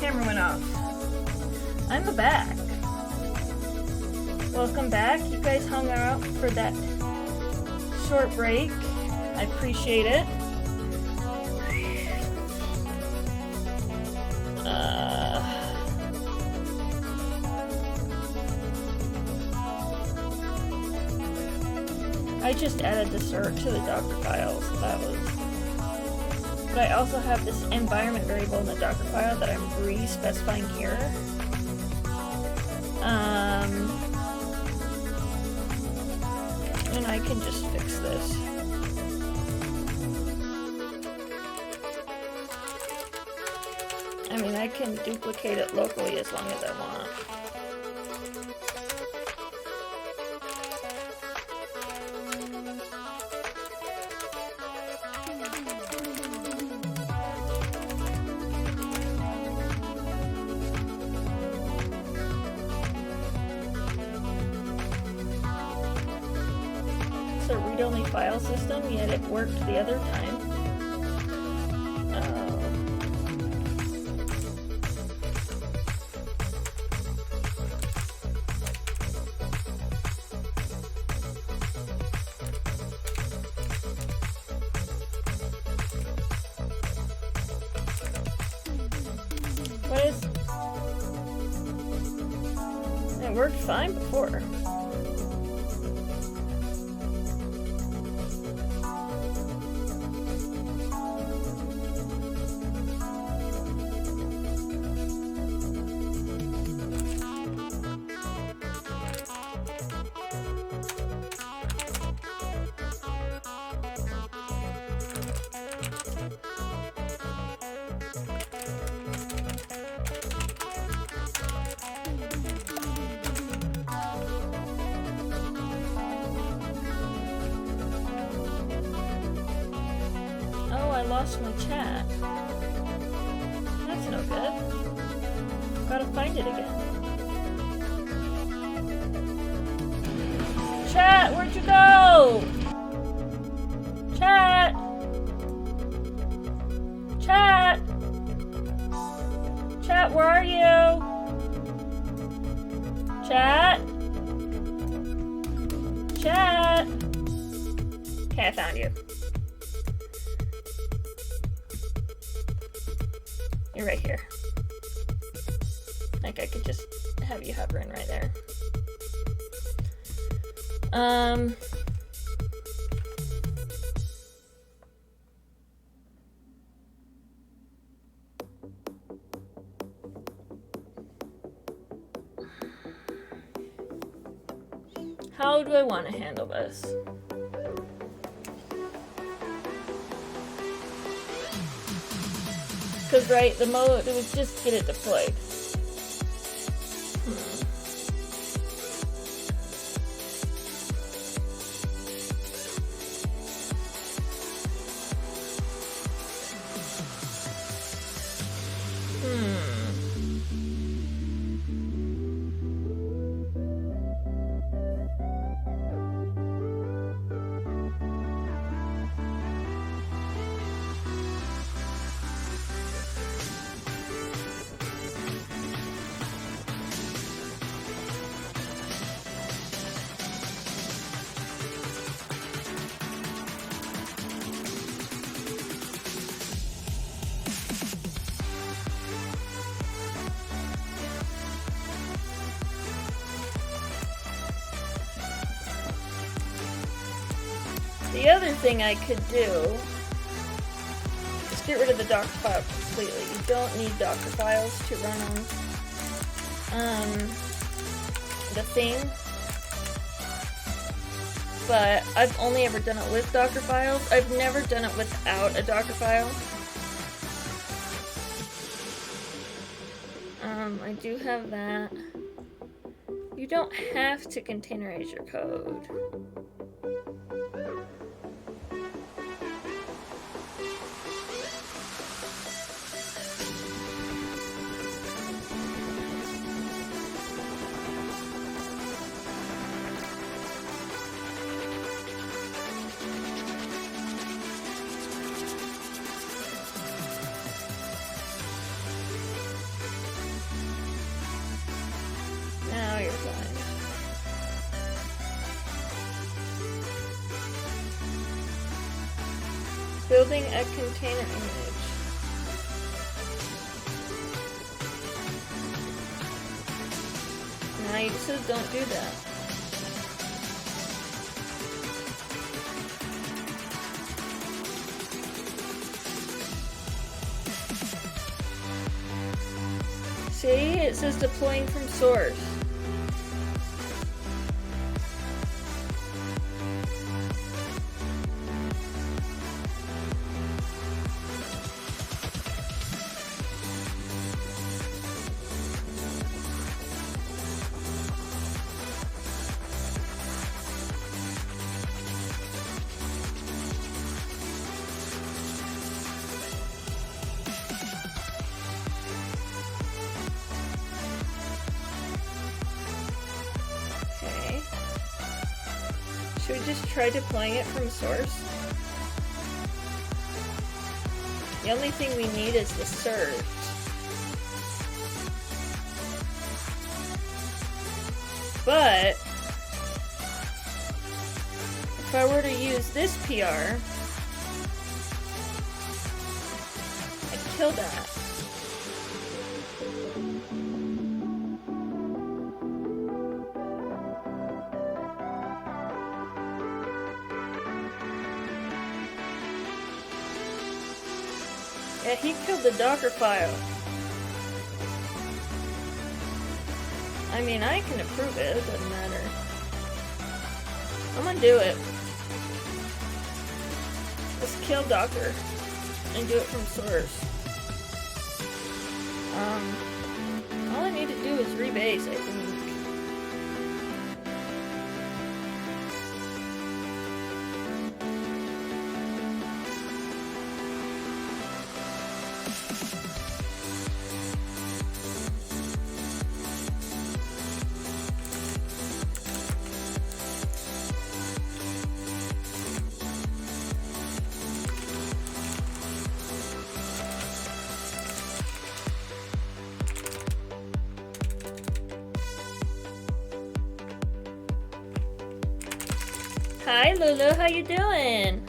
Camera went off. I'm back. Welcome back. You guys hung out for that short break. I appreciate it. I just added the cert to the Docker files. That was. But I also have this environment variable in the Docker file that I'm re-specifying here. And I can just fix this. I mean, I can duplicate it locally as long as I want. It's a read-only file system, yet it worked the other time. What is... It worked fine before. I lost my chat. That's no good. Gotta find it again. Chat, where'd you go? Chat! Chat! Chat, where are you? Chat? Chat? Okay, I found you. You're right here. Like I could just have you hovering right there. How do I want to handle this? Because, right, the mode, it was just get it deployed. The other thing I could do is get rid of the Docker file completely. You don't need Docker files to run on the thing. But I've only ever done it with Docker files. I've never done it without a Docker file. I do have that. You don't have to containerize your code. Building a container image. No, it says don't do that. See, it says deploying from source. Should we just try deploying it from source? The only thing we need is the surge. But if I were to use this PR, I'd kill that. Yeah, he killed the Docker file. I mean, I can approve it, it doesn't matter. I'm gonna do it. Let's kill Docker and do it from source. All I need to do is rebase, I think. Hi Lulu, how you doing?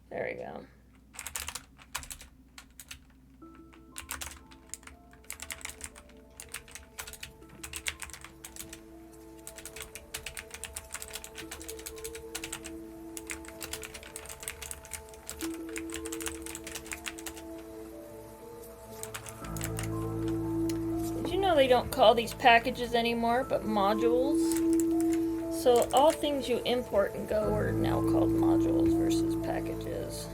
There we go. They don't call these packages anymore, but modules. So all things you import and go are now called modules versus packages.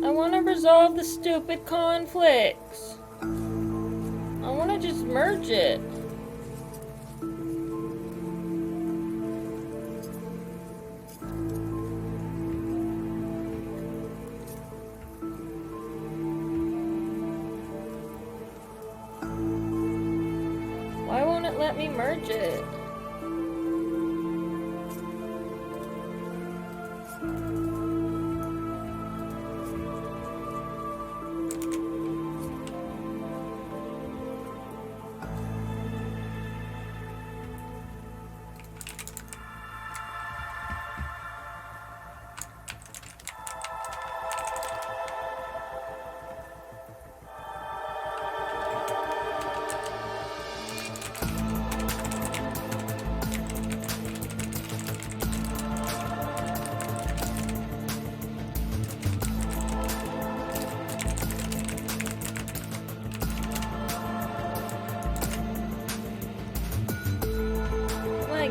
I want to resolve the stupid conflicts. I want to just merge it. Why won't it let me merge it?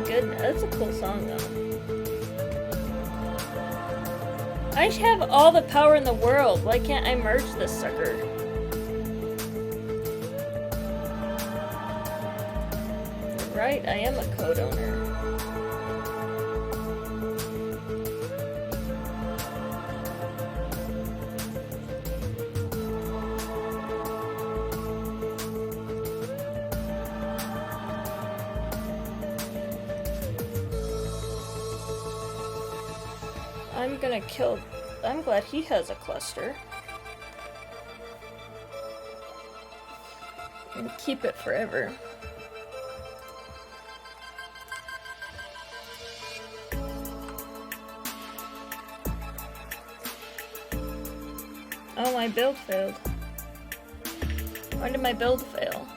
Goodness, that's a cool song though. I have all the power in the world. Why can't I merge this sucker? Right, I am a code owner. I'm gonna kill... I'm glad he has a cluster. And keep it forever. Oh, my build failed. Why did my build fail?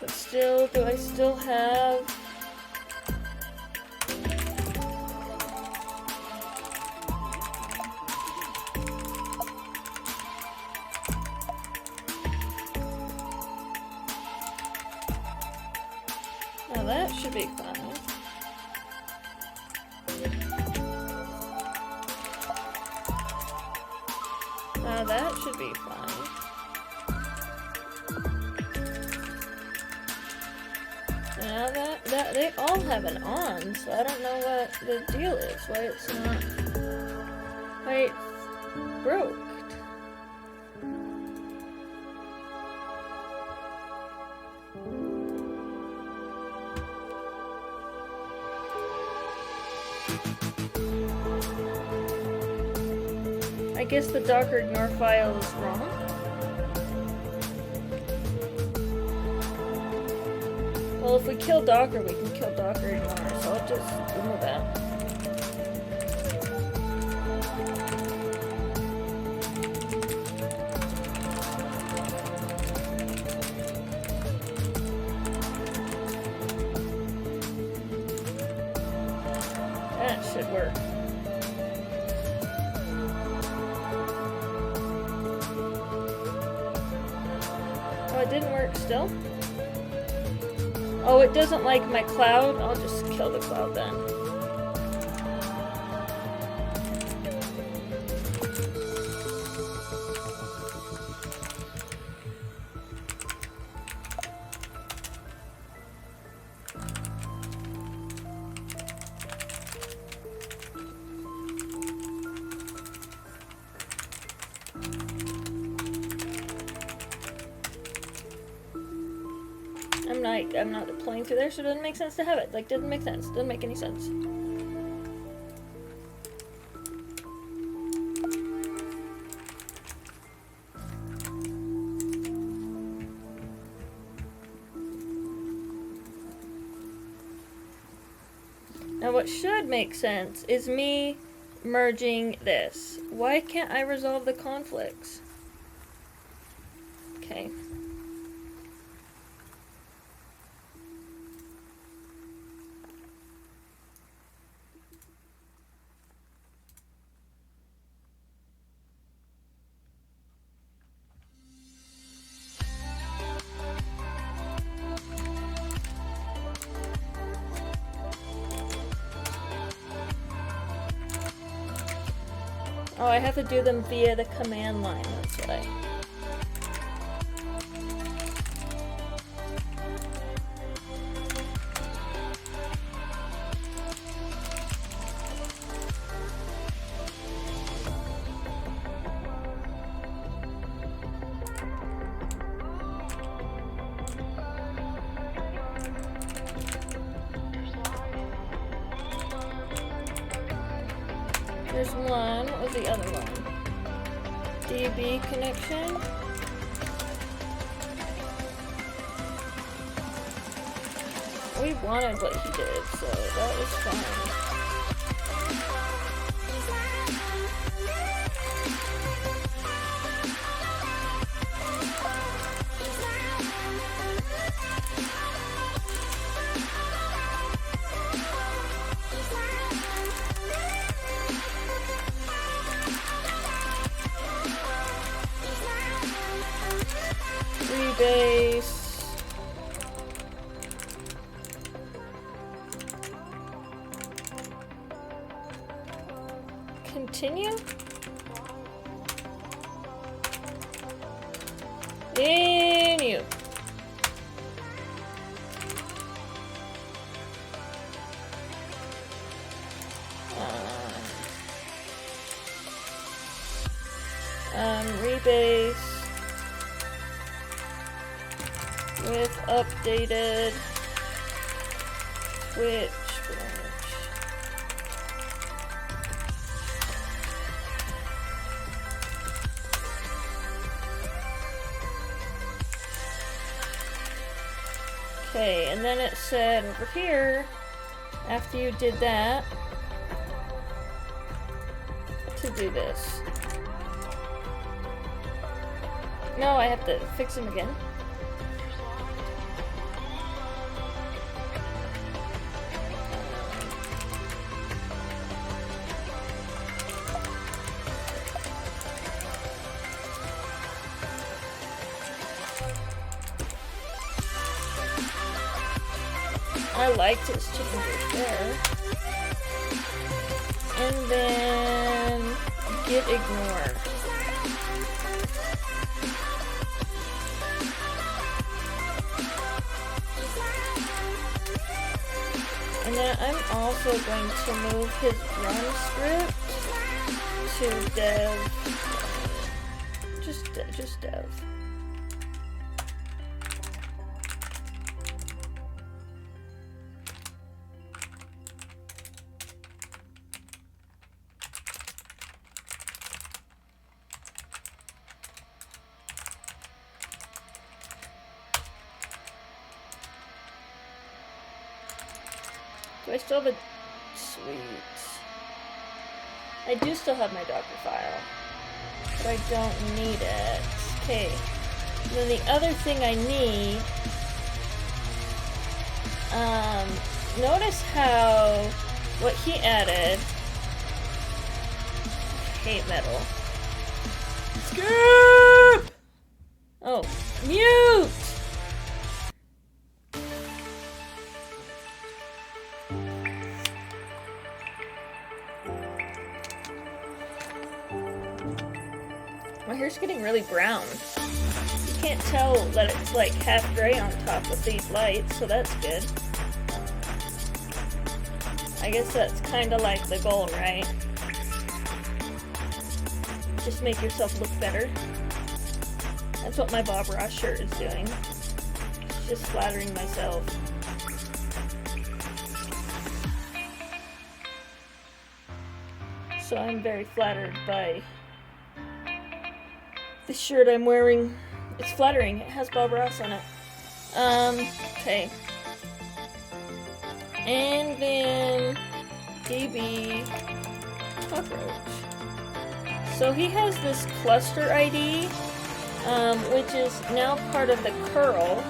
But still, do I still have... Now that should be fine. Now that should be fine. Now that they all have an on, so I don't know what the deal is. Why it's not. Why it's broke. I guess the Docker ignore file is wrong. Well, if we kill Docker, we can kill Docker ignore, so I'll just remove that. That should work. Oh, it didn't work still? Oh, it doesn't like my cloud? I'll just kill the cloud then. I'm not deploying through there, so it doesn't make sense to have it. Like, doesn't make sense. Doesn't make any sense. Now what should make sense is me merging this. Why can't I resolve the conflicts? Okay. Oh, I have to do them via the command line, that's why. There's one. What was the other one? DB connection. We wanted what he did, so that was fine. Rebase. Continue? Continue. Rebase. with updated Twitch branch. Okay, and then it said over here, after you did that, to do this. No, I have to fix them again. I liked his changes there. And then git ignore. And then I'm also going to move his run script to dev. Just dev. Do I still have a... Sweet. I do still have my Docker file, but I don't need it. Okay. And then the other thing I need... notice how... what he added... hate metal. Skip! Oh. Mute! My hair's getting really brown. You can't tell that it's like half gray on top with these lights, so that's good. I guess that's kind of like the goal, right? Just make yourself look better. That's what my Bob Ross shirt is doing. Just flattering myself. So I'm very flattered by the shirt I'm wearing. It's flattering. It has Bob Ross on it. Okay. And then DB cockroach. So he has this cluster ID, which is now part of the curl.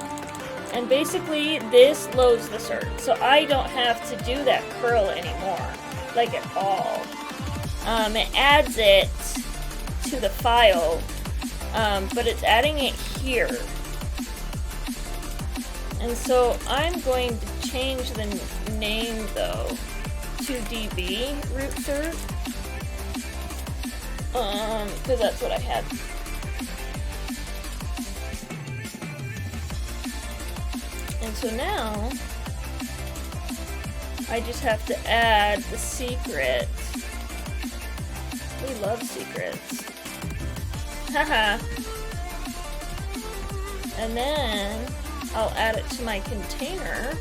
And basically this loads the cert. So I don't have to do that curl anymore. Like at all. It adds it to the file. But it's adding it here. And so I'm going to change the name though to DB root cert. Because that's what I had. And so now I just have to add the secret. We love secrets. Haha. And then I'll add it to my container.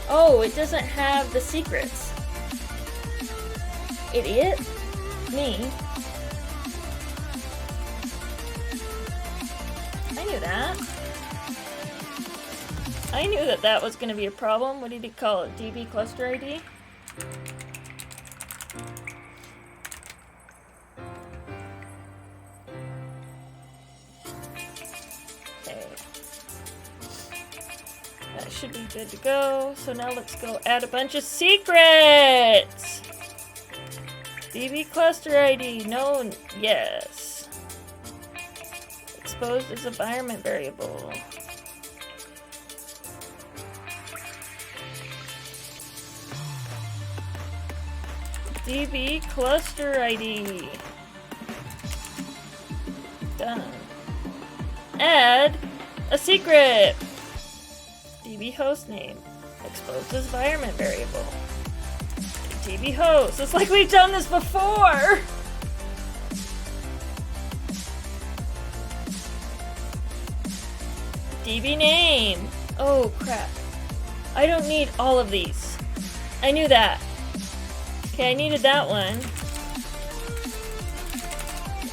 Oh, it doesn't have the secrets. Idiot. Me. I knew that. I knew that that was going to be a problem. What did he call it? DB cluster ID? Should be good to go. So now let's go add a bunch of secrets. DB cluster ID, no, yes. Exposed as environment variable. DB cluster ID. Done. Add a secret. DB host name. Exposed as environment variable. DB host. It's like we've done this before! DB name. Oh crap. I don't need all of these. I knew that. Okay, I needed that one.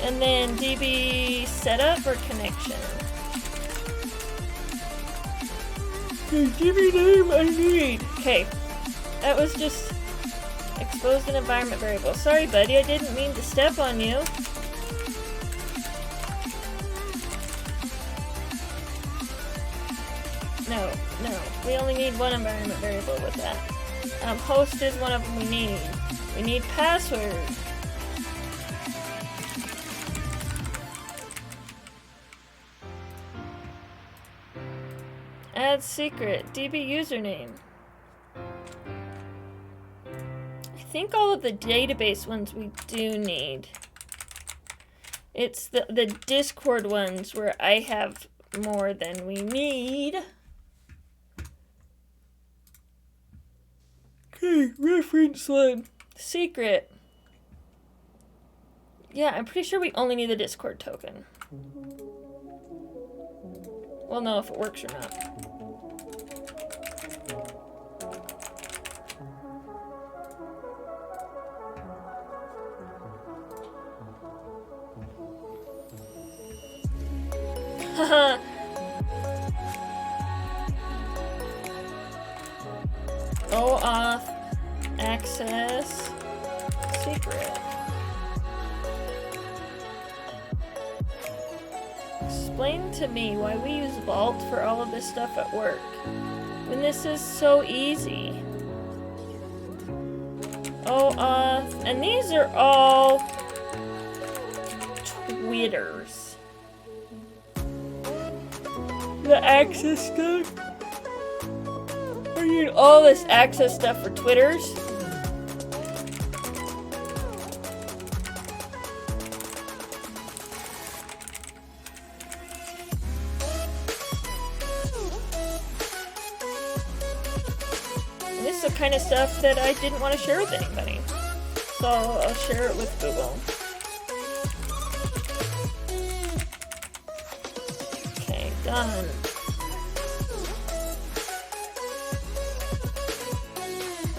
And then DB setup or connection. Okay, DB name I need. Okay, that was just exposed an environment variable. Sorry, buddy, I didn't mean to step on you. No, we only need one environment variable with that. Host is one of them we need. We need password. Add secret, DB username. I think all of the database ones we do need. It's the Discord ones where I have more than we need. Okay, reference line. Secret. Yeah, I'm pretty sure we only need the Discord token. We'll know if it works or not. Haha. OAuth access secret. Explain to me why we use Vault for all of this stuff at work when this is so easy. OAuth, and these are all Twitters. The access stuff. I need all this access stuff for Twitters. And this is the kind of stuff that I didn't want to share with anybody. So I'll share it with Google. Okay, done.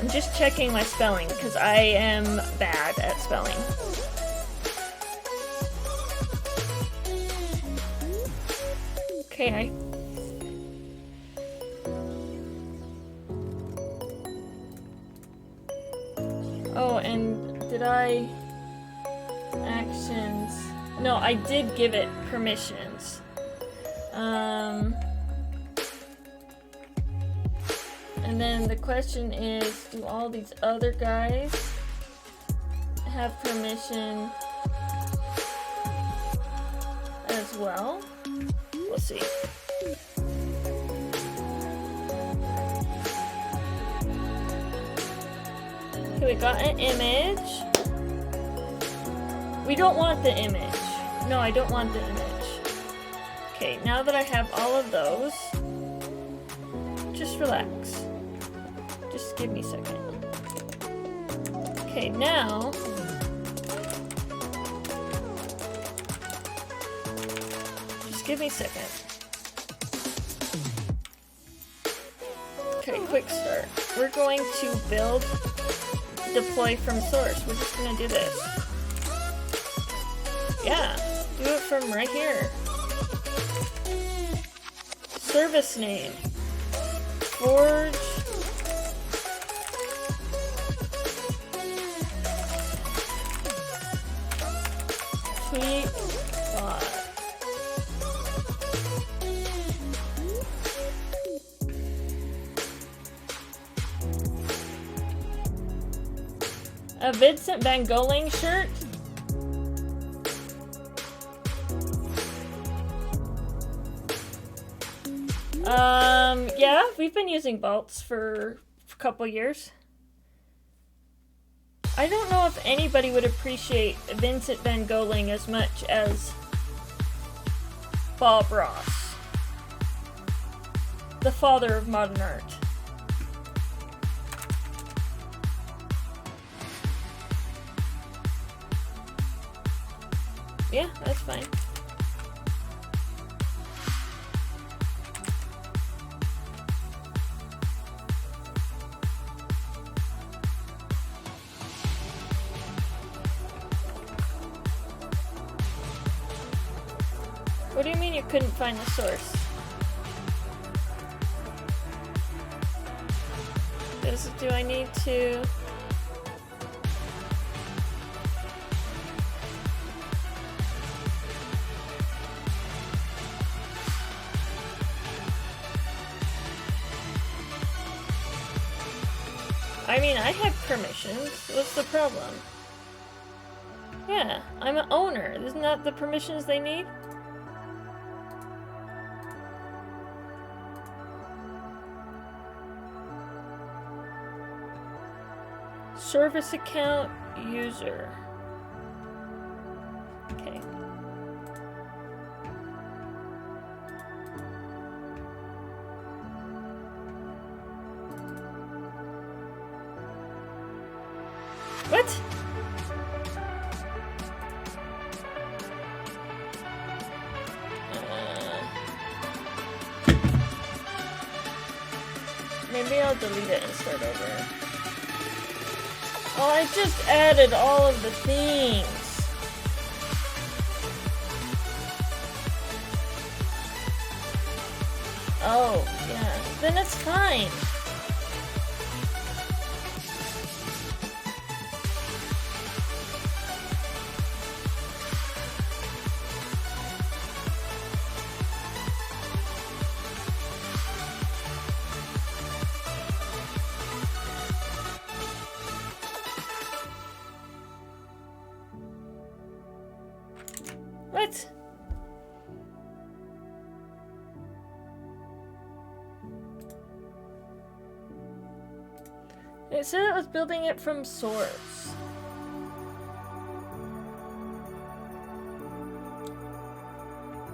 I'm just checking my spelling because I am bad at spelling. Okay, oh, and did I... Actions... No, I did give it permissions. And then the question is, do all these other guys have permission as well? We'll see. Okay, we got an image. We don't want the image. No, I don't want the image. Okay, now that I have all of those, just relax. Just give me a second. Okay, now... Just give me a second. Okay, quick start. We're going to build, deploy from source. We're just gonna do this. Yeah, do it from right here. Service name. Forge. Tweet bot. A Vincent Van Golang shirt? Yeah, we've been using vaults for a couple years. I don't know if anybody would appreciate Vincent Van Golang as much as Bob Ross, the father of modern art. Yeah, that's fine. What do you mean you couldn't find the source? Do I need to... I mean, I have permissions. What's the problem? Yeah, I'm an owner. Isn't that the permissions they need? Service account user. Okay. What? Maybe I'll delete it and start over. Oh, I just added all of the things. Oh, yeah. Then it's fine. What? It said it was building it from source.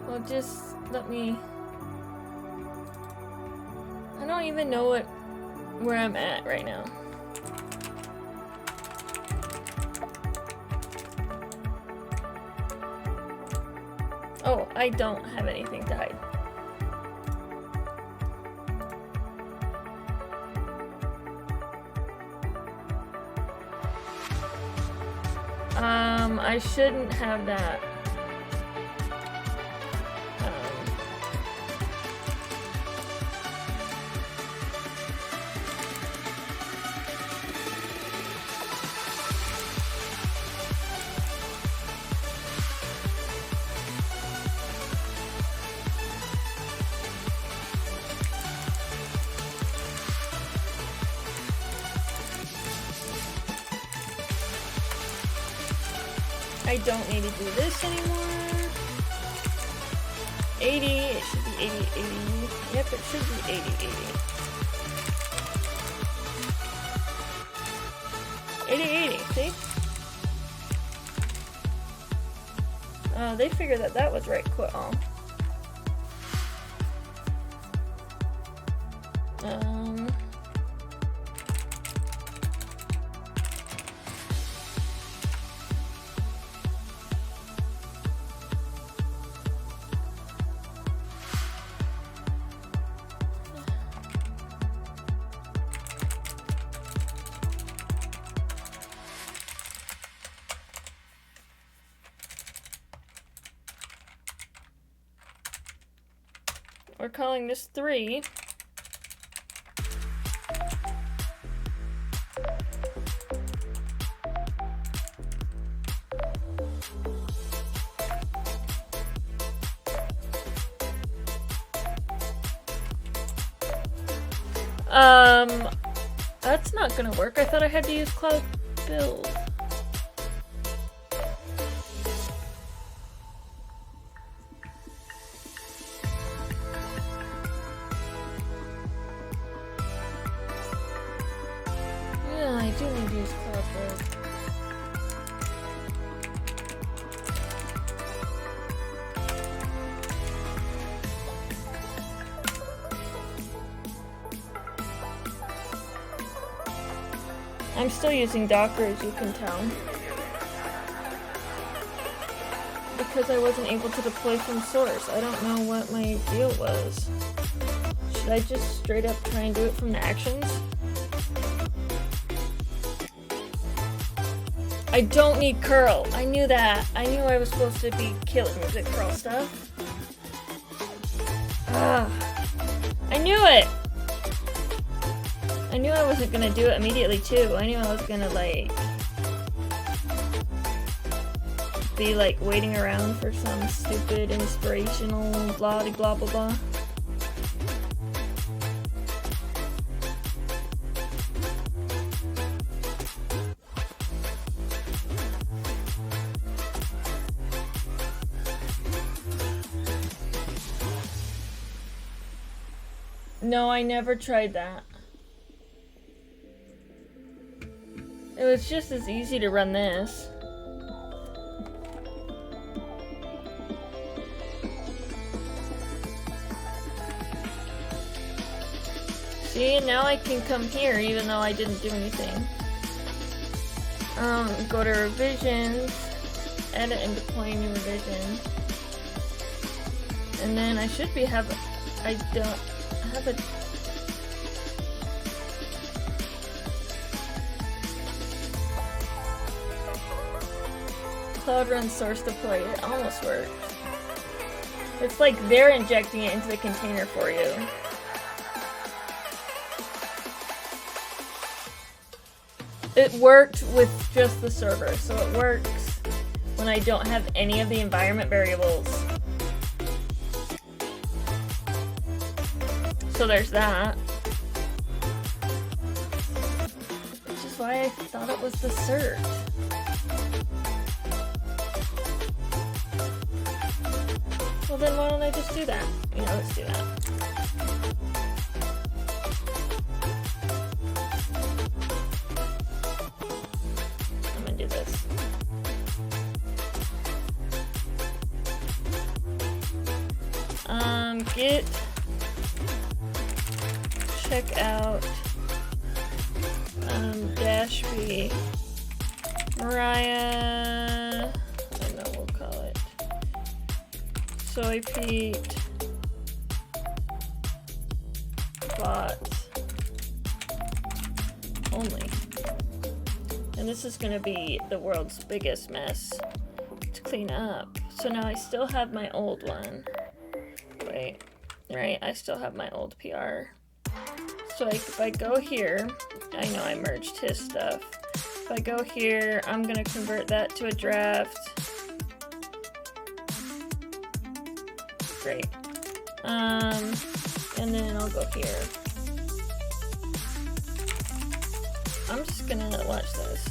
Well, just let me... I don't even know where I'm at right now. Oh, I don't have anything to hide. I shouldn't have that. I don't need to do this anymore. 80, it should be 80, 80. Yep, it should be 80, 80. 80, 80, see? They figured that was right quit all. We're calling this 3. That's not gonna work. I thought I had to use Cloud Build. I do need to use Cloud Build. I'm still using Docker, as you can tell, because I wasn't able to deploy from source. I don't know what my deal was. Should I just straight up try and do it from the actions? I don't need curl. I knew that. I knew I was supposed to be killing the curl stuff. Ugh. I knew it! I knew I wasn't gonna do it immediately too. I knew I was gonna like be like waiting around for some stupid inspirational blah blah blah blah. No, I never tried that. It was just as easy to run this. See, and now I can come here even though I didn't do anything. Go to revisions, edit and deploy new revision. And then I should be I don't have a Cloud Run source deploy. It almost worked. It's like they're injecting it into the container for you. It worked with just the server, so it works when I don't have any of the environment variables. So there's that. Which is why I thought it was the cert. Well then why don't I just do that? You know, let's do that. I'm gonna do this. Git check out dash B Mariah, I don't know, we'll call it Soy Pete bot only. And this is gonna be the world's biggest mess to clean up. So now I still have my old one. Wait, right, I still have my old PR. So if I go here, I know I merged his stuff. If I go here, I'm gonna convert that to a draft. Great. And then I'll go here. I'm just gonna watch this.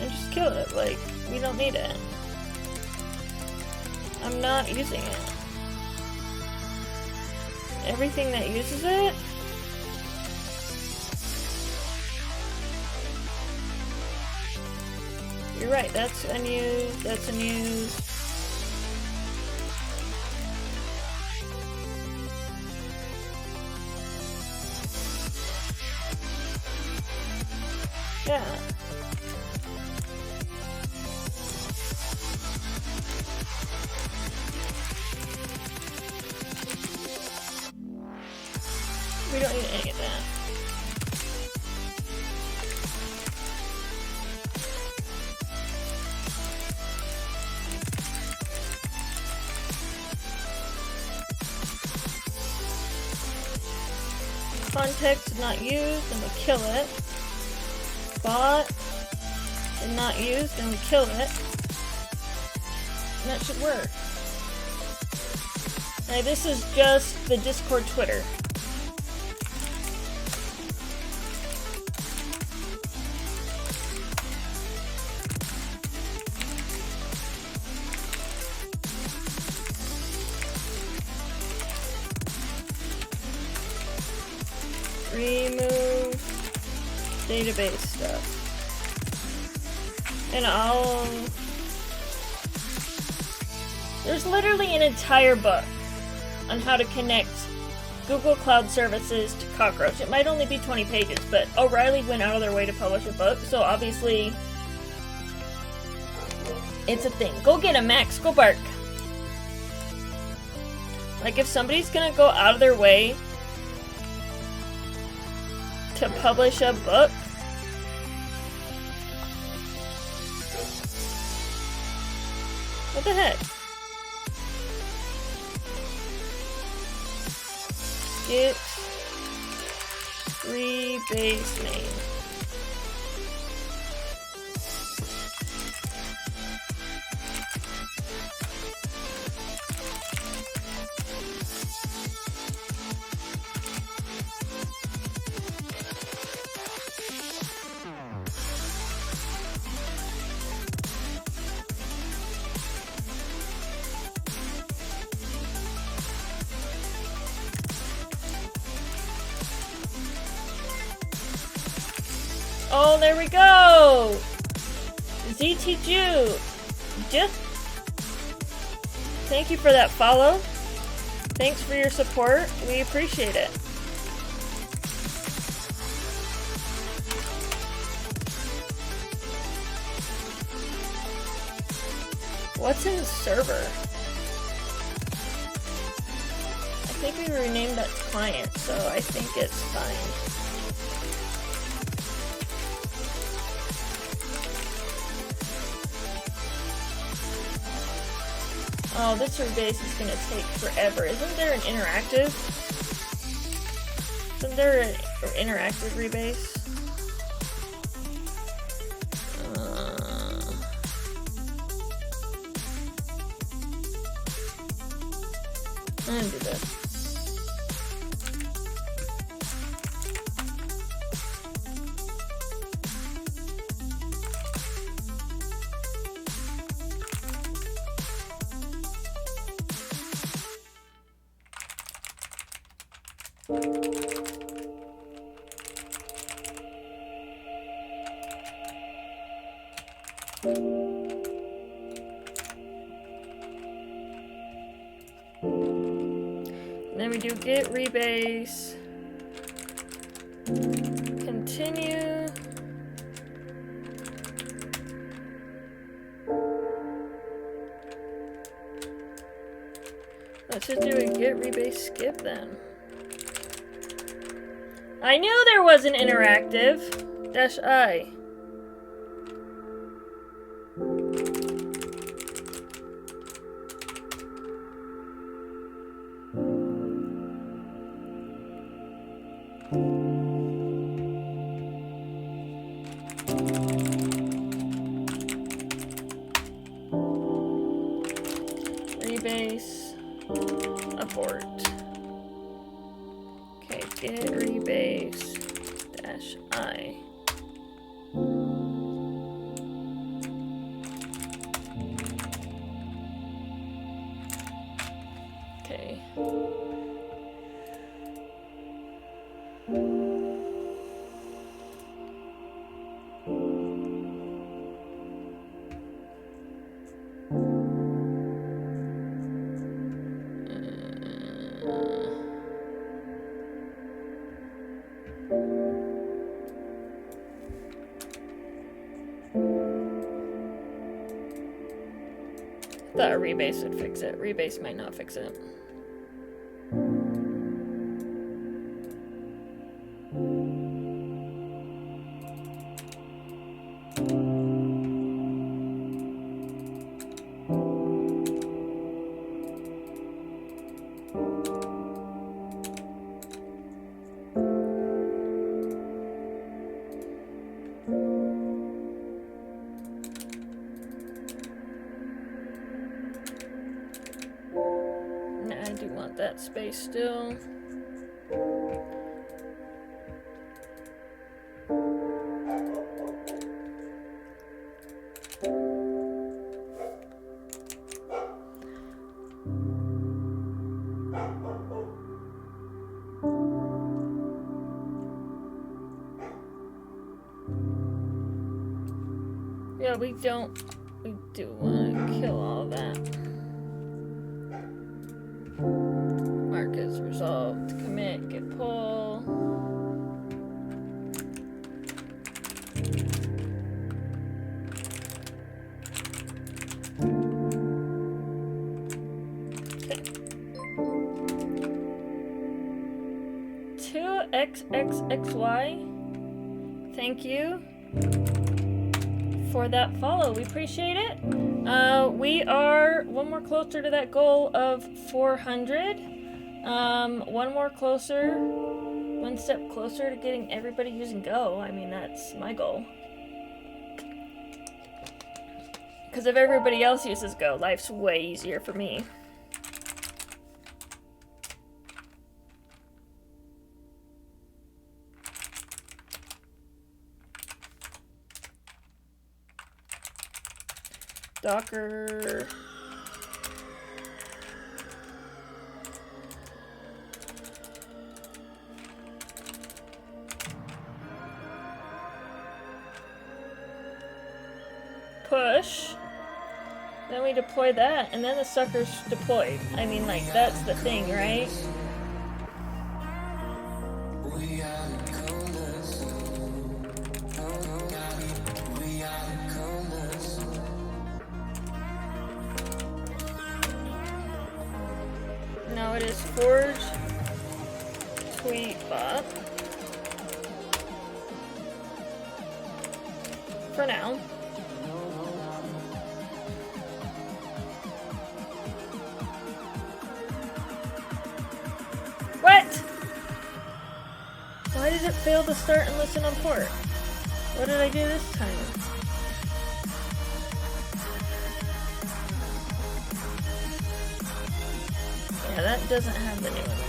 And just kill it, like, we don't need it. I'm not using it. Everything that uses it, you're right, that's unused, that's unused. Yeah. We don't need any of that. Context not used, and we kill it. Bot and not used, and we kill it. And that should work. Now this is just the Discord Twitter. Remove database stuff. And there's literally an entire book on how to connect Google Cloud Services to Cockroach. It might only be 20 pages, but O'Reilly went out of their way to publish a book, so obviously it's a thing. Go get him, Max. Go bark. Like, if somebody's gonna go out of their way to publish a book, what the heck? Get rebase name. Oh, there we go! ZTJu! Thank you for that follow. Thanks for your support. We appreciate it. What's in the server? I think we renamed that to client, so I think it's fine. Oh, this rebase is gonna take forever. Isn't there an interactive? Isn't there an interactive rebase? I'm gonna do this. Then we do get rebase, continue, let's just do a get rebase skip then. I knew there was an interactive, -I. Rebase, abort. Okay, get rebase, -I. Okay. Thought a rebase would fix it. Rebase might not fix it. I do want that space still. Yeah, we do want to kill all that. Mark is resolved. Command Git pull. Okay. 2xxxy. Thank you for that follow. We appreciate it. We are one more closer to that goal of 400. One more closer, one step closer to getting everybody using Go. I mean, that's my goal. Because if everybody else uses Go, life's way easier for me. Docker. Push. Then we deploy that, and then the sucker's deployed. I mean, like, that's the thing, right? No, it is Forge Tweetbot. For now. What? Why did it fail to start and listen on port? What did I do this time? Yeah, that doesn't have the new one.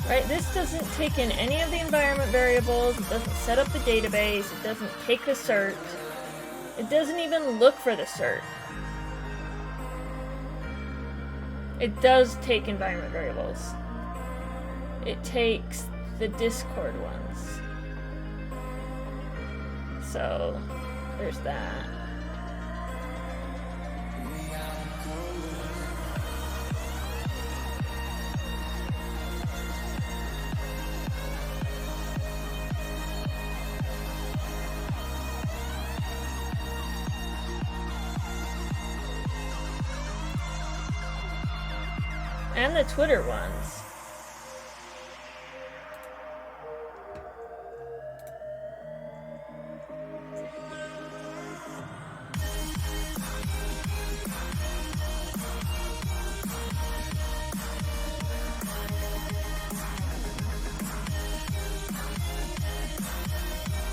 Right, this doesn't take in any of the environment variables, it doesn't set up the database, it doesn't take the cert, it doesn't even look for the cert. It does take environment variables. It takes the Discord ones. So, there's that. And the Twitter ones.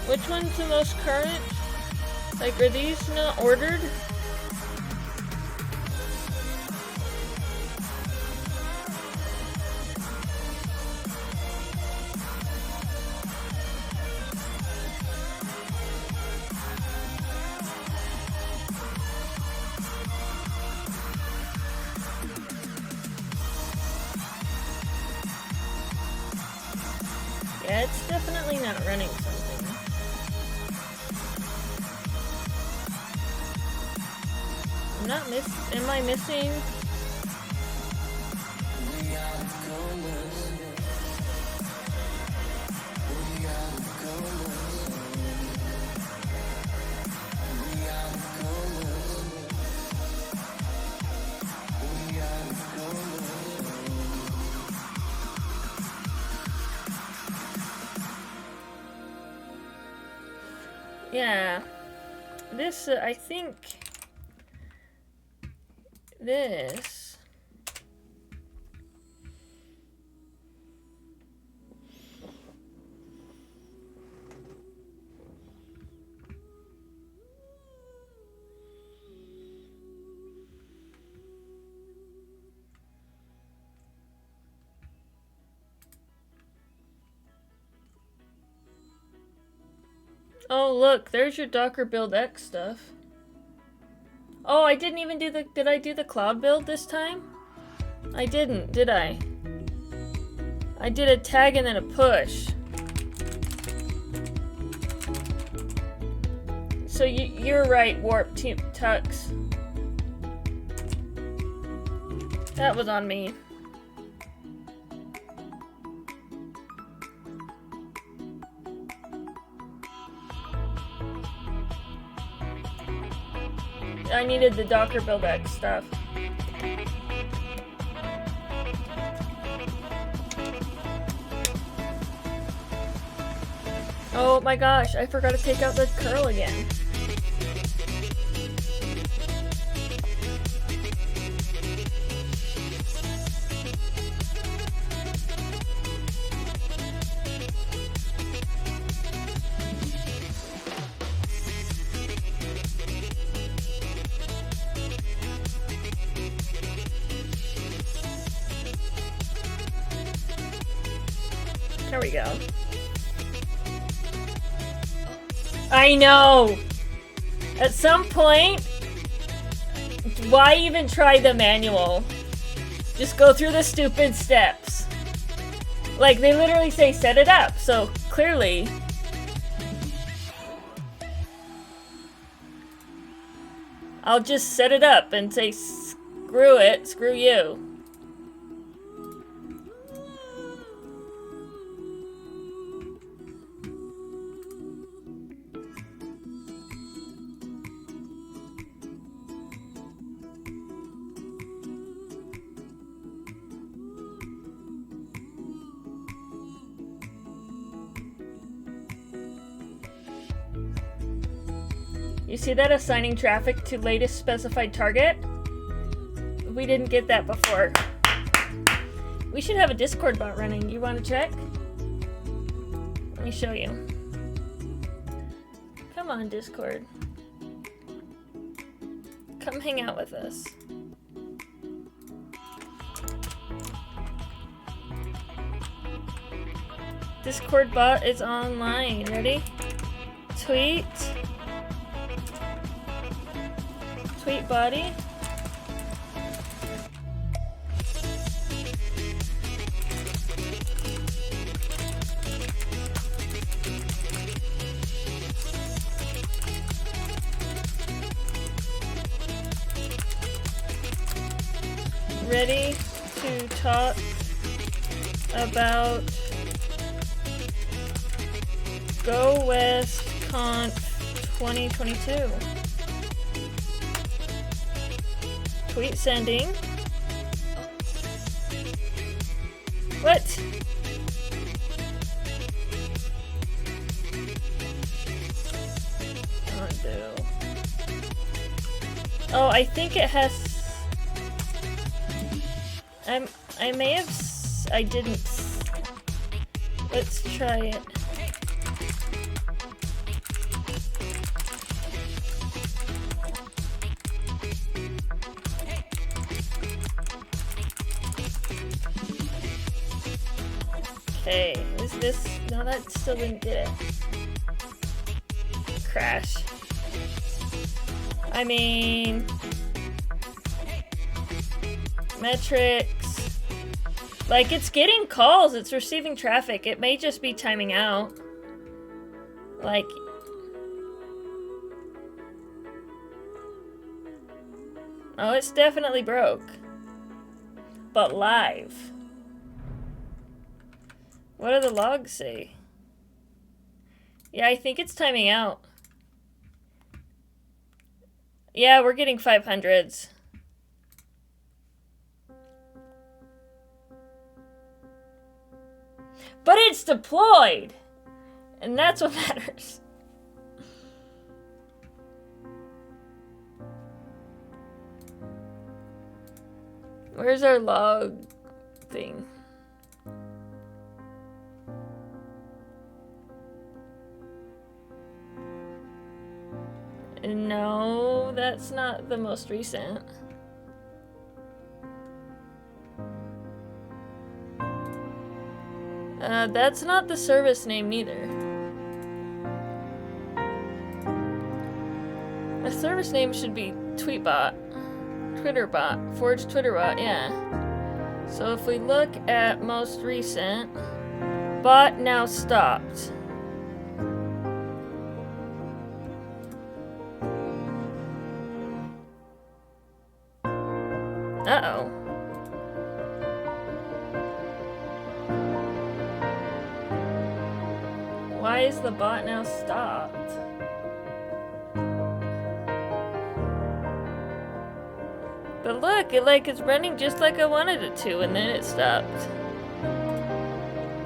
Which one's the most current? Like, are these not ordered? Yeah, it's definitely not running something. Am I missing? Yeah, this, I think, this, oh look, there's your Docker build X stuff. Oh, I didn't even do the, did I do the cloud build this time? I didn't, did I? I did a tag and then a push. So you're right, Warp Team Tux. That was on me. I needed the Docker build X stuff. Oh my gosh, I forgot to take out the curl again. There we go. I know! At some point, why even try the manual? Just go through the stupid steps. Like, they literally say set it up, so clearly... I'll just set it up and say, screw it, screw you. You see that assigning traffic to latest specified target? We didn't get that before. We should have a Discord bot running. You want to check? Let me show you. Come on, Discord. Come hang out with us. Discord bot is online. Ready? Tweet. Tweet body. Ready to talk about Go West Conf 2022. Tweet sending. What? Undo. Oh, I think it has. I may have. I didn't. Let's try it. Okay, is this... No, that still didn't get it. Crash. I mean... Metrics. Like, it's getting calls, it's receiving traffic. It may just be timing out. Like... Oh, it's definitely broke. But live. What do the logs say? Yeah, I think it's timing out. Yeah, we're getting 500s. But it's deployed! And that's what matters. Where's our log thing? No, that's not the most recent. That's not the service name neither. The service name should be Tweetbot. Twitterbot. Forge Twitterbot, yeah. So if we look at most recent, bot now stopped. Uh-oh. Why is the bot now stopped? But look, it's running just like I wanted it to, and then it stopped.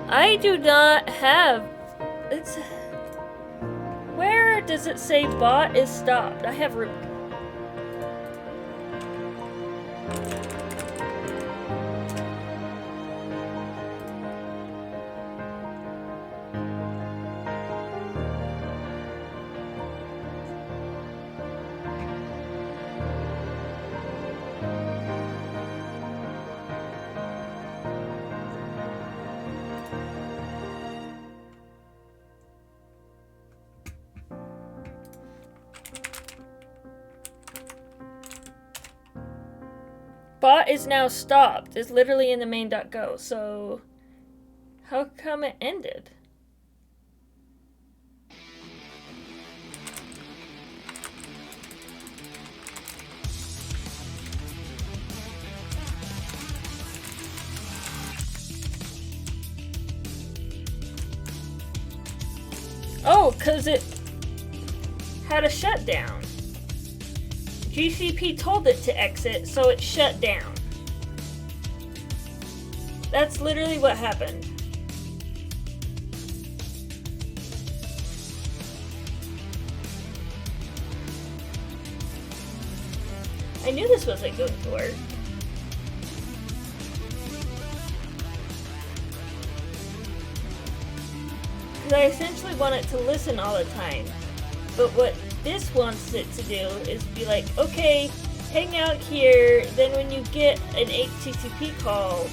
I do not have... It's... Where does it say bot is stopped? I have... Bot is now stopped. It's literally in the main.go. So, how come it ended? Oh, because it had a shutdown. GCP told it to exit, so it shut down. That's literally what happened. I knew this wasn't going to work. Because I essentially want it to listen all the time. But what this wants it to do is be like, okay, hang out here, then when you get an HTTP call,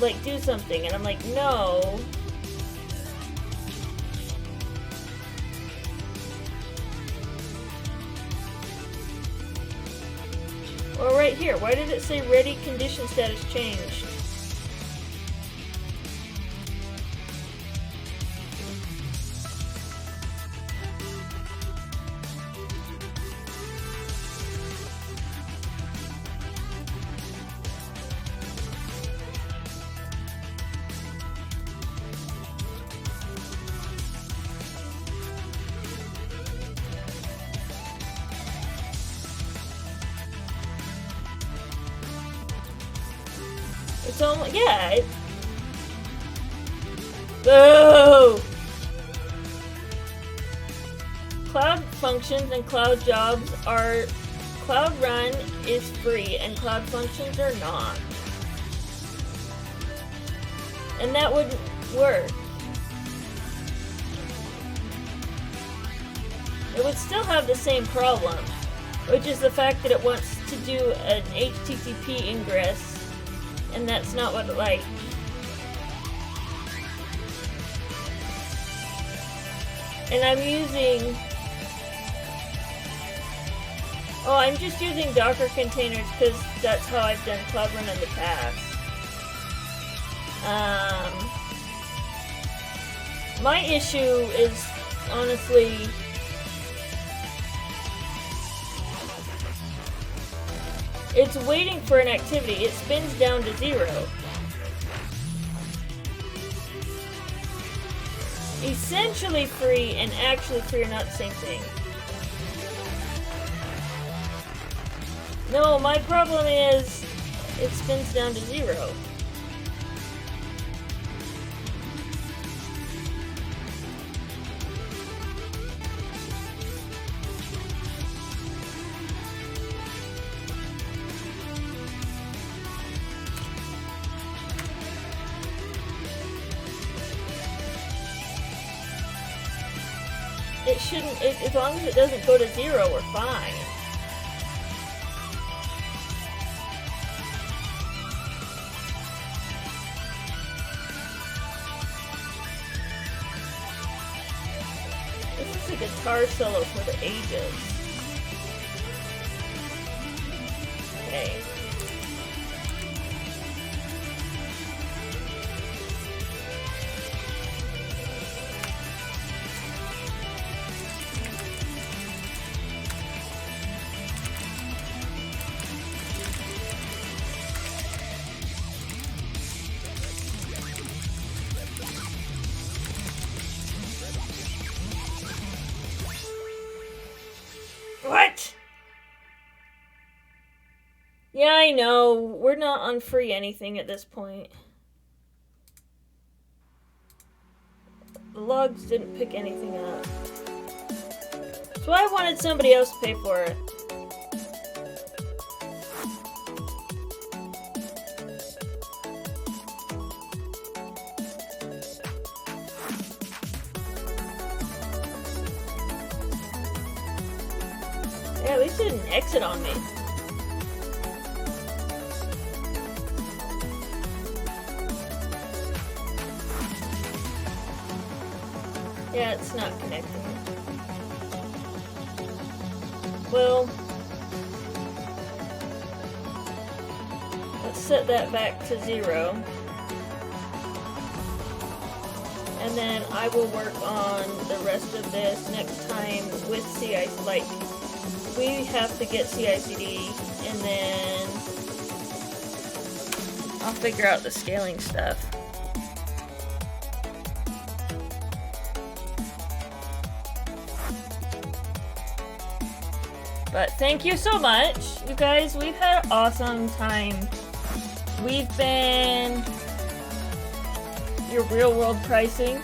like, do something. And I'm like, no. Well, right here, why did it say ready condition status changed? It's almost, yeah. Boo! Cloud Functions and Cloud Jobs are... Cloud Run is free and Cloud Functions are not. And that wouldn't work. It would still have the same problem, which is the fact that it wants to do an HTTP ingress. And that's not what it likes. And I'm using... Oh, I'm just using Docker containers because that's how I've done Cloud Run in the past. My issue is, honestly... It's waiting for an activity. It spins down to 0. Essentially free and actually free are not the same thing. No, my problem is it spins down to 0. It shouldn't, as long as it doesn't go to 0, we're fine. This is a guitar solo for the ages. Okay. Yeah, I know. We're not on free anything at this point. The logs didn't pick anything up. So I wanted somebody else to pay for it. Yeah, at least it didn't exit on me. Yeah, it's not connecting. Well, let's set that back to 0. And then I will work on the rest of this next time with CI. Like, we have to get CI/CD, and then I'll figure out the scaling stuff. But thank you so much, you guys. We've had an awesome time. We've been your real world pricing.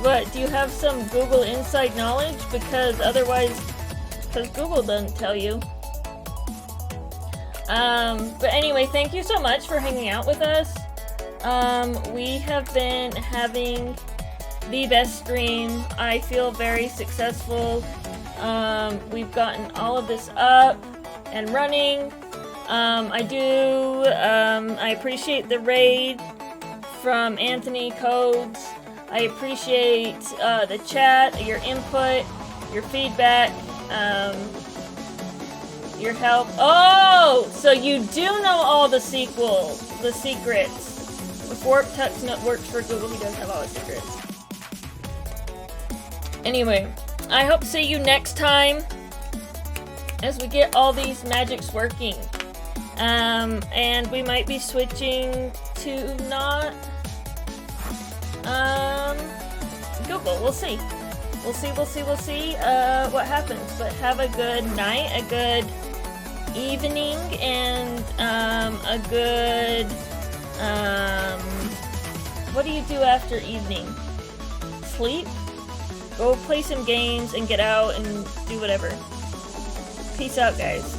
What, do you have some Google inside knowledge? Because otherwise, because Google doesn't tell you. But anyway, thank you so much for hanging out with us. We have been having the best stream. I feel very successful. We've gotten all of this up and running. I appreciate the raid from Anthony Codes. I appreciate the chat, your input, your feedback, your help. Oh, so you do know all the secrets. Before Tux works for Google, he does have all the secrets. Anyway, I hope to see you next time as we get all these magics working. And we might be switching to not Google. We'll see. We'll see what happens. But have a good night, a good evening, and a good what do you do after evening? Sleep? Go play some games and get out and do whatever. Peace out, guys.